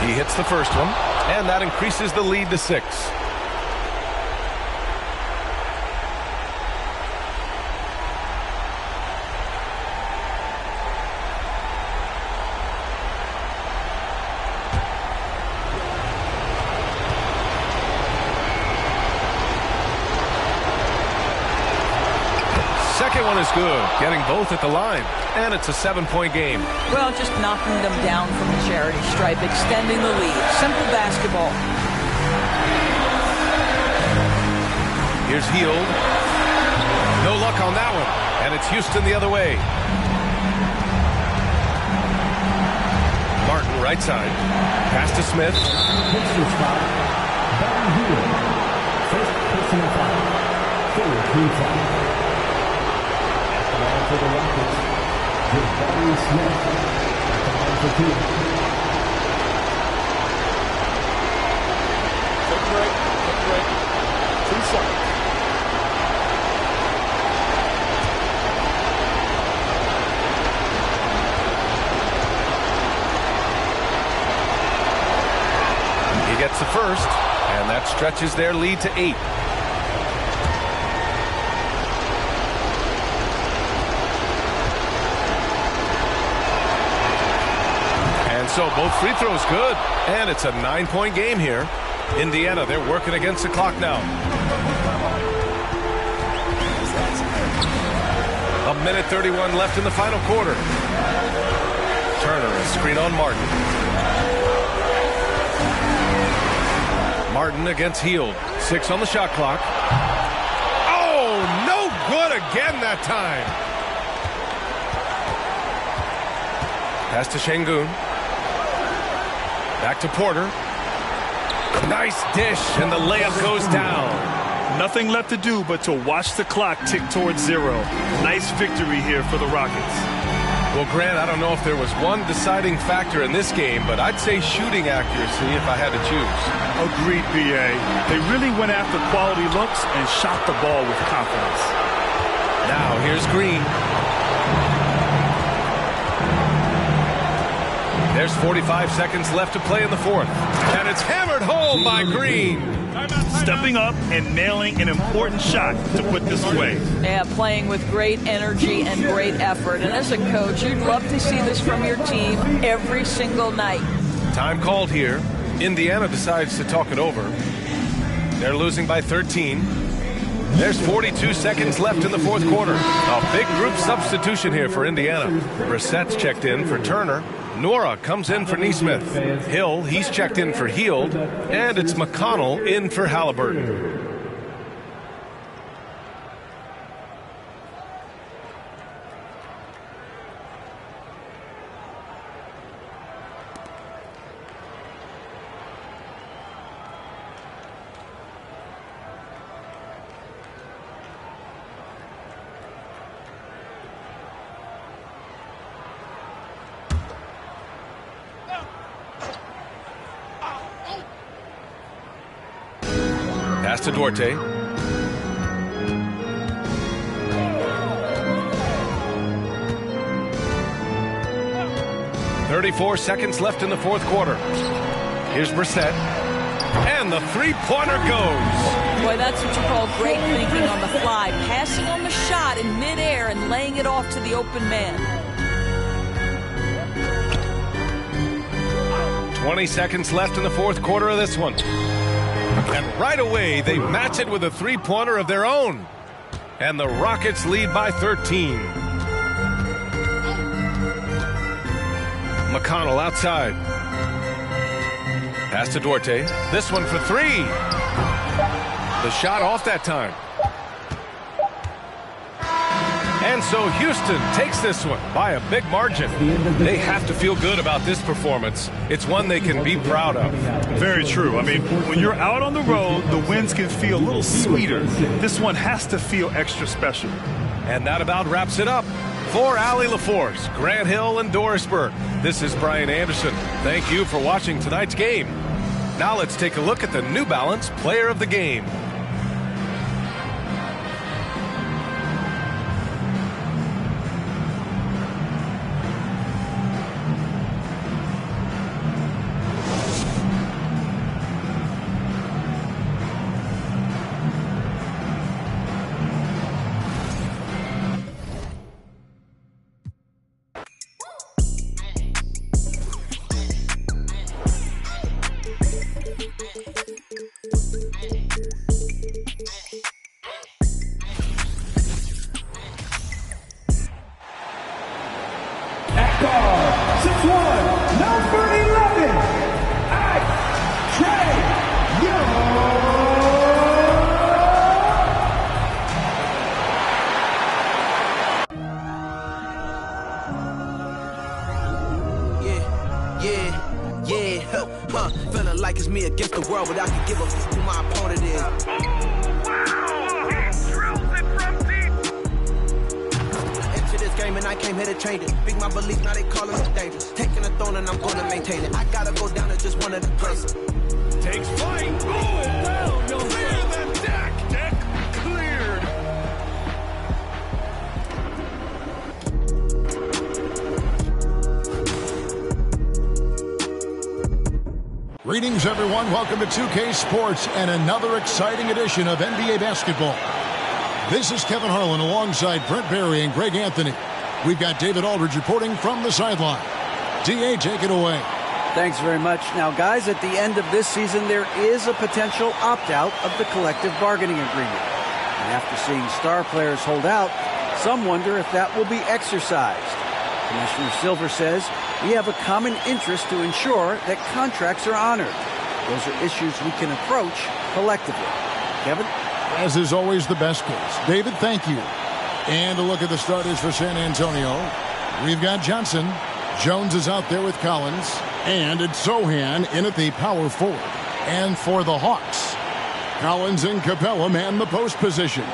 He hits the first one, and that increases the lead to 6. Second one is good, getting both at the line, and it's a 7-point game. Well, just knocking them down from the charity stripe, extending the lead. Simple basketball. Here's Hield. No luck on that one, and it's Houston the other way. Martin, right side. Pass to Smith. Pacers foul. Buddy Hield. First personal foul. Third team foul. For the Rockets, Jabari Smith for 2. Take a break. Take a break. 2 shots. He gets the first, and that stretches their lead to 8. So both free throws good, and it's a 9-point game here. Indiana, they're working against the clock now. 1:31 left in the final quarter. Turner, a screen on Martin. Martin against Heald. 6 on the shot clock. Oh, no good again that time. Pass to Şengün. Back to Porter. Nice dish, and the layup goes down. Nothing left to do but to watch the clock tick towards 0. Nice victory here for the Rockets. Well, Grant, I don't know if there was one deciding factor in this game, but I'd say shooting accuracy if I had to choose. Agreed, B.A. They really went after quality looks and shot the ball with confidence. Now, here's Green. There's 45 seconds left to play in the fourth. And it's hammered home by Green. Stepping up and nailing an important shot to put this away. Yeah, playing with great energy and great effort. And as a coach, you'd love to see this from your team every single night. Time called here. Indiana decides to talk it over. They're losing by 13. There's 42 seconds left in the fourth quarter. A big group substitution here for Indiana. Brissett's checked in for Turner. Nora comes in for Nesmith. Hill, he's checked in for Heald. And it's McConnell in for Halliburton. Pass to Duarte. "34 seconds left in the fourth quarter. Here's Brissett. And the three-pointer goes. Boy, that's what you call great thinking on the fly. Passing on the shot in midair and laying it off to the open man. 20 seconds left in the fourth quarter of this one. And right away, they match it with a three-pointer of their own. And the Rockets lead by 13. McConnell outside. Pass to Duarte. This one for three. The shot off that time. And so Houston takes this one by a big margin. They have to feel good about this performance. It's one they can be proud of. Very true. I mean, when you're out on the road, the wins can feel a little sweeter. This one has to feel extra special. And that about wraps it up. For Allie LaForce, Grant Hill, and Doris Burke, this is Brian Anderson. Thank you for watching tonight's game. Now let's take a look at the New Balance Player of the Game. Feeling like it's me against the world, but I can give a who my opponent is. Into this game and I came here to change it. Big my belief, now they calling me dangerous. Taking a throne and I'm gonna maintain it. I gotta go down to just one of the places. Takes flight. Oh, down. No, clear the deck. Deck cleared. Greetings, everyone. Welcome to 2K Sports and another exciting edition of NBA basketball. This is Kevin Harlan alongside Brent Barry and Greg Anthony. We've got David Aldridge reporting from the sideline. DA, take it away. Thanks very much. Now, guys, at the end of this season, there is a potential opt-out of the collective bargaining agreement. And after seeing star players hold out, some wonder if that will be exercised. Commissioner Silver says we have a common interest to ensure that contracts are honored. Those are issues we can approach collectively. Kevin? As is always the best case. David, thank you. And a look at the starters for San Antonio. We've got Johnson. Jones is out there with Collins. And it's Sohan in at the power forward. And for the Hawks, Collins and Capella man the post positions.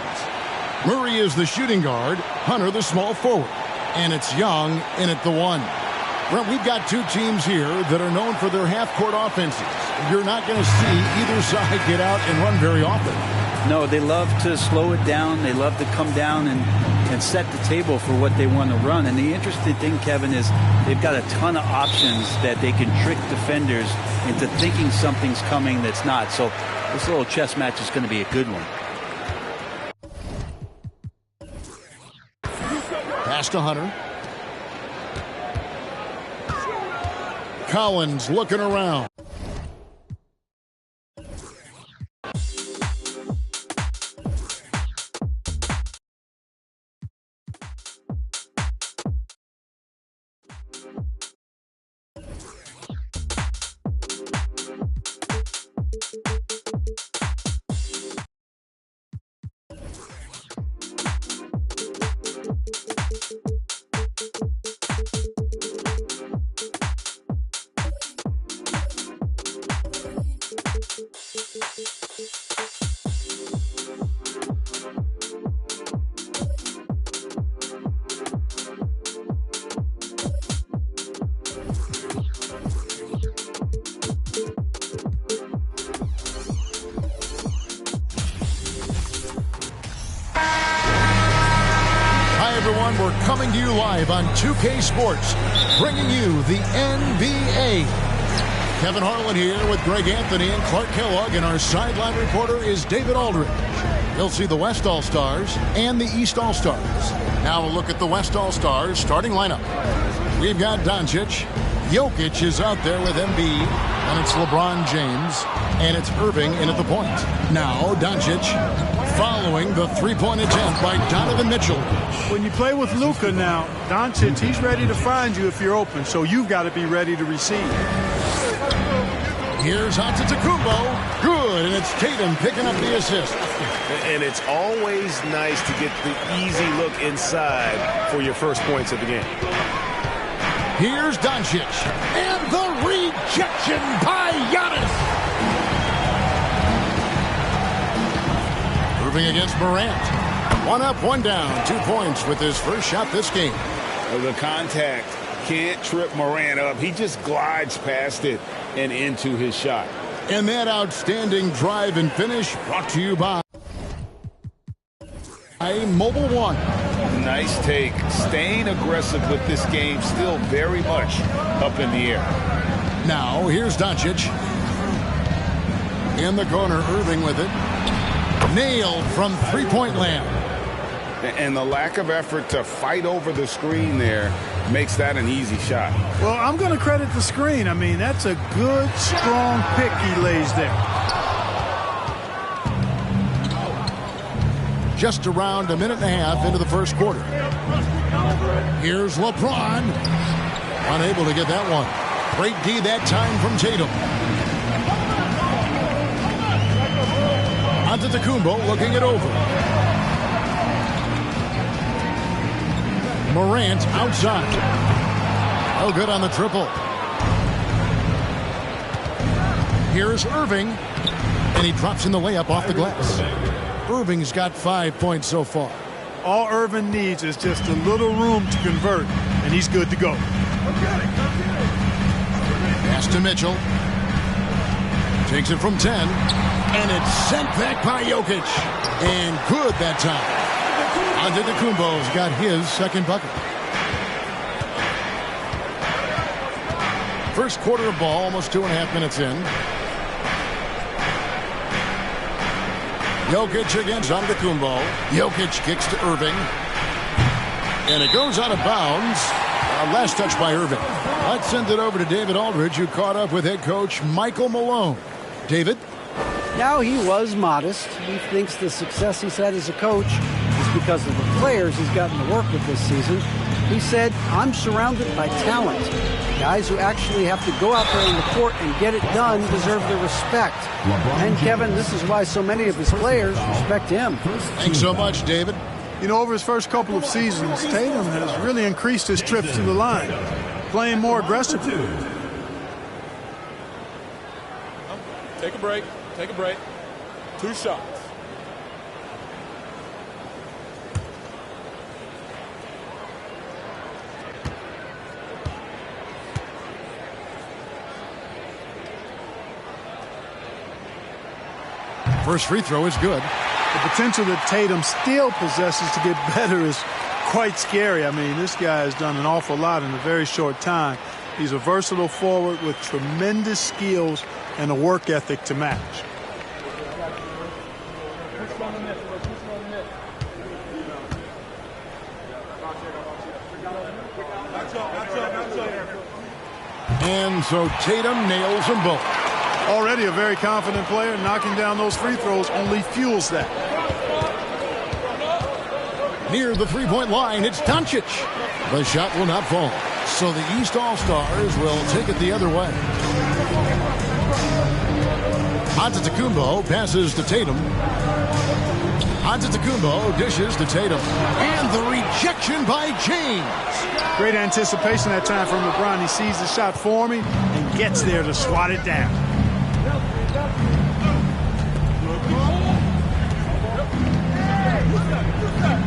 Murray is the shooting guard. Hunter the small forward. And it's Young in at the 1. Well, we've got two teams here that are known for their half-court offenses. You're not going to see either side get out and run very often. No, they love to slow it down. They love to come down and set the table for what they want to run. And the interesting thing, Kevin, is they've got a ton of options that they can trick defenders into thinking something's coming that's not. So this little chess match is going to be a good one. Pass to Hunter. Collins looking around. Everyone, we're coming to you live on 2K Sports, bringing you the NBA. Kevin Harlan here with Greg Anthony and Clark Kellogg, and our sideline reporter is David Aldridge. You'll see the West All-Stars and the East All-Stars. Now a look at the West All-Stars starting lineup. We've got Doncic. Jokic is out there with Embiid, and it's LeBron James, and it's Irving in at the point. Now Doncic following the three-point attempt by Donovan Mitchell. When you play with Luka now, Doncic, he's ready to find you if you're open, so you've got to be ready to receive. Here's Antetokounmpo. Good, and it's Tatum picking up the assist. And it's always nice to get the easy look inside for your first points of the game. Here's Doncic. And the rejection by Giannis. Irving against Morant. One up, one down. 2 points with his first shot this game. The contact can't trip Morant up. He just glides past it and into his shot. And that outstanding drive and finish brought to you by Mobile One. Nice take. Staying aggressive with this game, still very much up in the air. Now, here's Doncic. In the corner, Irving with it. Nailed from three-point land. And the lack of effort to fight over the screen there makes that an easy shot. Well, I'm going to credit the screen. I mean, that's a good, strong pick he lays there. Just around a minute and a half into the first quarter. Here's LeBron. Unable to get that one. Great D that time from Tatum. Antetokounmpo looking it over. Morant outside. Oh, good on the triple. Here's Irving. And he drops in the layup off the glass. Irving's got 5 points so far. All Irving needs is just a little room to convert, and he's good to go. Pass to Mitchell. Takes it from 10. And it's sent back by Jokic. And good that time. Antetokounmpo's got his second bucket. First quarter of ball, almost 2.5 minutes in. Jokic against Antetokounmpo. Jokic kicks to Irving. And it goes out of bounds. Last touch by Irving. Let's send it over to David Aldridge, who caught up with head coach Michael Malone. David? Now, he was modest. He thinks the success he's had as a coach is because of the players he's gotten to work with this season. He said, I'm surrounded by talent. Guys who actually have to go out there in the court and get it done deserve the respect. And Kevin, this is why so many of his players respect him. Thanks so much, David. You know, over his first couple of seasons, Tatum has really increased his trips to the line, playing more aggressively. Take a break. Take a break. 2 shots. First free throw is good. The potential that Tatum still possesses to get better is quite scary. I mean, this guy has done an awful lot in a very short time. He's a versatile forward with tremendous skills and a work ethic to match. And so Tatum nails them both. Already a very confident player. Knocking down those free throws only fuels that. Near the three-point line, it's Doncic. The shot will not fall. So the East All-Stars will take it the other way. Antetokounmpo passes to Tatum. Antetokounmpo dishes to Tatum. And the rejection by James. Great anticipation that time from LeBron. He sees the shot forming and gets there to swat it down.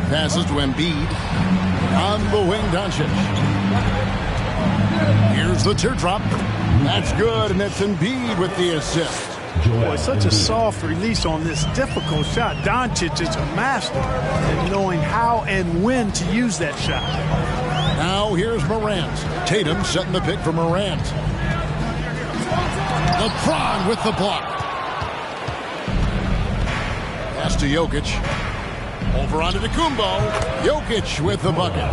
Passes to Embiid. On the wing, Doncic. Here's the teardrop. That's good, and it's Embiid with the assist. Boy, such a soft release on this difficult shot. Doncic is a master in knowing how and when to use that shot. Now here's Morant. Tatum setting the pick for Morant. LeBron with the block. Pass to Jokic. Over onto Antetokounmpo. Jokic with the bucket.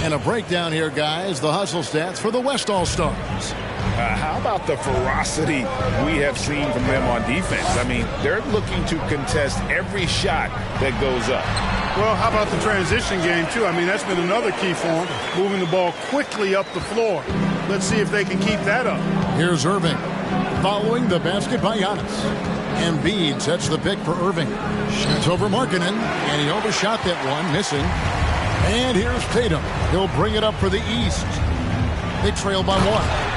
And a breakdown here, guys. The hustle stats for the West All-Stars. How about the ferocity we have seen from them on defense? I mean, they're looking to contest every shot that goes up. Well, how about the transition game, too? I mean, that's been another key for them, moving the ball quickly up the floor. Let's see if they can keep that up. Here's Irving. Following the basket by Giannis. Embiid sets the pick for Irving. Shoots over Markkanen, and he overshot that one, missing. And here's Tatum. He'll bring it up for the East. They trail by 1.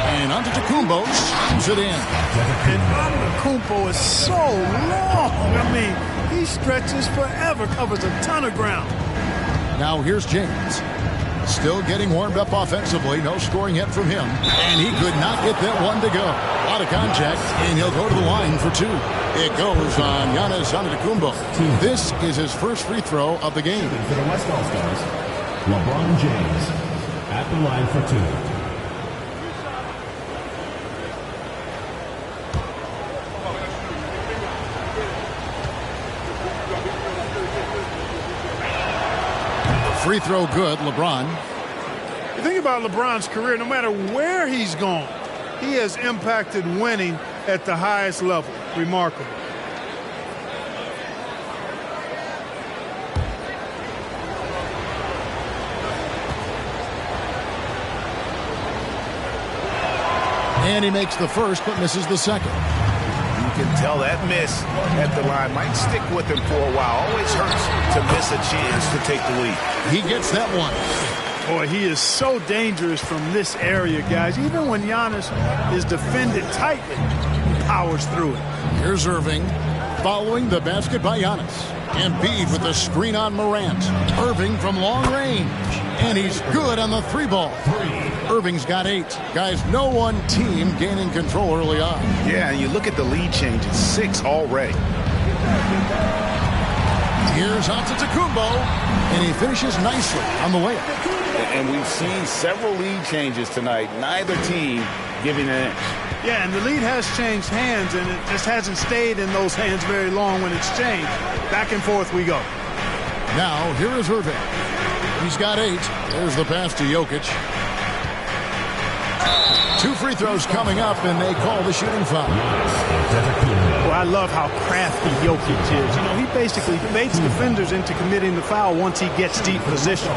And Antetokounmpo slams it in. And Antetokounmpo is so long. I mean, he stretches forever, covers a ton of ground. Now here's James. Still getting warmed up offensively. No scoring yet from him. And he could not get that one to go. A lot of contact, and he'll go to the line for 2. It goes on Giannis Antetokounmpo. This is his first free throw of the game. For the West All-Stars, LeBron James at the line for 2. Free throw good, LeBron. You think about LeBron's career, no matter where he's gone, he has impacted winning at the highest level. Remarkable. And he makes the first, but misses the second. You can tell that miss at the line might stick with him for a while. Always hurts to miss a chance to take the lead. He gets that one. Boy, he is so dangerous from this area, guys. Even when Giannis is defended tightly, he powers through it. Here's Irving following the basket by Giannis. Embiid with the screen on Morant. Irving from long range. And he's good on the 3-ball. Irving's got 8. Guys, no one team gaining control early on. Yeah, and you look at the lead changes, 6 already. Here's Antetokounmpo, and he finishes nicely on the layup. And we've seen several lead changes tonight. Neither team giving an inch. Yeah, and the lead has changed hands, and it just hasn't stayed in those hands very long when it's changed. Back and forth we go. Now, here is Irving. He's got 8. There's the pass to Jokic. 2 free throws coming up, and they call the shooting foul. Well, I love how crafty Jokic is. You know, he basically baits defenders into committing the foul once he gets deep position.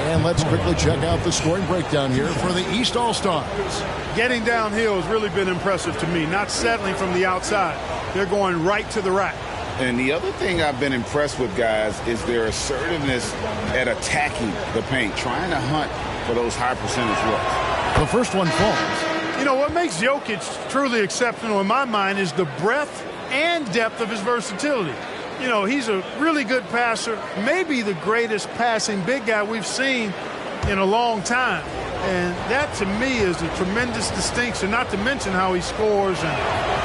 And let's quickly check out the scoring breakdown here for the East All-Stars. Getting downhill has really been impressive to me, not settling from the outside. They're going right to the rack. And the other thing I've been impressed with, guys, is their assertiveness at attacking the paint, trying to hunt for those high percentage looks. The first one falls. You know, what makes Jokic truly exceptional in my mind is the breadth and depth of his versatility. You know, he's a really good passer, maybe the greatest passing big guy we've seen in a long time. And that, to me, is a tremendous distinction, not to mention how he scores and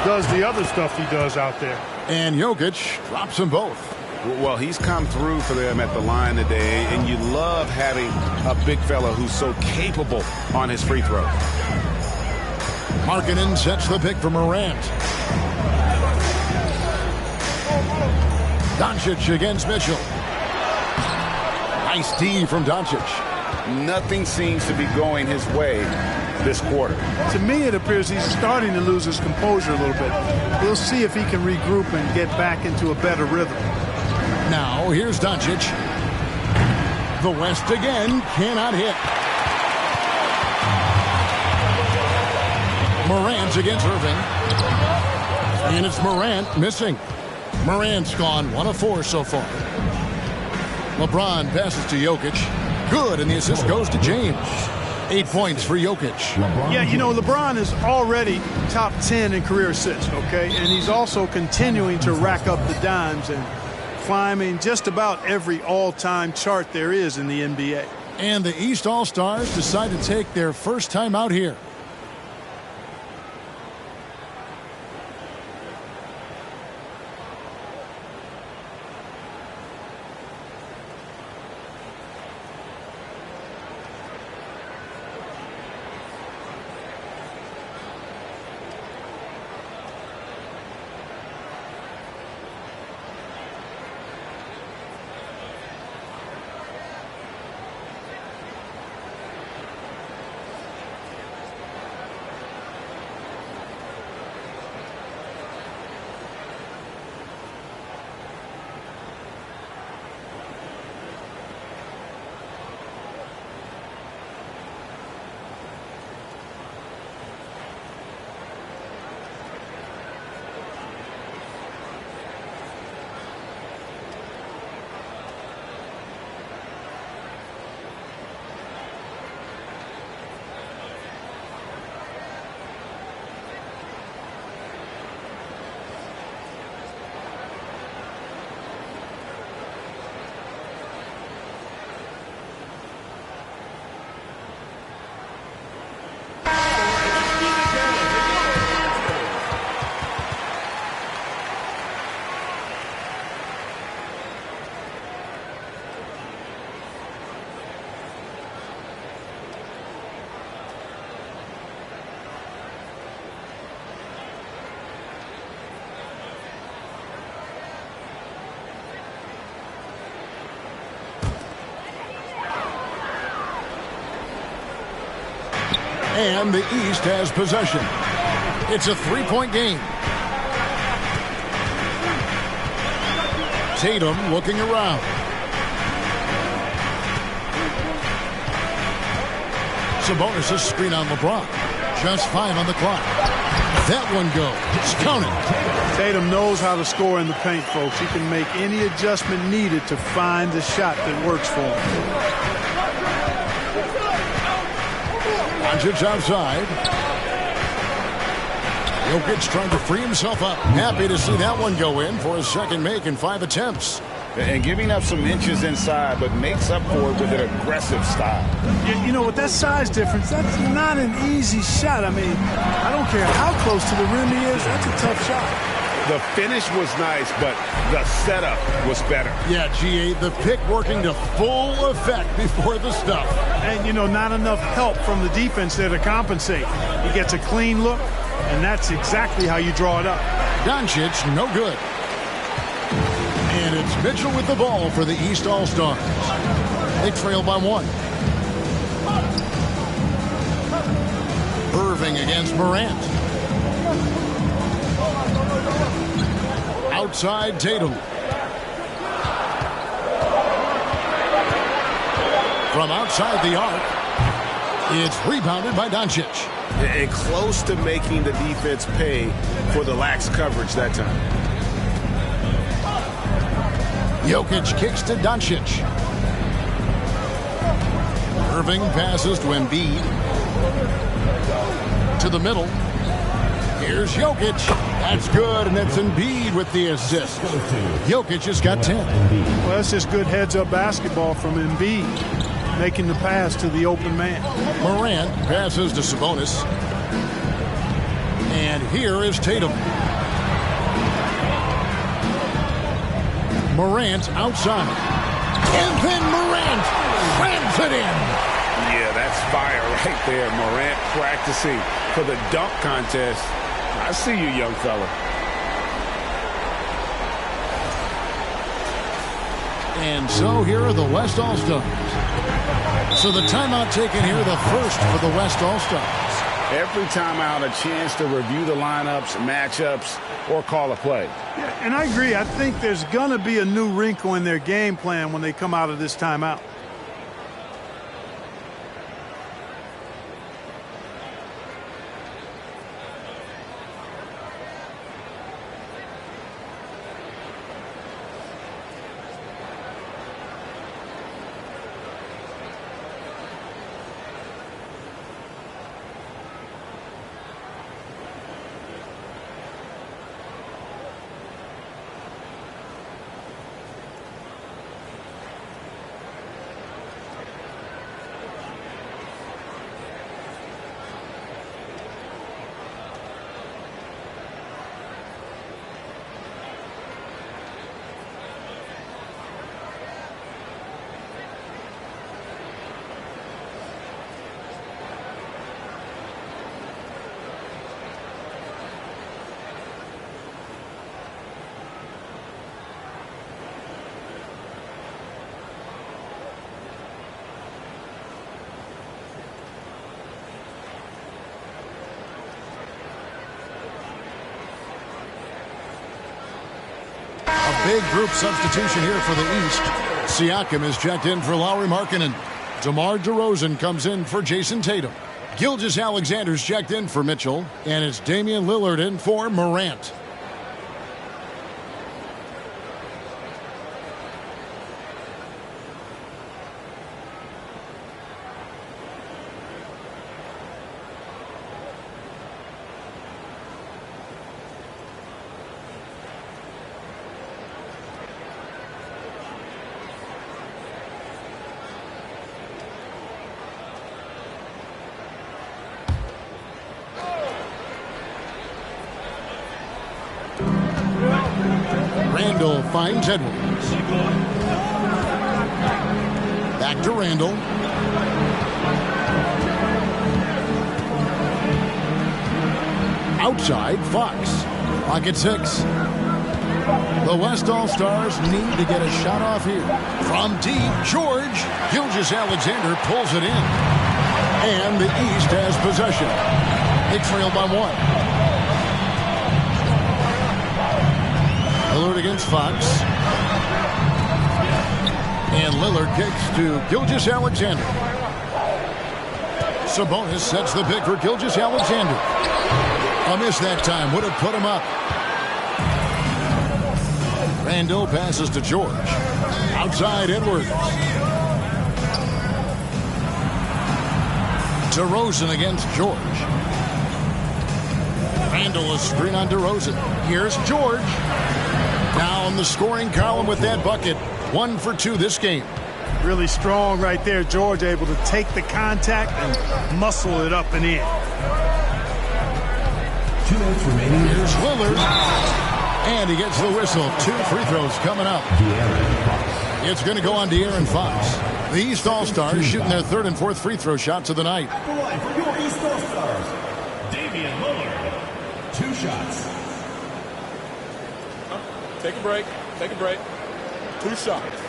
does the other stuff he does out there. And Jokic drops them both. Well, he's come through for them at the line today, and you love having a big fella who's so capable on his free throws. Markkanen sets the pick for Morant. Doncic against Mitchell. Nice D from Doncic. Nothing seems to be going his way this quarter. To me, it appears he's starting to lose his composure a little bit. We'll see if he can regroup and get back into a better rhythm. Now, here's Doncic. The West again cannot hit. Morant against Irving. And it's Morant missing. Morant's gone 1 of 4 so far. LeBron passes to Jokic. Good, and the assist goes to James. 8 points for Jokic. Yeah, you know, LeBron is already top 10 in career assists, okay? And he's also continuing to rack up the dimes and climbing just about every all-time chart there is in the NBA. And the East All-Stars decide to take their first time out here. And the East has possession. It's a 3-point game. Tatum looking around. Sabonis' screen on LeBron. Just 5 on the clock. That one goes. Count it. Tatum knows how to score in the paint, folks. He can make any adjustment needed to find the shot that works for him. Doncic outside. Jokic trying to free himself up. Happy to see that one go in for his second make in 5 attempts. And giving up some inches inside, but makes up for it with an aggressive style. You know, with that size difference, that's not an easy shot. I mean, I don't care how close to the rim he is. That's a tough shot. The finish was nice, but the setup was better. Yeah, GA, the pick working to full effect before the stuff. And, you know, not enough help from the defense there to compensate. He gets a clean look, and that's exactly how you draw it up. Doncic, no good. And it's Mitchell with the ball for the East All-Stars. They trail by 1. Irving against Morant. Outside Tatum. From outside the arc, it's rebounded by Doncic. And close to making the defense pay for the lax coverage that time. Jokic kicks to Doncic. Irving passes to Embiid. To the middle. Here's Jokic. That's good, and it's Embiid with the assist. Jokic has got 10. Well, that's just good heads-up basketball from Embiid, making the pass to the open man. Morant passes to Sabonis. And here is Tatum. Morant outside. And then Morant slams it in. Yeah, that's fire right there. Morant practicing for the dunk contest. I see you, young fella. And so here are the West All-Stars. So the timeout taken here, the first for the West All-Stars. Every timeout, a chance to review the lineups, matchups, or call a play. Yeah, and I agree. I think there's going to be a new wrinkle in their game plan when they come out of this timeout. Big group substitution here for the East. Siakam is checked in for Lauri Markkanen. DeMar DeRozan comes in for Jason Tatum. Gilgeous-Alexander's checked in for Mitchell. And it's Damian Lillard in for Morant. Randall finds Edwards. Back to Randall. Outside, Fox. Clock at 6. The West All-Stars need to get a shot off here. From deep, George. Gilgeous-Alexander pulls it in. And the East has possession. They trail by 1. Lillard against Fox. And Lillard kicks to Gilgeous-Alexander. Sabonis sets the pick for Gilgeous-Alexander. A miss that time. Would have put him up. Randall passes to George. Outside Edwards. DeRozan against George. Randall is screen on DeRozan. Here's George. Down the scoring column with that bucket. 1 for 2 this game. Really strong right there. George able to take the contact and muscle it up and in. 2 minutes remaining. Here's Lillard. And he gets the whistle. 2 free throws coming up. It's going to go on De'Aaron Fox. The East All-Stars shooting their 3rd and 4th free throw shots of the night. At the line for your East All-Stars, Damian Lillard. 2 shots. Take a break. Take a break. 2 shots.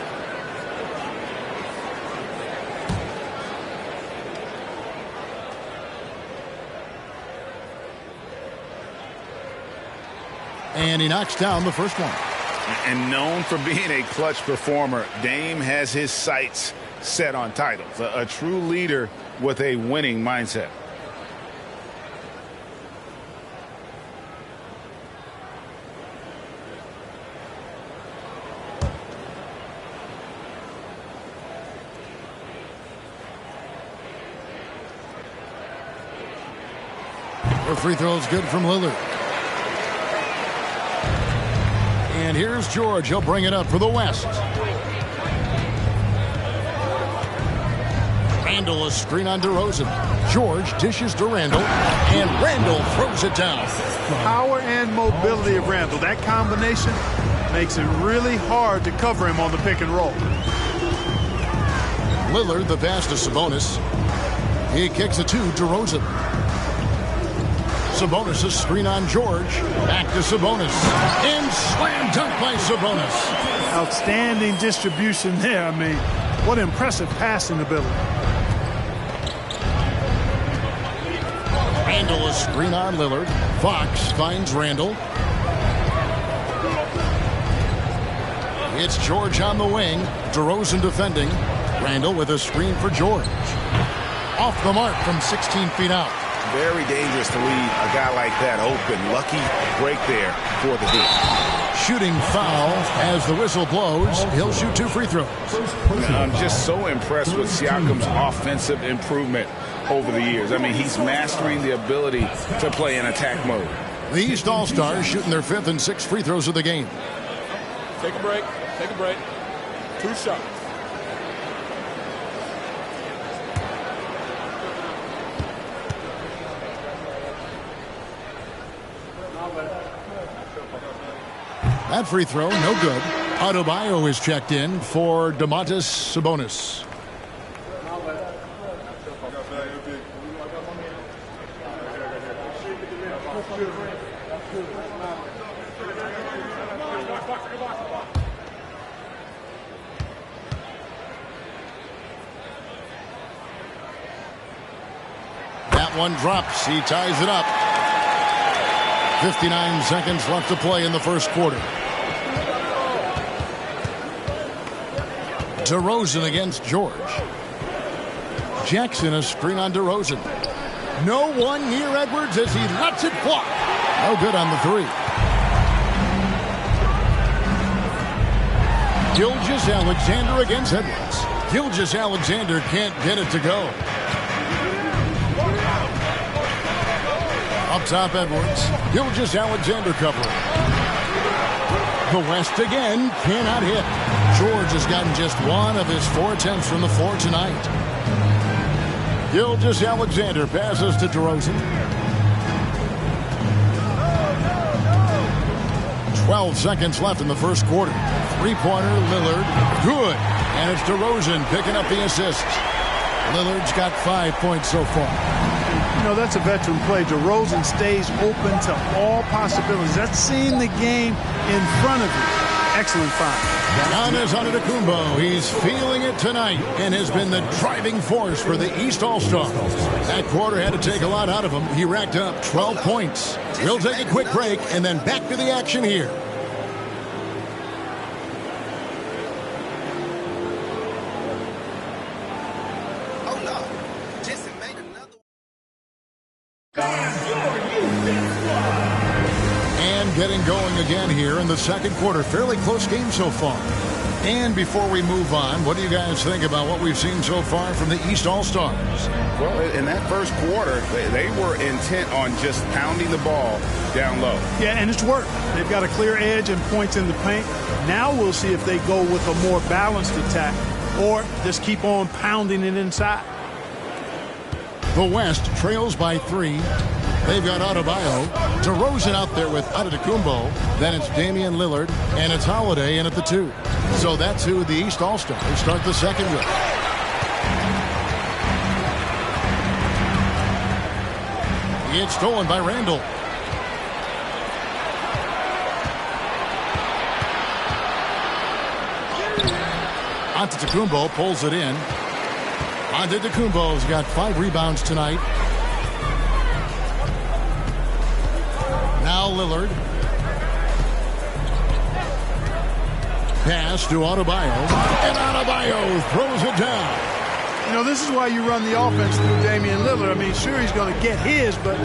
And he knocks down the first one. And known for being a clutch performer, Dame has his sights set on titles. A true leader with a winning mindset. The free throw is good from Lillard. And here's George. He'll bring it up for the West. Randall, a screen on DeRozan. George dishes to Randall, and Randall throws it down. Power and mobility of Randall. That combination makes it really hard to cover him on the pick and roll. Lillard, the pass to Sabonis. He kicks it to DeRozan. Sabonis, a screen on George. Back to Sabonis. And slam dunk by Sabonis. Outstanding distribution there. I mean, what impressive passing ability. Randall, a screen on Lillard. Fox finds Randall. It's George on the wing. DeRozan defending. Randall with a screen for George. Off the mark from 16 feet out. Very dangerous to leave a guy like that open. Lucky break there for the Heat. Shooting foul as the whistle blows. He'll shoot 2 free throws. I'm just so impressed with Siakam's offensive improvement over the years. I mean, he's mastering the ability to play in attack mode. The East All-Stars shooting their 5th and 6th free throws of the game. Take a break. Take a break. 2 shots. That free throw, no good. Adebayo is checked in for Domantas Sabonis. That one drops. He ties it up. 59 seconds left to play in the first quarter. DeRozan against George. Jackson, a screen on DeRozan. No one near Edwards as he lets it fly. No good on the 3. Gilgeous-Alexander against Edwards. Gilgeous-Alexander can't get it to go. Up top, Edwards. Gilgeous-Alexander covering. The West again cannot hit. George has gotten just 1 of his 4 attempts from the floor tonight. Gilgeous-Alexander passes to DeRozan. 12 seconds left in the first quarter. 3-pointer, Lillard. Good. And it's DeRozan picking up the assist. Lillard's got 5 points so far. You know, that's a veteran play. DeRozan stays open to all possibilities. That's seeing the game in front of you. Excellent find. Giannis Antetokounmpo, he's feeling it tonight and has been the driving force for the East All-Stars. That quarter had to take a lot out of him. He racked up 12 points. We'll take a quick break and then back to the action here. Getting going again here in the second quarter. Fairly close game so far. And before we move on, what do you guys think about what we've seen so far from the East All-Stars? Well, in that first quarter, they were intent on just pounding the ball down low. Yeah, and it's worked. They've got a clear edge and points in the paint. Now we'll see if they go with a more balanced attack or just keep on pounding it inside. The West trails by 3. They've got Adebayo. DeRozan out there with Antetokounmpo. Then it's Damian Lillard. And it's Holiday in at the 2. So that's who the East All-Stars start the second with. It's stolen by Randall. Antetokounmpo pulls it in. Antetokounmpo's got 5 rebounds tonight. Now Lillard. Pass to Adebayo. And Adebayo Randall throws it down. You know, this is why you run the offense through Damian Lillard. I mean, sure, he's going to get his, but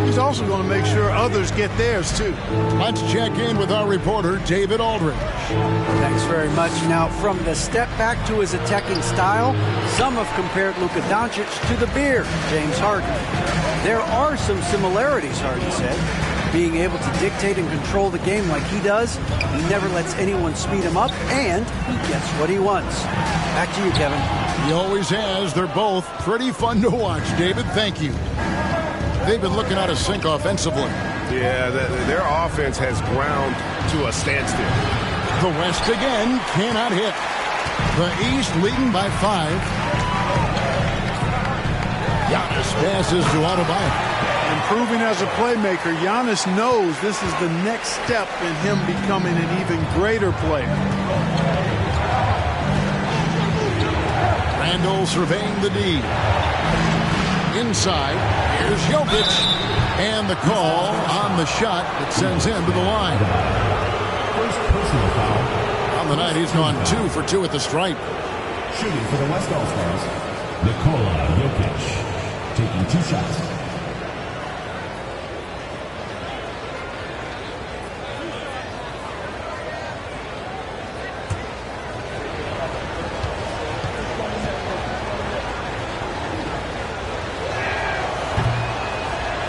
he's also going to make sure others get theirs, too. Let's check in with our reporter, David Aldridge. Thanks very much. Now, from the step back to his attacking style, some have compared Luka Doncic to the bear, James Harden. There are some similarities, Harden said. Being able to dictate and control the game like he does, he never lets anyone speed him up, and he gets what he wants. Back to you, Kevin. He always has. They're both pretty fun to watch, David. Thank you. They've been looking out of sync offensively. Yeah, their offense has ground to a standstill. The West again cannot hit. The East leading by 5. Giannis passes to Adebayo. Improving as a playmaker, Giannis knows this is the next step in him becoming an even greater player. Randall surveying the D. Inside, here's Jokic. And the call on the shot that sends him to the line. First personal foul. On the night, he's gone 2 for 2 at the stripe. Shooting for the West All-Stars, Nikola Jokic, taking 2 shots.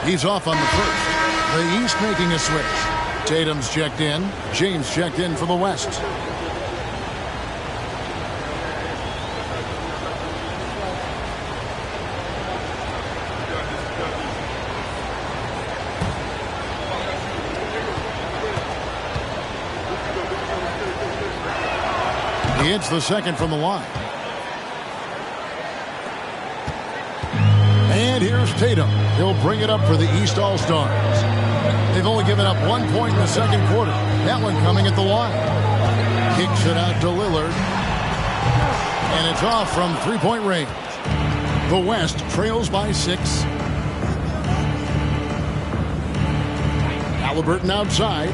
He's off on the first. The East making a switch. Tatum's checked in. James checked in for the West. He hits the second from the line. And here's Tatum. He'll bring it up for the East All-Stars. They've only given up 1 point in the second quarter. That one coming at the line. Kicks it out to Lillard. And it's off from three-point range. The West trails by 6. Halliburton outside.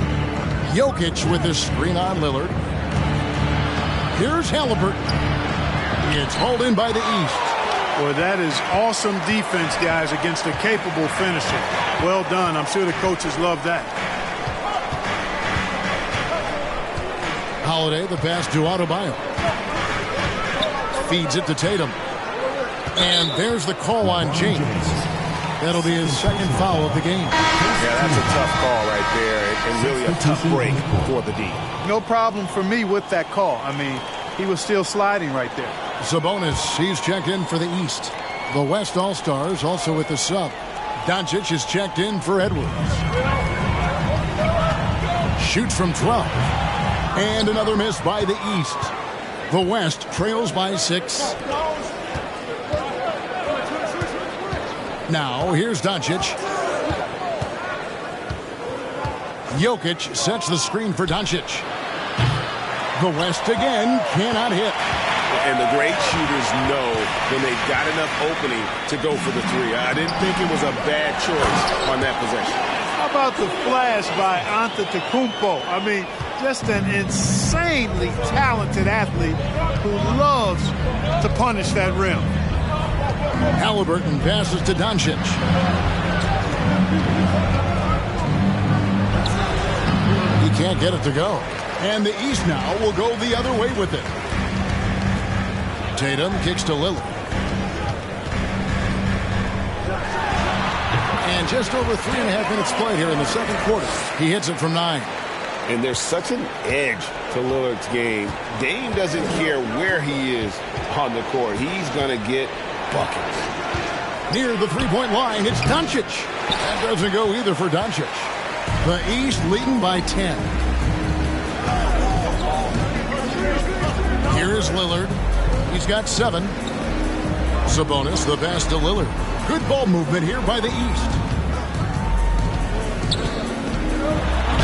Jokic with his screen on Lillard. Here's Halliburton. It's hauled in by the East. Boy, that is awesome defense, guys, against a capable finisher. Well done. I'm sure the coaches love that. Holiday, the pass to Adebayo. Feeds it to Tatum. And there's the call on James. That'll be his second foul of the game. Yeah, that's a tough call right there, and really a tough break for the D. No problem for me with that call. I mean, he was still sliding right there. Sabonis, he's checked in for the East. The West All-Stars also with the sub. Doncic is checked in for Edwards. Shoots from 12. And another miss by the East. The West trails by 6. Now, here's Doncic. Jokic sets the screen for Doncic. The West again cannot hit. And the great shooters know when they've got enough opening to go for the 3. I didn't think it was a bad choice on that possession. How about the flash by Antetokounmpo? I mean, just an insanely talented athlete who loves to punish that rim. Halliburton passes to Doncic. He can't get it to go. And the East now will go the other way with it. Tatum kicks to Lillard. And just over 3.5 minutes played here in the second quarter. He hits it from 9. And there's such an edge to Lillard's game. Dame doesn't care where he is on the court. He's going to get buckets. Near the three-point line, it's Doncic. That doesn't go either for Doncic. The East leading by 10. Here is Lillard. He's got 7. Sabonis, the pass to Lillard. Good ball movement here by the East.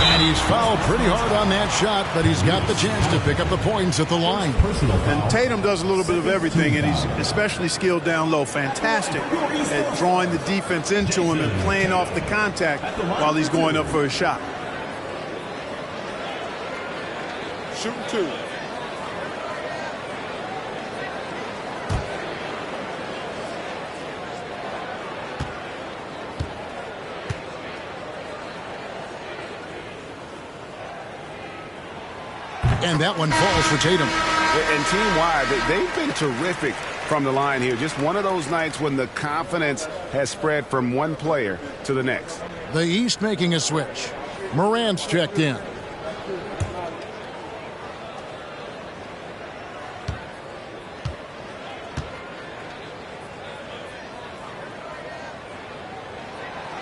And he's fouled pretty hard on that shot, but he's got the chance to pick up the points at the line. And Tatum does a little bit of everything, and he's especially skilled down low. Fantastic at drawing the defense into him and playing off the contact while he's going up for a shot. Shooting 2. And that one falls for Tatum. And team-wide, they've been terrific from the line here. Just one of those nights when the confidence has spread from one player to the next. The East making a switch. Morant's checked in.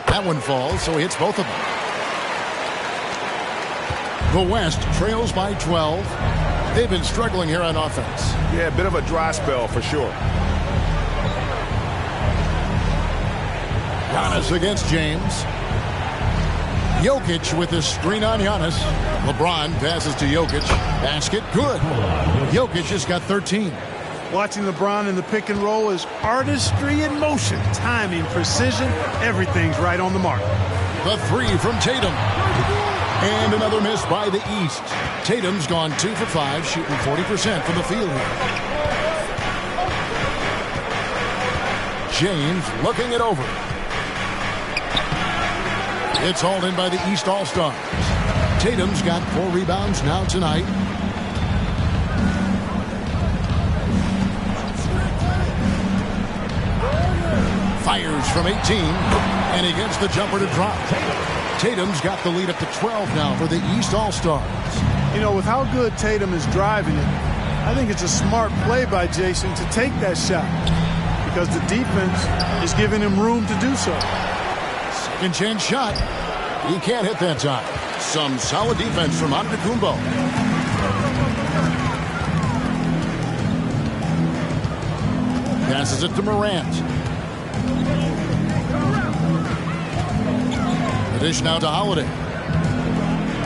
That one falls, so he hits both of them. The West trails by 12. They've been struggling here on offense. Yeah, a bit of a dry spell for sure. Giannis against James. Jokic with the screen on Giannis. LeBron passes to Jokic. Basket, good. Jokic just got 13. Watching LeBron in the pick and roll is artistry in motion. Timing, precision, everything's right on the mark. The three from Tatum. And another miss by the East. Tatum's gone 2 for 5, shooting 40% from the field here. James looking it over. It's hauled in by the East All-Stars. Tatum's got 4 rebounds now tonight. Fires from 18, and he gets the jumper to drop. Tatum's got the lead up to 12 now for the East All-Stars. You know, with how good Tatum is driving it, I think it's a smart play by Jason to take that shot because the defense is giving him room to do so. Second chance shot. He can't hit that time. Some solid defense from Antetokounmpo. Passes it to Morant. The dish now to Holiday.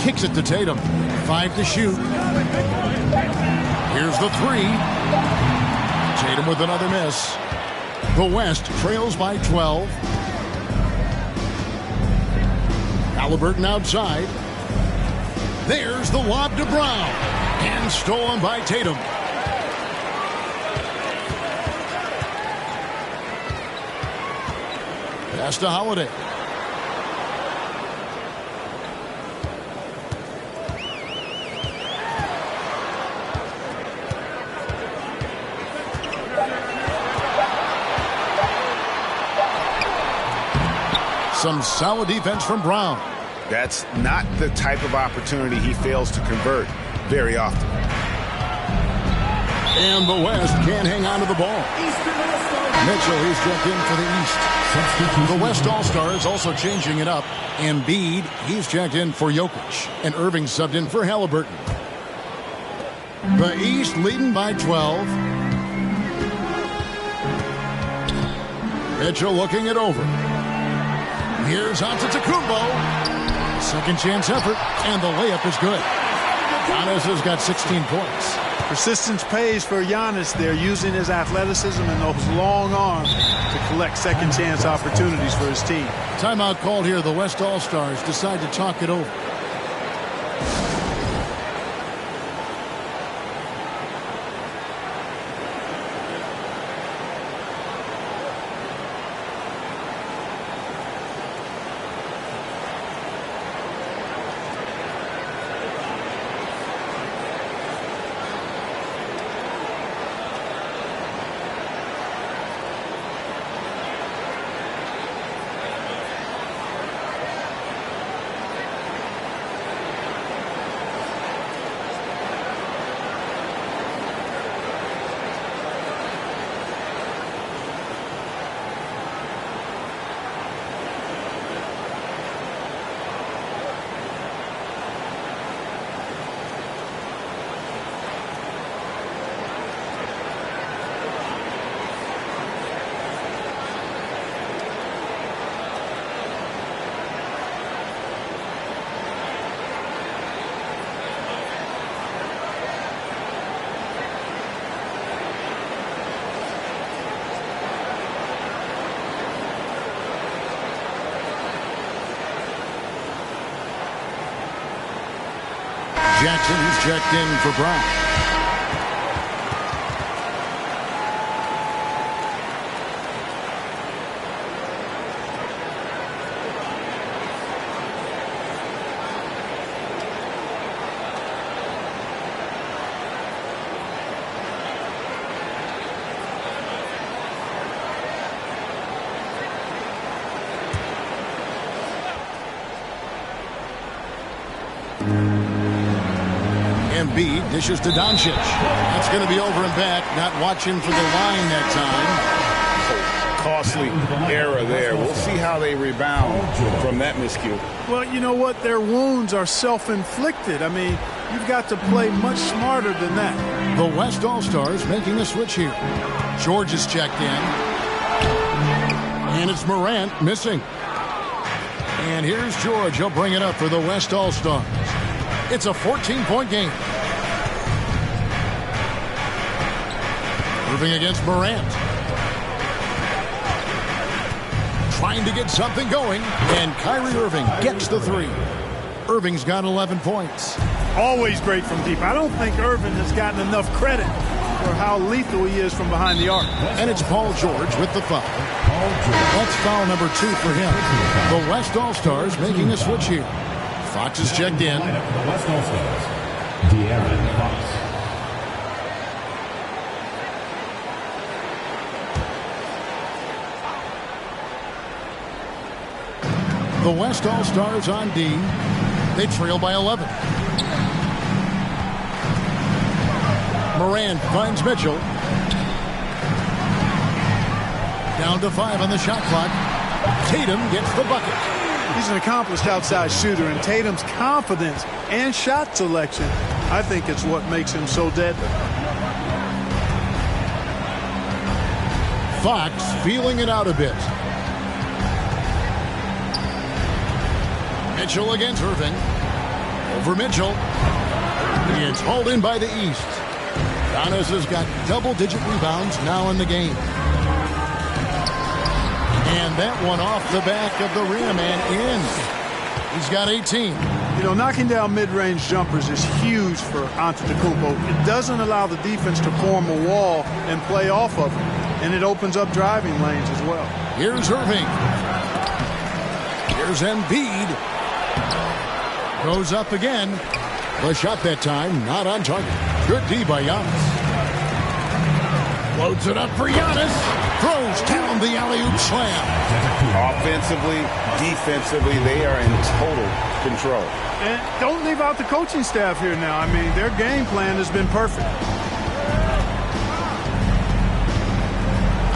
Kicks it to Tatum. 5 to shoot. Here's the 3. Tatum with another miss. The West trails by 12. Halliburton outside. There's the lob to Brown. And stolen by Tatum. Pass to Holiday. Some solid defense from Brown. That's not the type of opportunity he fails to convert very often. And the West can't hang on to the ball. Mitchell, he's checked in for the East. The West All-Stars also changing it up. Embiid, he's checked in for Jokic. And Irving subbed in for Halliburton. The East leading by 12. Mitchell looking it over. Here's Antetokounmpo. Second chance effort, and the layup is good. Giannis has got 16 points. Persistence pays for Giannis there, using his athleticism and those long arms to collect second chance opportunities for his team. Timeout called here. The West All-Stars decide to talk it over. Jackson's checked in for Brown. Embiid dishes to Doncic. That's going to be over and back. Not watching for the line that time. Costly error there. We'll see how they rebound from that miscue. Well, you know what? Their wounds are self-inflicted. I mean, you've got to play much smarter than that. The West All-Stars making a switch here. George is checked in. And it's Morant missing. And here's George. He'll bring it up for the West All-Stars. It's a 14-point game. Irving against Morant. Trying to get something going. And Kyrie Irving gets the three. Irving's got 11 points. Always great from deep. I don't think Irving has gotten enough credit for how lethal he is from behind the arc. And it's Paul George with the foul. That's foul number 2 for him. The West All-Stars making a switch here. Fox is checked in. The West All-Stars, De'Aaron Fox. The West All-Stars on D. They trail by 11. Morant finds Mitchell. Down to 5 on the shot clock. Tatum gets the bucket. He's an accomplished outside shooter, and Tatum's confidence and shot selection, I think it's what makes him so deadly. Fox feeling it out a bit. Mitchell against Irving. Over Mitchell. It's hauled in by the East. Giannis has got double-digit rebounds now in the game. And that one off the back of the rim and in. He's got 18. You know, knocking down mid-range jumpers is huge for Antetokounmpo. It doesn't allow the defense to form a wall and play off of it. And it opens up driving lanes as well. Here's Irving. Here's Embiid. Goes up again. The shot that time, not on target. Good D by Giannis. Loads it up for Giannis. Throws down the alley-oop slam. Offensively, defensively, they are in total control. And don't leave out the coaching staff here now. I mean, their game plan has been perfect.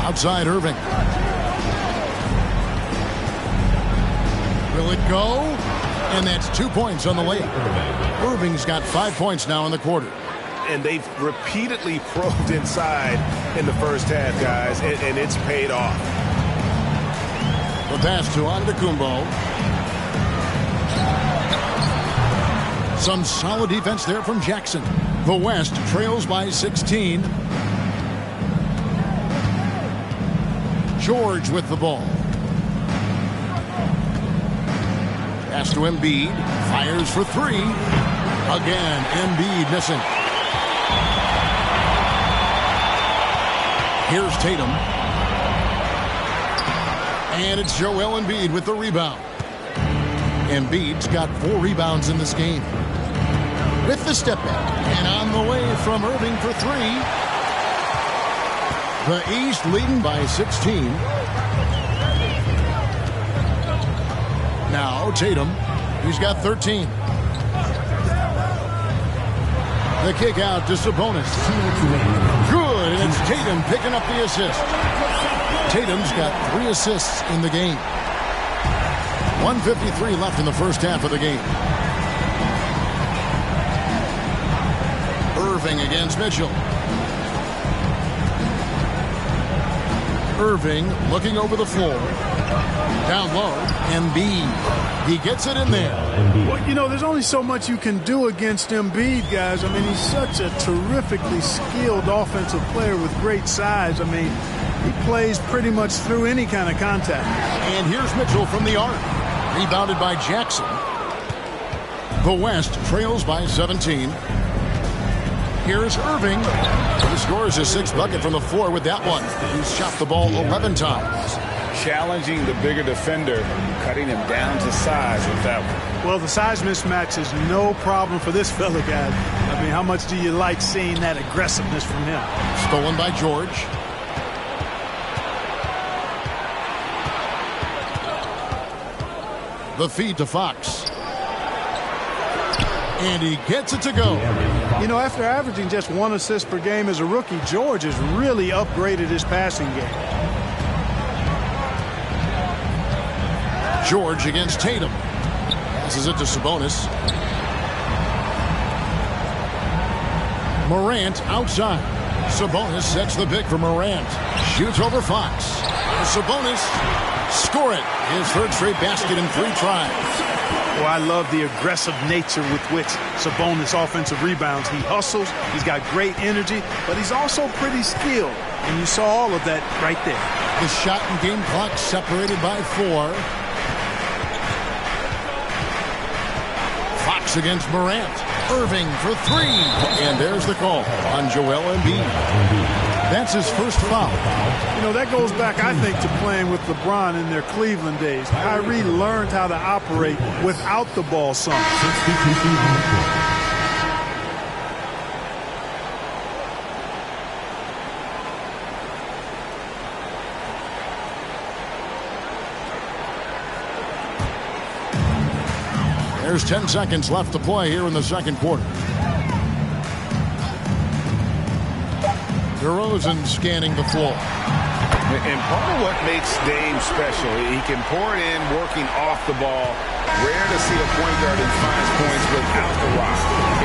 Outside Irving. Will it go? And that's 2 points on the layup. Irving's got 5 points now in the quarter. And they've repeatedly probed inside in the first half, guys, and it's paid off. The pass to Antetokounmpo. Some solid defense there from Jackson. The West trails by 16. George with the ball. Pass to Embiid. Fires for 3. Again, Embiid missing. Here's Tatum. And it's Joel Embiid with the rebound. Embiid's got 4 rebounds in this game. With the step back. And on the way from Irving for 3. The East leading by 16. Now Tatum. He's got 13. The kick out to Sabonis. Good, and it's Tatum picking up the assist. Tatum's got 3 assists in the game. 1:53 left in the first half of the game. Irving against Mitchell. Irving looking over the floor. Down low, Embiid. He gets it in there. Well, you know, there's only so much you can do against Embiid, guys. I mean, he's such a terrifically skilled offensive player with great size. I mean, he plays pretty much through any kind of contact. And here's Mitchell from the arc. Rebounded by Jackson. The West trails by 17. Here's Irving. He scores his 6th bucket from the floor with that one. He's shot the ball 11 times. Challenging the bigger defender, cutting him down to size with that one. Well, the size mismatch is no problem for this fella, guys. I mean, how much do you like seeing that aggressiveness from him? Stolen by George. The feed to Fox. And he gets it to go. You know, after averaging just 1 assist per game as a rookie, George has really upgraded his passing game. George against Tatum. Passes it to Sabonis. Morant outside. Sabonis sets the pick for Morant. Shoots over Fox. Sabonis. Score it. His third straight basket in 3 tries. Well, I love the aggressive nature with which Sabonis offensive rebounds. He hustles. He's got great energy, but he's also pretty skilled. And you saw all of that right there. The shot and game clock separated by 4. Fox against Morant. Irving for 3. And there's the call on Joel Embiid. That's his first foul. You know, that goes back, I think, to playing with LeBron in their Cleveland days. Kyrie learned how to operate without the ball some. There's 10 seconds left to play here in the second quarter. DeRozan scanning the floor. And part of what makes Dame special, he can pour it in, working off the ball. Rare to see a point guard who finds points without the rock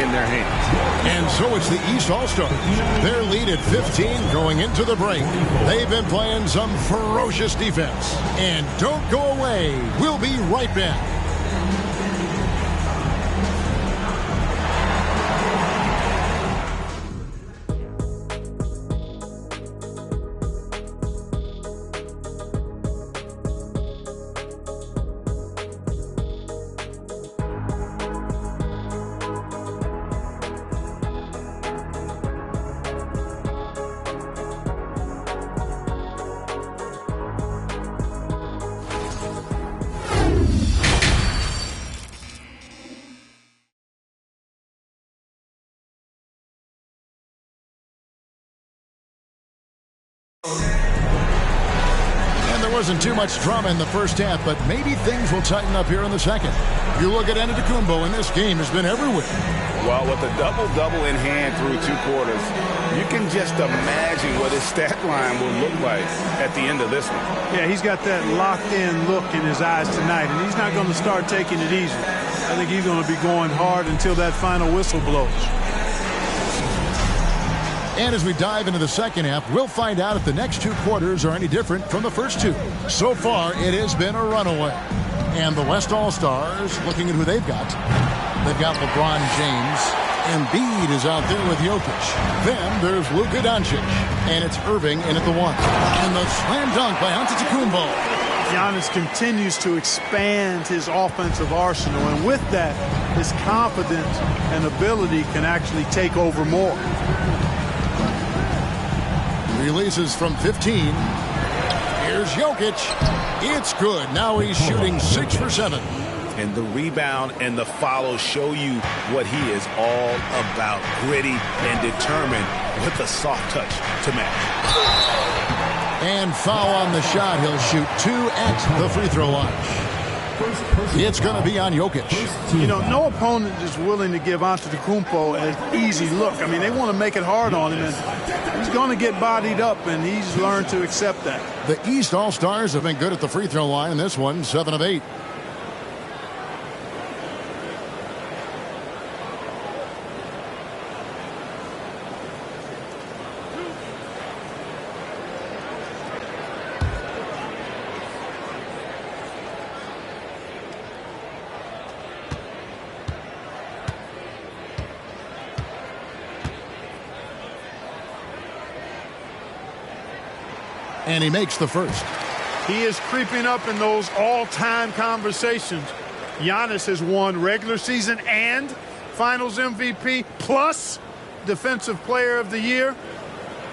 in their hands. And so it's the East All-Stars. Their lead at 15 going into the break. They've been playing some ferocious defense. And don't go away. We'll be right back. And there wasn't too much drama in the first half, but maybe things will tighten up here in the second. You look at Antetokounmpo, and this game has been everywhere. Well, with a double-double in hand through 2 quarters, you can just imagine what his stat line will look like at the end of this one. Yeah, he's got that locked-in look in his eyes tonight, and he's not going to start taking it easy. I think he's going to be going hard until that final whistle blows. And as we dive into the second half, we'll find out if the next 2 quarters are any different from the first 2. So far, it has been a runaway. And the West All-Stars, looking at who they've got. They've got LeBron James. Embiid is out there with Jokic. Then there's Luka Doncic. And it's Irving in at the 1. And the slam dunk by Antetokounmpo. Giannis continues to expand his offensive arsenal. And with that, his confidence and ability can actually take over more. Releases from 15. Here's Jokic. It's good. Now he's shooting 6 for 7. And the rebound and the follow show you what he is all about. Gritty and determined with a soft touch to match. And foul on the shot. He'll shoot 2 at the free throw line. It's going to be on Jokic. You know, no opponent is willing to give Antetokounmpo an easy look. I mean, they want to make it hard on him, and he's going to get bodied up, and he's learned to accept that. The East All-Stars have been good at the free throw line in this one, 7 of 8. And he makes the first. He is creeping up in those all-time conversations. Giannis has won regular season and Finals MVP plus Defensive Player of the Year.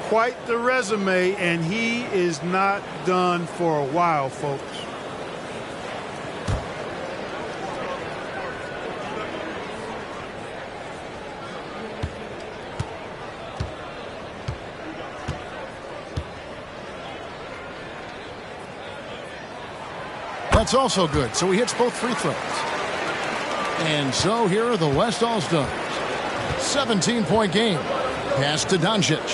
Quite the resume, and he is not done for a while, folks. That's also good. So he hits both free throws. And so here are the West All-Stars. 17-point game. Pass to Doncic.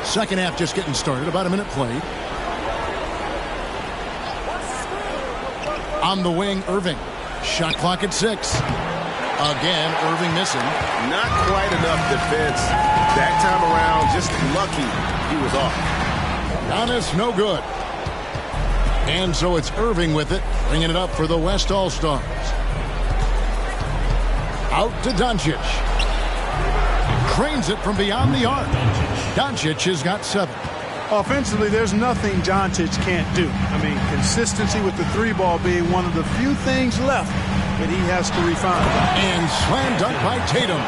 Second half just getting started. About a minute played. On the wing, Irving. Shot clock at 6. Again, Irving missing. Not quite enough defense. That time around, just lucky he was off. Giannis, no good. And so it's Irving with it, bringing it up for the West All-Stars. Out to Doncic. Cranes it from beyond the arc. Doncic has got 7. Offensively, there's nothing Doncic can't do. I mean, consistency with the 3-ball being one of the few things left that he has to refine. And slam dunk by Tatum.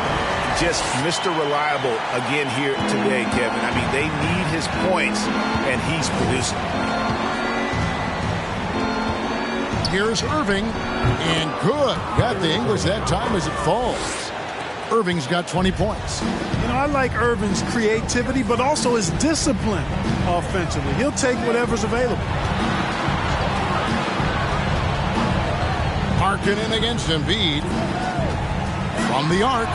Just Mr. Reliable again here today, Kevin. I mean, they need his points, and he's producing. Here's Irving, and good. Got the English that time as it falls. Irving's got 20 points. You know, I like Irving's creativity, but also his discipline offensively. He'll take whatever's available. Markkanen against Embiid. From the arc.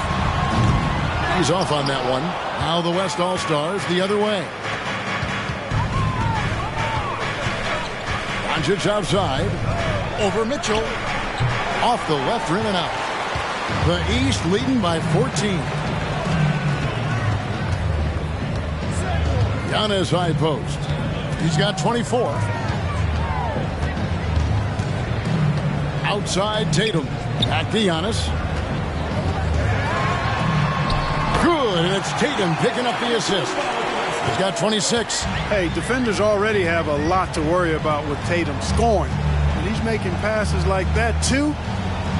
He's off on that one. Now the West All-Stars the other way. Doncic outside. Over Mitchell. Off the left rim and out. The East leading by 14. Giannis high post. He's got 24. Outside Tatum. Back to Giannis. Good, and it's Tatum picking up the assist. He's got 26. Hey, defenders already have a lot to worry about with Tatum scoring. And he's making passes like that, too.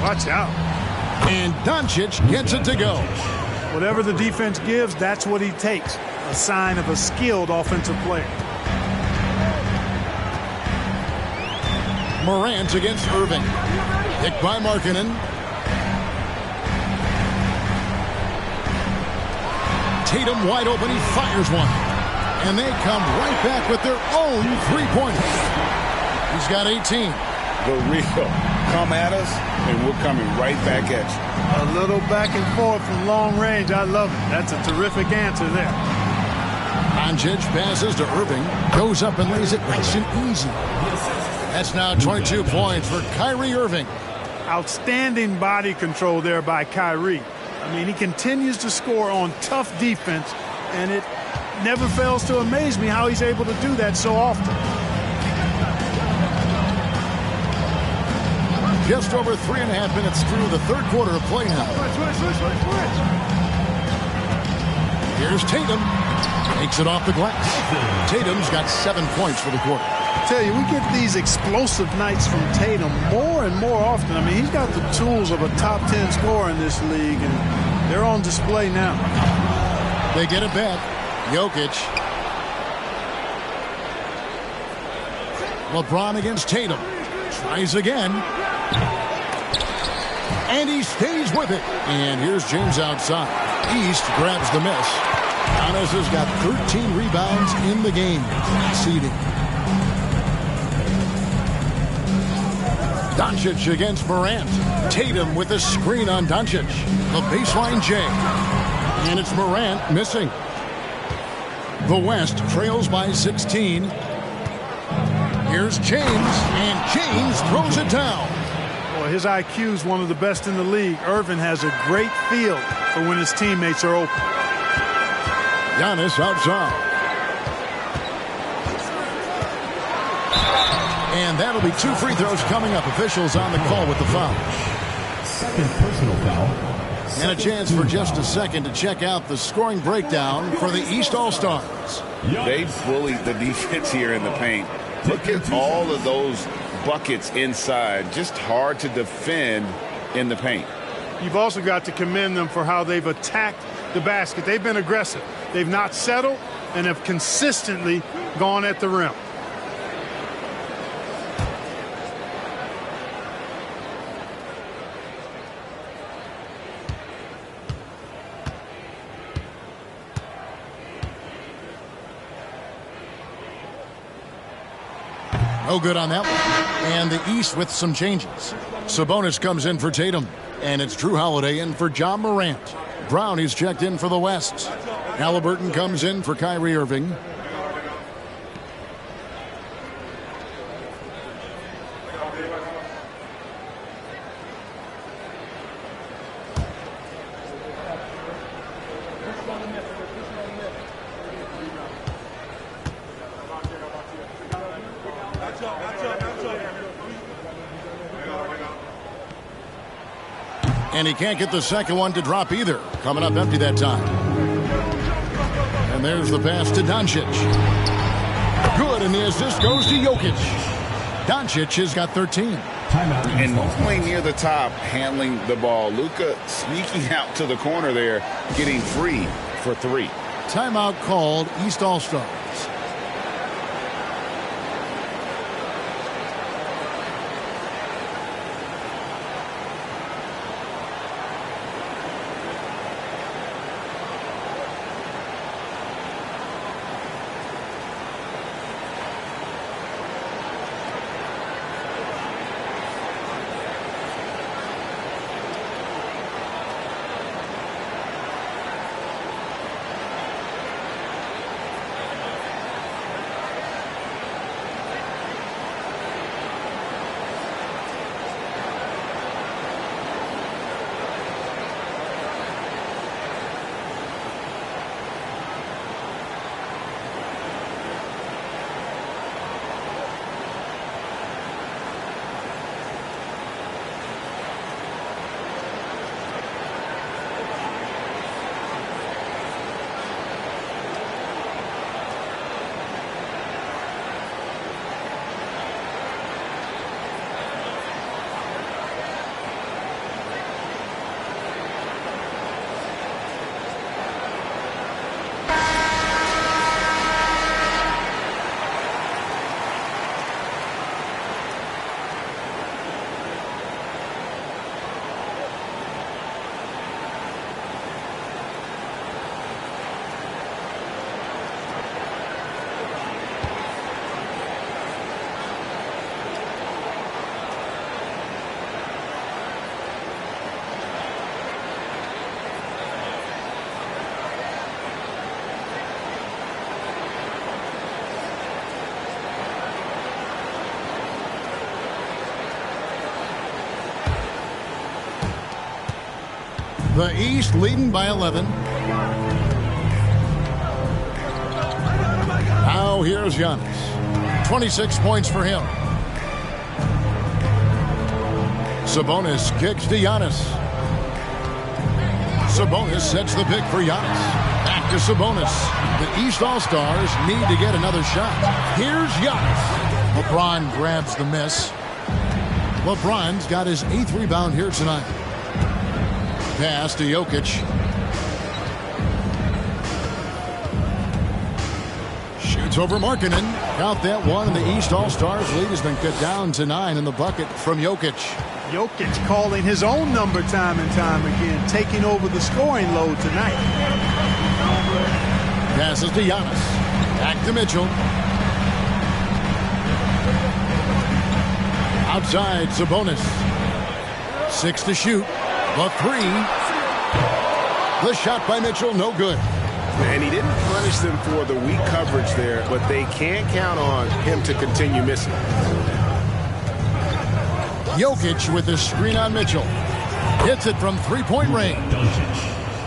Watch out. And Doncic gets it to go. Whatever the defense gives, that's what he takes. A sign of a skilled offensive player. Morant against Irving. Picked by Markkanen. Tatum wide open. He fires one. And they come right back with their own three-pointer. He's got 18. The real. Come at us, and we're coming right back at you. A little back and forth from long range. I love it. That's a terrific answer there. Doncic passes to Irving. Goes up and lays it nice and easy. That's now 22 points for Kyrie Irving. Outstanding body control there by Kyrie. I mean, he continues to score on tough defense, and it never fails to amaze me how he's able to do that so often. Just over 3.5 minutes through the third quarter of play now. Here's Tatum. Takes it off the glass. Tatum's got 7 points for the quarter. I tell you, we get these explosive nights from Tatum more and more often. I mean, he's got the tools of a top 10 scorer in this league, and they're on display now. They get it back. Jokic. LeBron against Tatum. Tries again. And he stays with it. And here's James outside. East grabs the miss. Giannis has got 13 rebounds in the game. Seeding. Doncic against Morant. Tatum with a screen on Doncic. The baseline J. And it's Morant missing. The West trails by 16. Here's James. And James throws it down. Boy, his IQ is one of the best in the league. Irving has a great feel for when his teammates are open. Giannis outside. And that'll be 2 free throws coming up. Officials on the call with the foul. Second personal foul. And a chance for just a second to check out the scoring breakdown for the East All-Stars. They bullied the defense here in the paint. Look at all of those buckets inside. Just hard to defend in the paint. You've also got to commend them for how they've attacked the basket. They've been aggressive. They've not settled and have consistently gone at the rim. No good on that one. And the East with some changes. Sabonis comes in for Tatum. And it's Drew Holiday in for John Morant. Brown is checked in for the West. Halliburton comes in for Kyrie Irving. And he can't get the second one to drop either. Coming up empty that time. And there's the pass to Doncic. Good, and the assist goes to Jokic. Doncic has got 13. And playing near the top, handling the ball. Luka sneaking out to the corner there, getting free for 3. Timeout called, East All-Stars. The East leading by 11. Now here's Giannis. 26 points for him. Sabonis kicks to Giannis. Sabonis sets the pick for Giannis. Back to Sabonis. The East All-Stars need to get another shot. Here's Giannis. LeBron grabs the miss. LeBron's got his 8th rebound here tonight. Pass to Jokic. Shoots over Markkanen. Count that one, and the East All-Stars lead has been cut down to 9 in the bucket from Jokic. Jokic calling his own number time and time again, taking over the scoring load tonight. Passes to Giannis. Back to Mitchell. Outside, Sabonis. 6 to shoot. The 3. The shot by Mitchell, no good. And he didn't punish them for the weak coverage there, but they can't count on him to continue missing. Jokic with the screen on Mitchell. Hits it from 3-point range.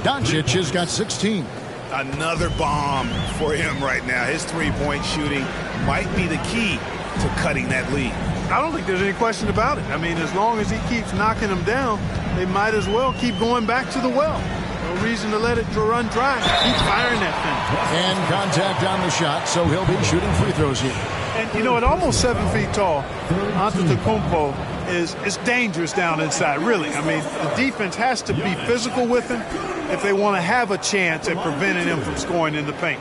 Doncic has got 16. Another bomb for him right now. His 3-point shooting might be the key to cutting that lead. I don't think there's any question about it. I mean, as long as he keeps knocking them down, they might as well keep going back to the well. No reason to let it run dry. Keep firing that thing. And contact on the shot, so he'll be shooting free throws here. And, you know, at almost 7 feet tall, Antetokounmpo is dangerous down inside, really. I mean, the defense has to be physical with him if they want to have a chance at preventing him from scoring in the paint.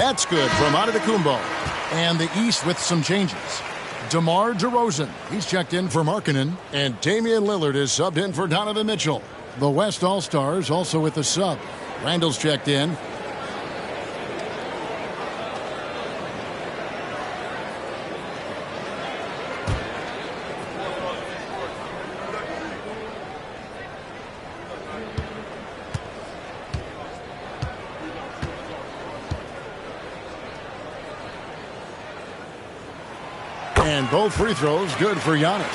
That's good from Antetokounmpo. And the East with some changes. DeMar DeRozan, he's checked in for Markkanen, and Damian Lillard is subbed in for Donovan Mitchell. The West All-Stars also with the sub. Randall's checked in. And both free throws good for Giannis.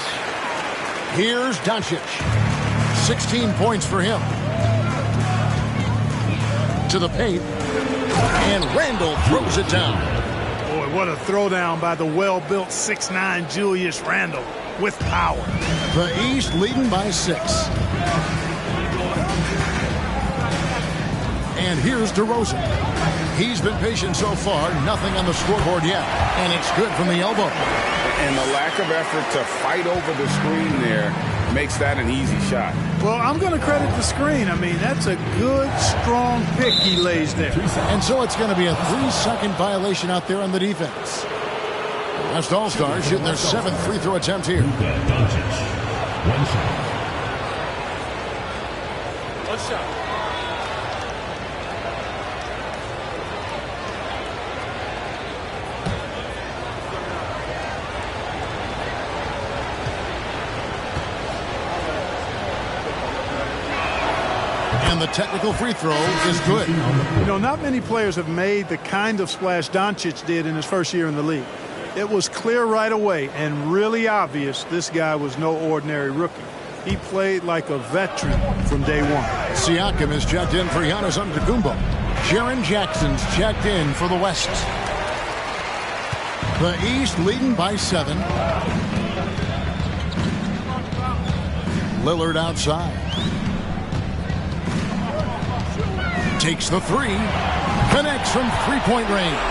Here's Doncic. 16 points for him. To the paint. And Randall throws it down. Boy, what a throwdown by the well-built 6'9" Julius Randle with power. The East leading by 6. And here's DeRozan. He's been patient so far. Nothing on the scoreboard yet. And it's good from the elbow. And the lack of effort to fight over the screen there makes that an easy shot. Well, I'm going to credit the screen. I mean, that's a good, strong pick he lays there. And so it's going to be a 3-second violation out there on the defense. West All-Stars shooting their 7th free throw attempt here. One shot. One shot. And the technical free throw is good. You know, not many players have made the kind of splash Doncic did in his first year in the league. It was clear right away and really obvious this guy was no ordinary rookie. He played like a veteran from day one. Siakam is checked in for Giannis Antetokounmpo. Jaren Jackson's checked in for the West. The East leading by 7. Lillard outside. Takes the 3. Connects from three-point range.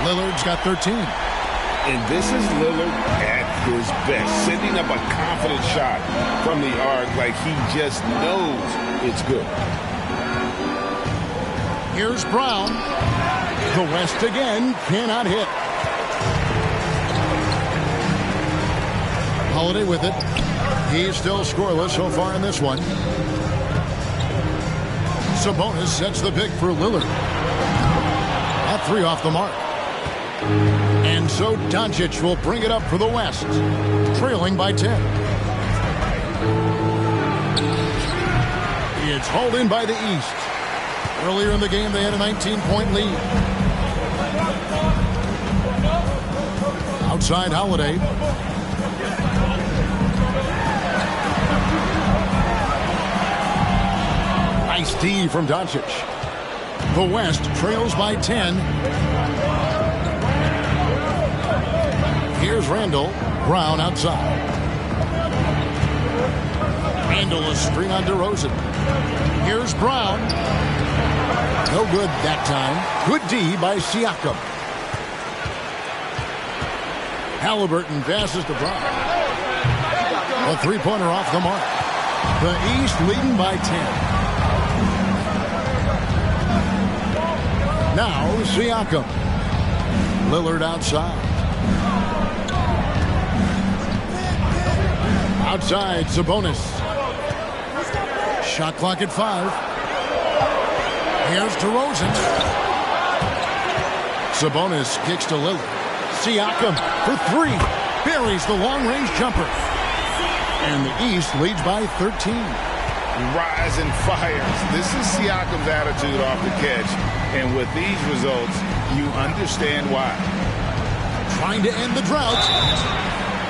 Lillard's got 13. And this is Lillard at his best, sending up a confident shot from the arc like he just knows it's good. Here's Brown. The West again cannot hit. Holiday with it. He's still scoreless so far in this one. Sabonis sets the pick for Lillard. That 3 off the mark. And so Doncic will bring it up for the West, trailing by 10. It's hauled in by the East. Earlier in the game, they had a 19-point lead. Outside Holiday. Nice D from Doncic. The West trails by 10. Here's Randall. Brown outside. Randall is string on DeRozan. Here's Brown. No good that time. Good D by Siakam. Halliburton passes to Brown. A three-pointer off the mark. The East leading by 10. Now Siakam. Lillard outside. Outside Sabonis. Shot clock at 5. Here's DeRozan. Sabonis kicks to Lillard. Siakam for 3. Buries the long-range jumper. And the East leads by 13. Rise and fires. This is Siakam's attitude off the catch. And with these results, you understand why. Trying to end the drought.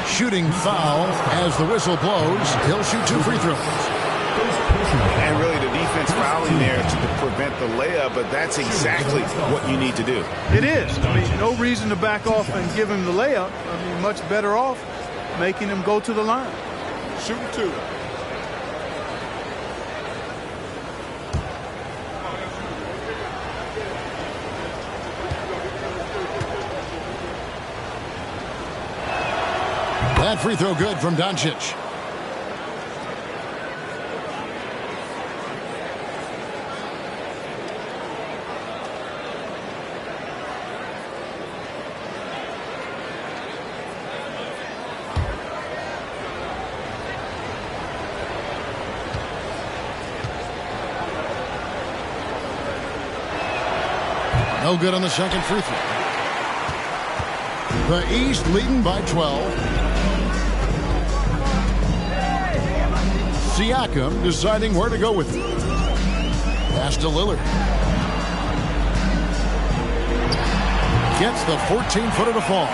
Shooting foul as the whistle blows. He'll shoot 2 free throws. And really the defense fouling there to prevent the layup, but that's exactly what you need to do. It is. I mean, no reason to back off and give him the layup. I mean, much better off making him go to the line. Shooting 2. That free throw good from Doncic. No good on the second free throw. The East leading by 12. Siakam deciding where to go with it. Pass to Lillard. Gets the 14-footer to fall.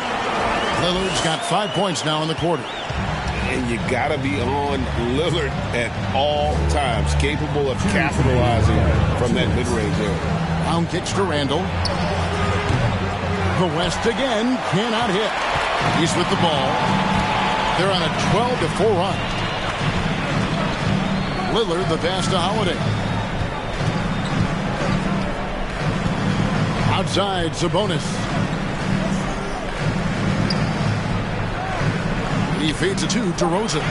Lillard's got 5 points now in the quarter. And you got to be on Lillard at all times, capable of capitalizing from that mid-range area. Pound kicks to Randall. The West again cannot hit. He's with the ball. They're on a 12-4 run. Lillard the pass to Holiday. Outside Sabonis. He feeds it to DeRozan.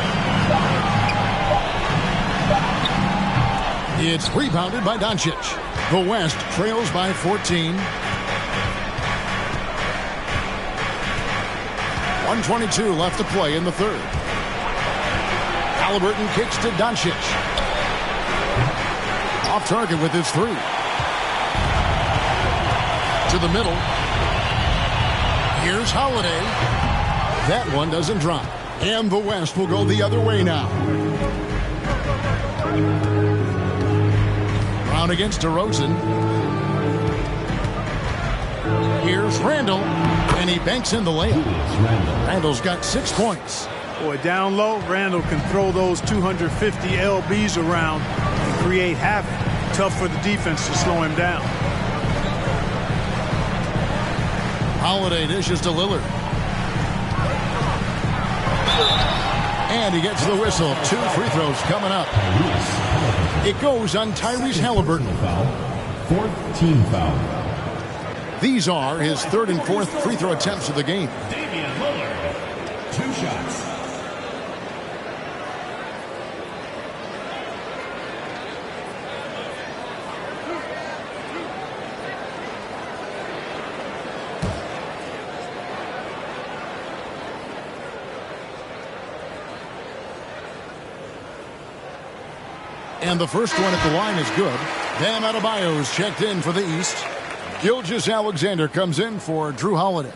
It's rebounded by Doncic. The West trails by 14. 1:22 left to play in the third. Halliburton kicks to Doncic. Off target with his three. To the middle. Here's Holiday. That one doesn't drop. And the West will go the other way now. Brown against DeRozan. Here's Randall. And he banks in the layup. Randall's got 6 points. Boy, down low, Randall can throw those 250 LBs around and create havoc. Tough for the defense to slow him down. Holiday dishes to Lillard. And he gets the whistle. 2 free throws coming up. It goes on Tyrese Halliburton. 4th team foul. These are his 3rd and 4th free throw attempts of the game. Damian Lillard, 2 shots. And the first one at the line is good. Bam Adebayo's checked in for the East. Gilgeous-Alexander comes in for Drew Holiday.